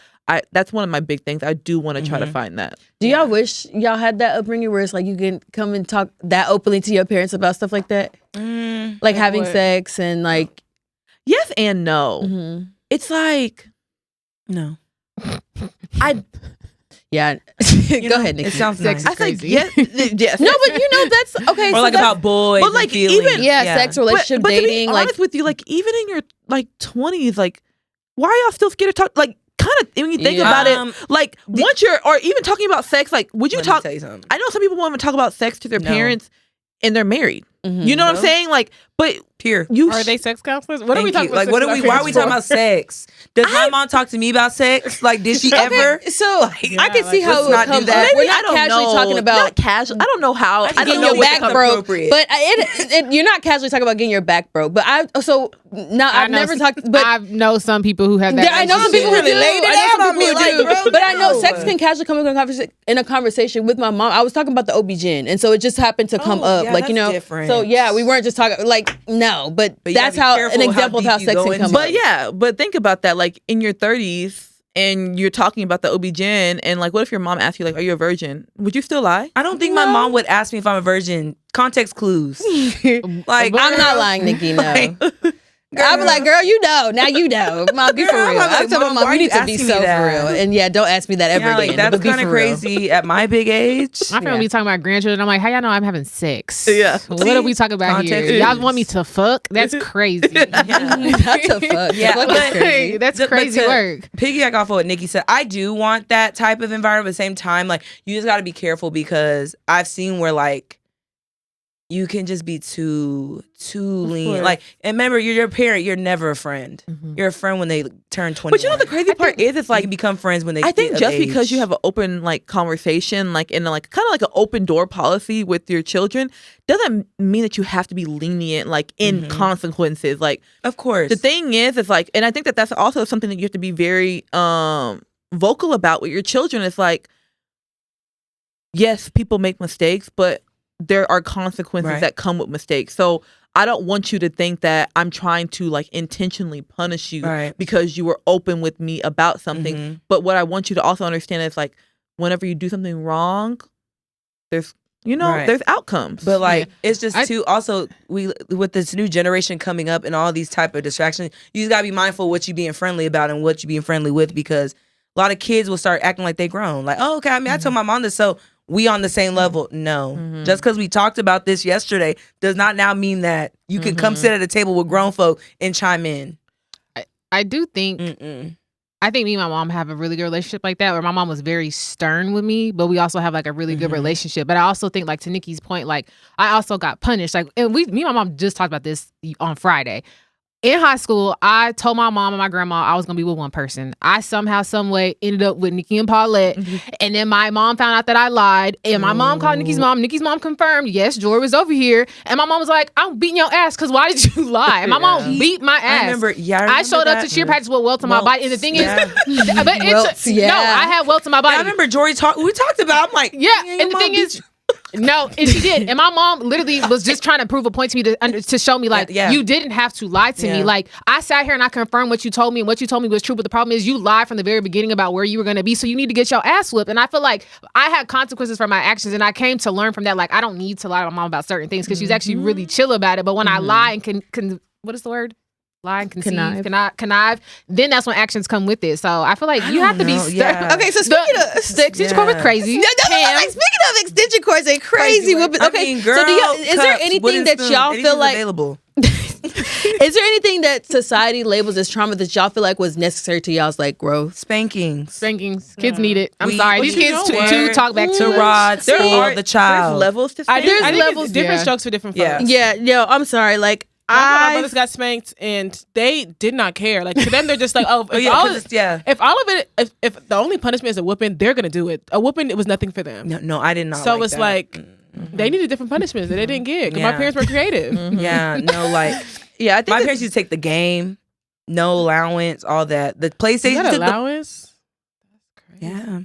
that's one of my big things. I do want to try to find that. Do y'all wish y'all had that upbringing where it's like you can come and talk that openly to your parents about stuff like that? Like having sex and like. Yes and no. It's like, No. Yeah. Go ahead, Nikki. It sounds nice. I think yes. Yes. No, but you know that's okay. Or so like that's, about boys, but, like, and feelings. even- sex, relationship, but to be dating, honest like with you, like even in your like 20s, like why are y'all still scared to talk? Like kind of when you think about it, like once you're or even talking about sex, like would you Let me talk? tell you something. I know some people won't even talk about sex to their parents, and they're married. You know what I'm saying? Like, but Here. Are they sex counselors? What are we talking about? Like, what are we? Why are we talking about sex? Does my mom talk to me about sex? Like, did she ever? So I can like, see how let's it would not come do that. up. We're Maybe, not casually talking about not casual. I don't know how. I getting don't know your what back broke, appropriate. but you're not casually talking about getting your back broke. But I've never talked. But I know some people who have that. I know some people who do. laid it I know out some on me, people who like, do. bro, But I know no. sex can casually come in a conversation with my mom. I was talking about the OB-GYN, and so it just happened to come up, yeah, like, that's different. So yeah, we weren't just talking like no, but you that's gotta be how an careful example of how how deep sex you go can come into up. But yeah, but think about that. Like in your 30s, and you're talking about the OB-GYN, and like, what if your mom asks you, like, are you a virgin? Would you still lie? I don't think my mom would ask me if I'm a virgin. Context clues. Like, I'm not lying, Nikki. No. I'll be like, girl, you know. Now you know. Mom, be for Girl, real. I'm like, I'm telling Mom, my mom, why you are need you to be asking so me for that? real. And yeah, don't ask me that ever yeah, like, again. that's but be kind of for real. crazy at my big age. My family be talking about grandchildren. I'm like, how y'all know I'm having sex? Yeah. What are we talking about here? Context Y'all is- want me to fuck? That's crazy. Not to fuck. Yeah, Fuck is but- crazy. That's But crazy to work. Piggyback off of what Nikki said, I do want that type of environment. But at the same time, like, you just got to be careful because I've seen where, like, you can just be too lean. course. Like, and remember, you're your parent. You're never a friend. You're a friend when they turn 21. But you know the crazy part is, it's like, like, you become friends when they. I think get just of because age. you have an open like conversation, like in like kind of like an open door policy with your children, doesn't mean that you have to be lenient, like in consequences. Like of course, the thing is like, and I think that that's also something that you have to be very vocal about with your children. It's like, yes, people make mistakes, but there are consequences Right. that come with mistakes. So I don't want you to think that I'm trying to like intentionally punish you Right. because you were open with me about something. Mhm. But what I want you to also understand is like, whenever you do something wrong, there's Right. there's outcomes. But like, it's just I- too. Also, we with this new generation coming up and all these type of distractions, you just gotta be mindful of what you being friendly about and what you being friendly with, because a lot of kids will start acting like they grown. Like, oh, okay, I mean, I told my mom this, so we on the same level. No, just because we talked about this yesterday does not now mean that you can come sit at a table with grown folk and chime in. I do think Mm-mm. I think me and my mom have a really good relationship like that, where my mom was very stern with me, but we also have like a really good relationship. But I also think, like to Nikki's point, like I also got punished. Like, and me and my mom just talked about this on Friday. In high school, I told my mom and my grandma I was gonna be with one person. I somehow, some way ended up with Nikki and Paulette. And then my mom found out that I lied. And my mom called Nikki's mom. Nikki's mom confirmed, yes, Jori was over here. And my mom was like, I'm beating your ass because why did you lie? And my mom beat my ass. I remember. Yeah, I showed up to cheer practice with welts on my body. And the thing is, but Welts, yeah. no, I had welts on my body. I remember Jori we talked about. I'm like, Yeah, your and the mom thing beat is, you. no, and she did. And my mom literally was just trying to prove a point to me to show me, like, Yeah. you didn't have to lie to me. Yeah. Like, I sat here and I confirmed what you told me, and what you told me was true. But the problem is, you lied from the very beginning about where you were going to be. So you need to get your ass whipped. And I feel like I had consequences for my actions, and I came to learn from that. Like, I don't need to lie to my mom about certain things because she's actually really chill about it. But when I lie and can what is the word? Lie and conceive, connive, then that's when actions come with it. So I feel like you have to be know, yeah. Okay, so speaking of the extension cord was crazy. No, like, speaking of extension cords and crazy whipping. I Okay, mean, girl, so is there cups, anything wooden that spoon, y'all feel anything's like? available? Is there anything that society labels as trauma that y'all feel like was necessary to y'all's like growth? Spankings. Spankings. Kids need it. I'm We- sorry. but These you kids know too what? talk back To too much. rod, spoil the child. There's levels to I spank. think levels, it's different yeah. strokes for different Yeah. folks. Yeah, yo, I'm sorry. Like My brothers got spanked and they did not care. Like to them, they're just like, oh, if yeah, all 'cause it's- yeah. if all of it, if the only punishment is a whooping, they're gonna do it. A whooping, it was nothing for them. No, I did not. So like it's that. like they needed different punishments that they didn't get. 'Cause my Yeah. parents were creative. yeah, no, like Yeah, I think my it's- parents used to take the game, no allowance, all that. The PlayStation. Is that took the- allowance? yeah,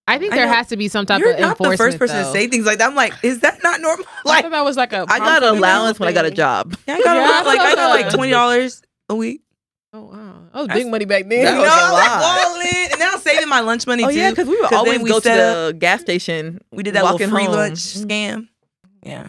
I think I there know. has to be some type you're of not enforcement. the first person though. to say things like that. I'm like, is that not normal? I Like, thought that was like a. I got an allowance when I got a job. I got Yeah, I got like $20 a week. Oh wow, that was big money back then. That You was know, a I was like, lot. all in, and now I'm saving my lunch money Oh too. yeah, because we would 'Cause always then we go to set the gas station. We did that little walking free home. lunch scam. Yeah.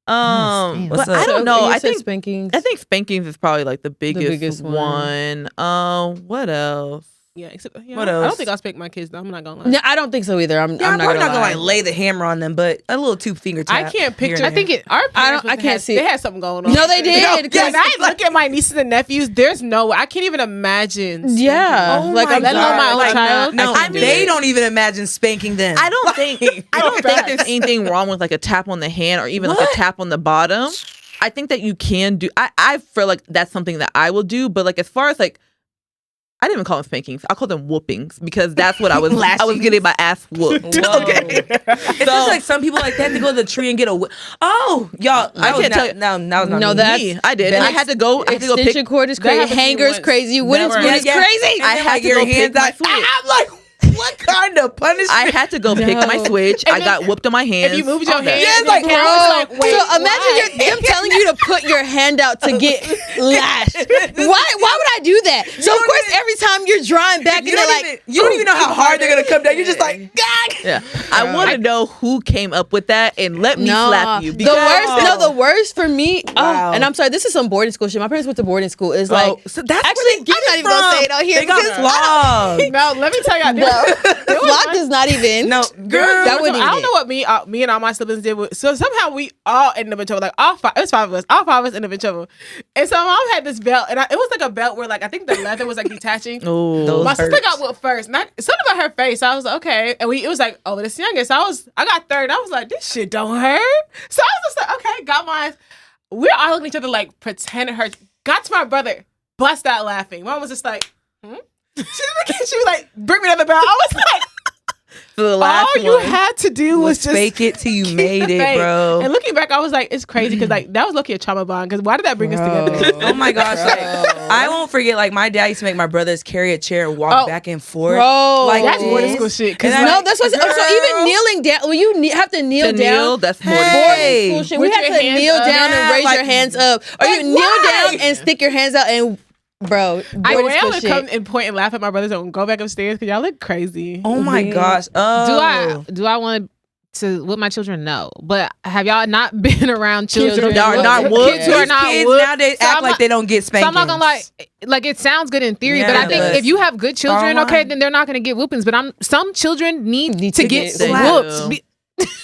damn. What's But up? I don't know. I think spankings. spankings is probably like the biggest, biggest one. one. What else? Yeah, except What I else? don't think I'll spank my kids though. I'm not gonna lie. No, I don't think so either. I'm Yeah, not probably gonna lie. like lay the hammer on them, but a little 2-finger tap. I can't picture. here I and think there. our parents I can't see They it. had something going on. No, they did. Because I look at my nieces and nephews. There's no way. I can't even imagine. Yeah. Oh Like, my I'm let alone my own God. child. No, I can't do they it. don't even imagine spanking them. I don't think there's anything wrong with like a tap on the hand or even like What? a tap on the bottom. I think that you can do. I feel like that's something that I will do. But like as far as like, I didn't even call them spankings. I call them whoopings because that's what I was. I was getting my ass whooped. Whoa. Okay. It's just like some people like they have to go to the tree and get a. Oh, y'all! I can't tell you. No, was not No, me. that's- Me, I did. And I had to go. I had to go extension pick. cord is That crazy. happened to me Hanger's once. crazy. Wooden Never. spoon Yeah, is yeah. crazy. And I then, had like, to your go pick hands my out. switch. I'm like, what kind of punishment? I had to go pick my switch. I got whooped on my hands. If you moved your all that. hand, Yeah, it's like, the bro. camera's like, wait, So imagine why? them telling you to put your hand out to get lashed. Why would I do that? So of course every time you're drawing back and you they're don't, like, you don't even know how hard they're gonna come down. You're just like, God. Yeah, I want to know who came up with that and let me no. slap you. The worst for me. Wow. And I'm sorry, this is some boarding school shit. My parents went to boarding school. Is like So that's actually, I'm not even gonna say it on here They got because flogged. No, let me tell y'all. flock is not even. No, girl. That wouldn't I don't even know what me and all my siblings did. So somehow we all ended up in trouble. Like all five, it was 5 of us. All 5 of us ended up in trouble. And so my mom had this belt, and it was like a belt where like I think the leather was like detaching. Oh, My sister hurts. got whooped first. Not something about her face. I was like, okay, and it was like, oh, this youngest. I got third. I was like, this shit don't hurt. So I was just like, okay, got mine. We're all looking at each other like pretending hurt. Got to my brother, bust out laughing. Mom was just like, She was like, bring me another belt. I was like, the last all you one. had to do was just fake it till you keep made the it, faith. bro. And looking back, I was like, it's crazy because like that was lucky a trauma bond. Because why did that bring us together? Oh my gosh! Like, I won't forget. Like my dad used to make my brothers carry a chair and walk Oh. back and forth. Bro. like That's this. boarding school shit. Because And No, that's what. So even Girl. kneeling down, when you have to kneel To down. kneel, that's more Hey. Boarding school shit. We With had your to hands kneel up. down Yeah, and raise like- your hands up, or like, you kneel why? down and stick your hands out and, bro. I Boarding ran school to shit. come and point and laugh at my brothers and go back upstairs because y'all look crazy. Oh my gosh! Oh. Do I want to whip my children? No. But have y'all not been around children that are not kids whooped? who are These not kids whooped? nowadays So act I'm like not- they don't get So spanked. I'm not gonna lie, like it sounds good in theory, but Yeah, I think but- if you have good children, Bottom okay, line. then they're not gonna get whoopings. But some children need Need to to get get whooped.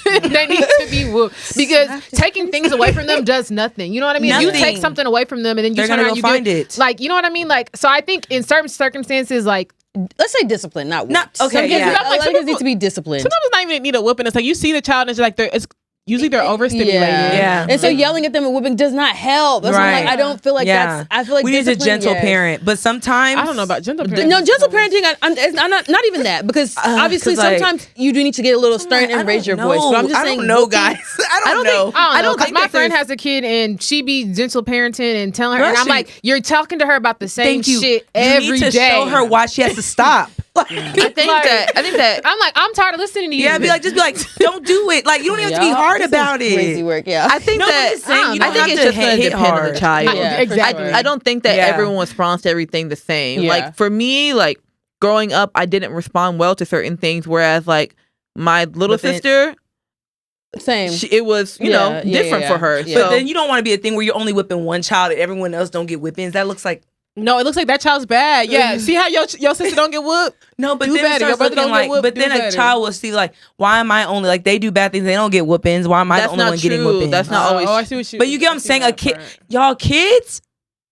They need to be whooped because taking things away from them does nothing. You know what I mean? You Nothing. take something away from them and then you They're turn gonna around go and you find do it. Like, you know what I mean? Like, so I think in certain circumstances, like, Let's say discipline, not Not- whoops. okay, Some kids, yeah. a lot of Some kids need people- to be disciplined. Sometimes it's not even need a whooping. It's like you see the child and it's like it's usually they're overstimulated. Yeah. And so yelling at them and whooping does not help. That's why I'm Right. like, I don't feel like Yeah. I feel like we need a discipline, gentle yes. parent, but sometimes I don't know about gentle parenting. No, gentle parenting. I'm not even that because obviously 'cause, like, sometimes you do need to get a little stern and raise your voice. But I'm just saying, I don't know, whooping- guys. I don't know. I don't know, because I my think friend there's- has a kid and she be gentle parenting and telling her, and I'm Rushing. like, you're talking to her about the same Thank you. shit You every need to day. show her why she has to stop. I think that I'm like, I'm tired of listening to you. Yeah, just be like, don't do it. Like, you don't even have to be Yeah. hard This is about it. Crazy work, yeah. I think No, that I'm just saying, you I don't think have it's to just going to hit depend on hard. the child. Yeah, for exactly. sure. I don't think that Yeah. everyone responds to everything the same. Yeah. Like for me, like growing up, I didn't respond well to certain things, whereas like my little But then- sister, Same. it was different for her. Yeah. So But then you don't want to be a thing where you're only whipping one child and everyone else don't get whippings. That looks like No, it looks like that child's bad. Yeah. See how your sister don't get whooped? no, but Do then better. it Your starts brother don't looking get like. whooped, But do then a better. child will see like, why am I only like they do bad things? They don't get whippings. Why am I the that's only not one getting true. whippings? That's not always. Oh, I see what you. But you get what I I'm see saying? A that kid, part. y'all kids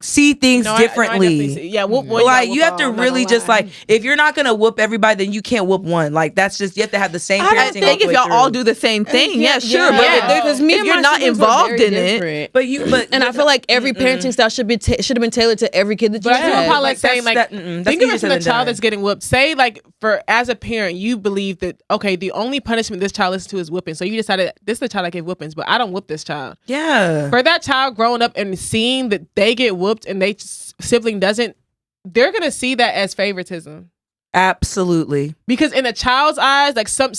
see things No, I definitely differently. see- yeah, whoop one. Like gotta you whoop have to all, I'm not really gonna just lie. like if you're not gonna whoop everybody, then you can't whoop one. Like that's just you have to have the same. I don't parenting all think the if way y'all all through. do the same thing, yeah, sure. yeah. But Yeah. Because me if and you're my not siblings were involved very in it, different. but And I feel like every parenting style should have been tailored to every kid that you But I had. hear Paulette saying like, that's think of easier it from said the than child done. that's getting whooped. Say like for as a parent, you believe that okay, the only punishment this child listens to is whooping. So you decided this is the child that gave whoopings, but I don't whoop this child. Yeah. For that child growing up and seeing that they get whooped and they sibling doesn't, they're gonna see that as favoritism. Absolutely. Because in a child's eyes, like some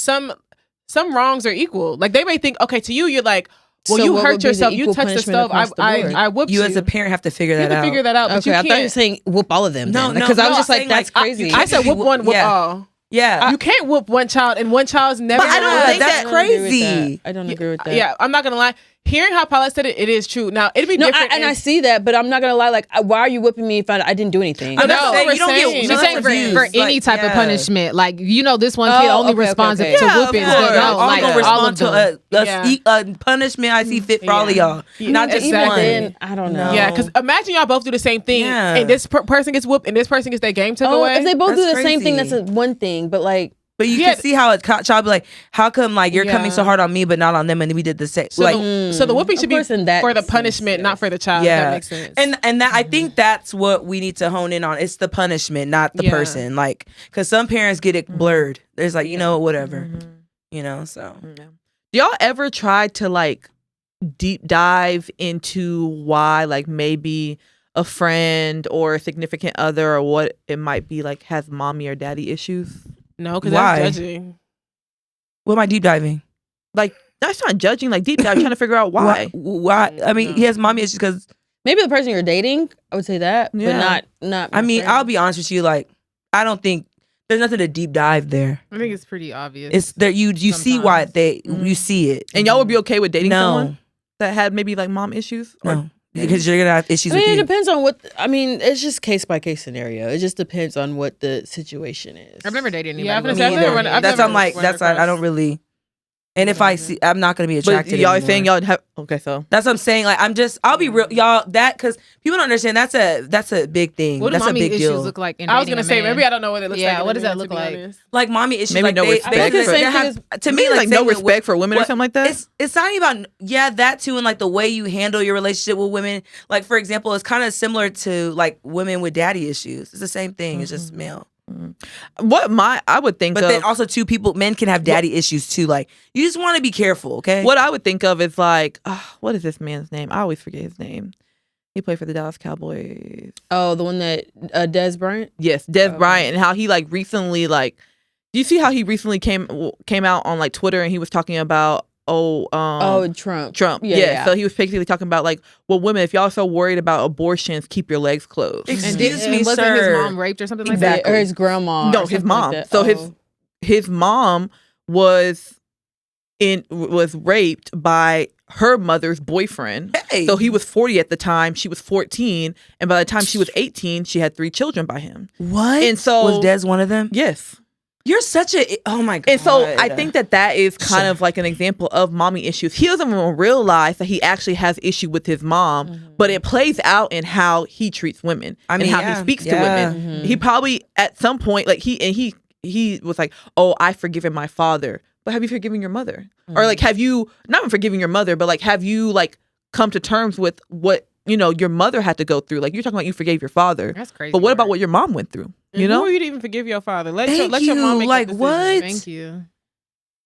wrongs are equal. Like they may think, okay, to you, you're like, well, So you what hurt would be the yourself, you equal touched the punishment stove, across the board? I whooped You as a parent have to figure you that can out. figure that out, but Okay, you I thought you were can't. saying whoop all of them. No, Because I was no, just I'm like, saying, that's like, crazy. I said whoop one, whoop Yeah. all. Yeah. You can't whoop one child and one child's never. But I don't gonna- think that's that- I don't agree with crazy. that. I don't agree with that. Yeah, I'm not gonna lie. hearing how Paulette said it, it is true. Now it'd be different. I see that, but I'm not gonna lie. Like, why are you whipping me if I didn't do anything? No, that's what we're you don't get saying. none She's saying reviews. for any Like, type of yeah. punishment. Like, this one kid only responds to whoopings. Of course. No, I'm like, gonna all respond of them. to a punishment I see fit for all of y'all. Not just even one. then, I don't know. Yeah, because imagine y'all both do the same thing, Yeah. and this person gets whooped, and this person gets their game took away. If they both do That's the same thing, crazy. that's one thing. But like, But you can see how a child be like, how come like you're coming so hard on me but not on them, and we did the same. So, so the whooping Of should be course, in that for the sense, punishment, not for the child. Yeah. That makes sense. And that I think that's what we need to hone in on. It's the punishment, not the person. Like, because some parents get it blurred. There's like, whatever. So. Do y'all ever try to like deep dive into why like maybe a friend or a significant other or what it might be like has mommy or daddy issues? No, because Why? that's judging. What am I deep diving? Like, that's not judging, like deep dive, trying to figure out why. Why? I mean, he has mommy issues because, maybe the person you're dating, I would say that, Yeah. but not. I mean, I'll be honest with you. Like, I don't think there's nothing to deep dive there. I think it's pretty obvious. It's there. You see why you see it. And y'all would be okay with dating No. someone that had maybe like mom issues? Or No. Because you're gonna have issues I mean, with it you. depends on what. I mean, it's just case by case scenario. It just depends on what the situation is. I've never dated anybody. Yeah, I've with never- a I've daddy. That's never I'm like run that's across- I don't really. And if I see, I'm not gonna be But attracted. y'all anymore. saying y'all have, okay, so. That's what I'm saying. Like I'll be real, y'all. That because people don't understand. That's a big thing. What do That's a mommy big issues deal. look like in I was dating gonna a say man? maybe I don't know what it looks Yeah, like. what in does a that man, look to be like? honest. Like mommy issues. Maybe like no they, respect they- for- they Same thing have- as- to me, like no respect for women or what- something like that? It's not even that too, and like the way you handle your relationship with women. Like for example, it's kind of similar to like women with daddy issues. It's the same thing. It's just male. I would think But of, then also men can have daddy issues too. Like you just want to be careful, okay? what I would think of is like, what is this man's name? I always forget his name. He played for the Dallas Cowboys. Oh, the one that Des Bryant. Yes, Des Bryant, and how he like recently like, do you see how he recently came out on like Twitter and he was talking about Trump. Trump. Yeah. So he was basically talking about like, well, women, if y'all are so worried about abortions, keep your legs closed. Excuse me, wasn't sir. his mom raped or something like Exactly. that? Or his grandma. No, or his something mom. like that. So his mom was raped by her mother's boyfriend. Hey. So he was 40 at the time, she was 14, and by the time she was 18, she had 3 children by him. What? And so was Des one of them? Yes. You're such a oh my god. And so I think that is kind of like an example of mommy issues. He doesn't even realize that he actually has issue with his mom, but it plays out in how he treats women and how he speaks to women. He probably at some point like he was like, "Oh, I've forgiven my father." But have you forgiven your mother? Or like have you not even forgiven your mother, but like have you like come to terms with what your mother had to go through? Like you're talking about you forgave your father. That's crazy. But what about what your mom went through? Who are you to even forgive your father? Let your Thank mom you. make Like, that decision. what? Thank you.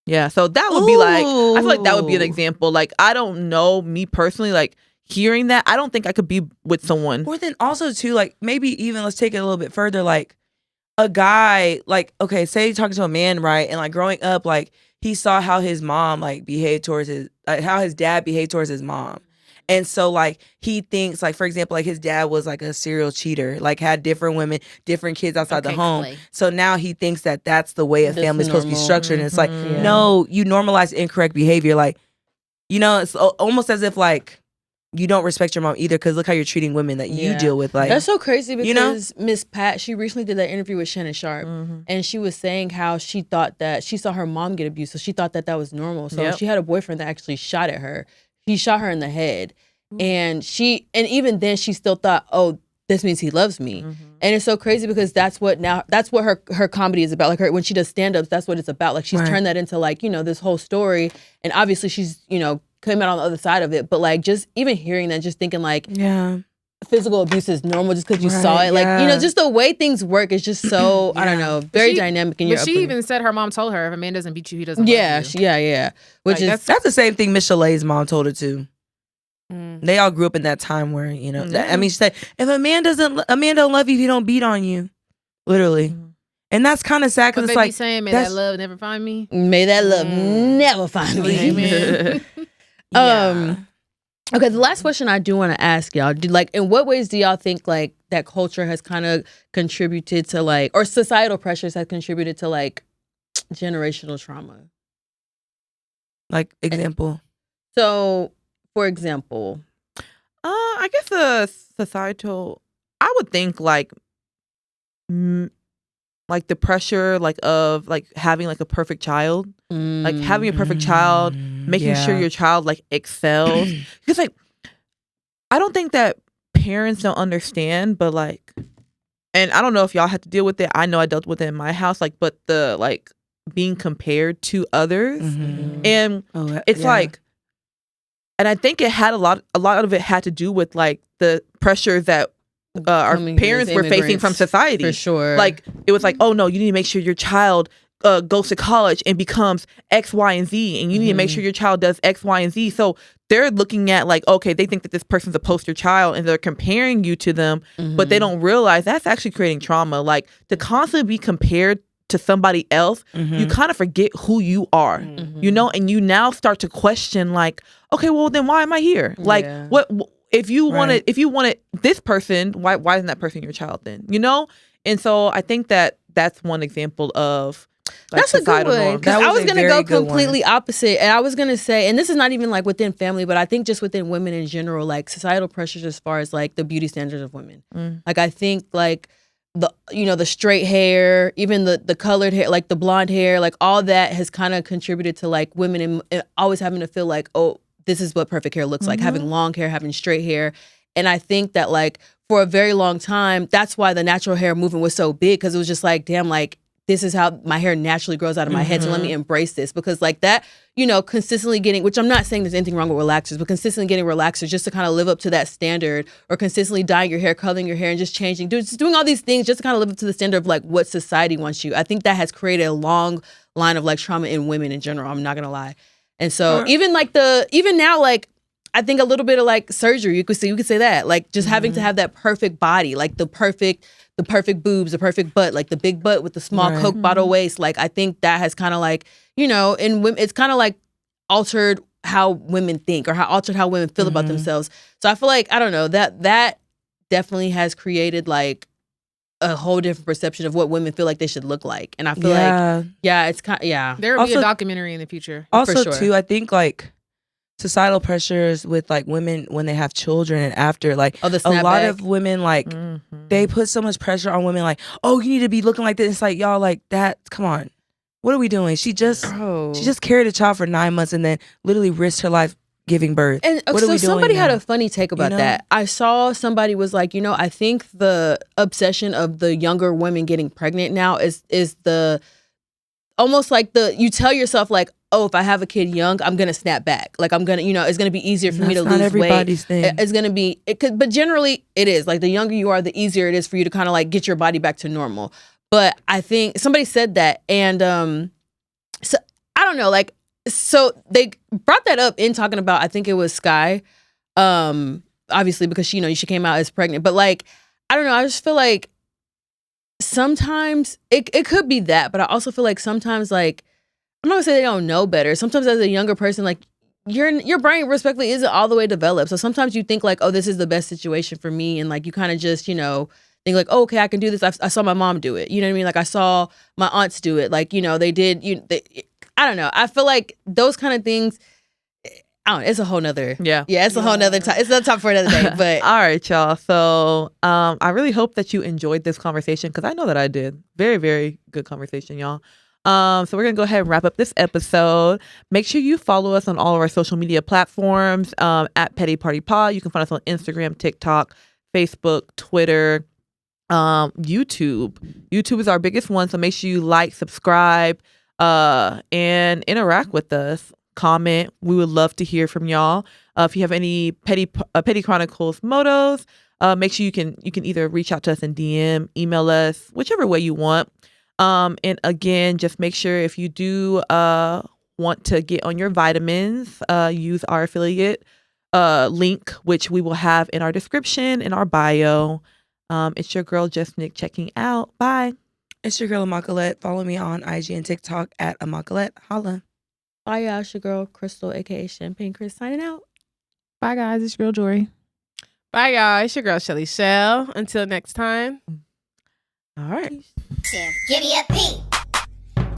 Yeah, so that would be like, I feel like that would be an Ooh. example. Like, I don't know, me personally, like hearing that, I don't think I could be with someone. Or then also too, like maybe even let's take it a little bit further. Like a guy, like okay, say you're talking to a man, right? And like growing up, like he saw how his mom like behaved towards how his dad behaved towards his mom. And so like he thinks like, for example, like his dad was like a serial cheater, like had different women, different kids outside the home. Clay. So now he thinks that that's the way a That's family's supposed to be normal. structured. And it's like, Yeah. no, you normalize incorrect behavior. Like, it's almost as if like you don't respect your mom either because look how you're treating women that you Yeah. deal with. Like, That's so crazy because you know? Miss Pat, she recently did that interview with Shannon Sharp, and she was saying how she thought that she saw her mom get abused, so she thought that was normal. So Yep. she had a boyfriend that actually shot at her. He shot her in the head, and even then she still thought, oh, this means he loves me. And it's so crazy because that's what her comedy is about. Like when she does stand-ups, that's what it's about. Like she's Right. turned that into like, this whole story. And obviously she's, came out on the other side of it. But like just even hearing that, just thinking like yeah. physical abuse is normal just because you Right, saw it. Like, yeah. just the way things work is just so, I don't know, very dynamic in your But she upbringing. even said her mom told her if a man doesn't beat you, he doesn't Yeah, love you. yeah. Which Like, is That's the same thing Miss Chalet's mom told her too. They all grew up in that time where, I mean, she said, if a man don't love you if he don't beat on you. Literally. And that's kind of sad But because they it's be like, saying, may that's- that love never find me. may that love never find me. Amen. Okay, the last question I do want to ask y'all, in what ways do y'all think like that culture has kind of contributed to like, or societal pressures have contributed to like generational trauma? like example. So, for example? I guess the societal. I would think like the pressure of having like a perfect child, like having a perfect child, making sure your child like excels. Because like I don't think that parents don't understand, but like, and I don't know if y'all had to deal with it. I know I dealt with it in my house, like, but the like being compared to others, and it's like, and I think it had a lot of it had to do with like the pressure that our parents were facing from society. For sure. Like it was like, oh no, you need to make sure your child goes to college and becomes X, Y, and Z, and you need to make sure your child does X, Y, and Z. So they're looking at like, okay, they think that this person's a poster child, and they're comparing you to them, but they don't realize that's actually creating trauma. Like to constantly be compared to somebody else, you kind of forget who you are, you know, and you now start to question like, okay, well then why am I here? Like what if you wanted this person, why isn't that person your child then? You know? And so I think that that's one example of like, that's a good one. Because I was going to go completely opposite. And I was going to say, and this is not even like within family, but I think just within women in general, like societal pressures as far as like the beauty standards of women. Like I think like the straight hair, even the colored hair, like the blonde hair, like all that has kind of contributed to like women always having to feel like, oh, this is what perfect hair looks like, having long hair, having straight hair. And I think that like for a very long time, that's why the natural hair movement was so big, because it was just like, damn, like this is how my hair naturally grows out of my head. So let me embrace this, because like that, consistently getting, which I'm not saying there's anything wrong with relaxers, but consistently getting relaxers just to kind of live up to that standard, or consistently dyeing your hair, coloring your hair, and just changing, just doing all these things just to kind of live up to the standard of like what society wants you. I think that has created a long line of like trauma in women in general. I'm not gonna lie. And so even now, like I think a little bit of like surgery, you could say that, like just having to have that perfect body, like the perfect boobs, the perfect butt, like the big butt with the small Coke bottle waist. Like I think that has kind of like, in women, it's kind of like altered how women think, or altered how women feel about themselves. So I feel like, I don't know, that definitely has created like a whole different perception of what women feel like they should look like. And I feel like, it's kind of, there will be a documentary in the future. Also, for sure. too, I think like societal pressures with like women when they have children and after, like a lot of women like they put so much pressure on women, like, oh, you need to be looking like this. It's like, y'all, like that, come on, what are we doing? She just carried a child for 9 months and then literally risked her life giving birth. And so somebody had a funny take about that. I saw somebody was like, I think the obsession of the younger women getting pregnant now is the almost like you tell yourself like, oh, if I have a kid young, I'm gonna snap back. Like I'm gonna, it's gonna be easier for me to lose weight. That's not everybody's thing. It's gonna be, but generally it is. Like the younger you are, the easier it is for you to kind of like get your body back to normal. But I think somebody said that, and so I don't know, like. So they brought that up in talking about, I think it was Sky, obviously because she came out as pregnant. But like, I don't know, I just feel like sometimes it could be that, but I also feel like sometimes, like, I'm not gonna say they don't know better. Sometimes as a younger person, like your brain respectfully isn't all the way developed. So sometimes you think like, oh, this is the best situation for me, and like you kind of just think like, oh, okay, I can do this. I saw my mom do it. You know what I mean? Like I saw my aunts do it. Like they did. I don't know. I feel like those kind of things. I don't know. It's a whole nother. It's a whole nother time. It's not time for another day. But all right, y'all. So I really hope that you enjoyed this conversation, because I know that I did. Very, very good conversation, y'all. So we're gonna go ahead and wrap up this episode. Make sure you follow us on all of our social media platforms at Petty Party Pod. You can find us on Instagram, TikTok, Facebook, Twitter, YouTube. YouTube is our biggest one. So make sure you like, subscribe, and interact with us. Comment. We would love to hear from y'all. If you have any Petty Chronicles motos, make sure you can either reach out to us in DM, email us, whichever way you want. And again, just make sure if you do want to get on your vitamins, use our affiliate link, which we will have in our description, in our bio. It's your girl, Just Nick, checking out. Bye. It's your girl, Paulette. Follow me on IG and TikTok at Paulette. Holla. Bye, y'all. It's your girl, Crystal, aka Champagne Chris, signing out. Bye, guys. It's your girl, Jori. Bye, y'all. It's your girl, Shelly Shell. Until next time. All right. Give me a P.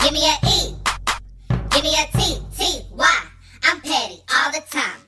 Give me a E. Give me a T. T. Y. I'm petty all the time.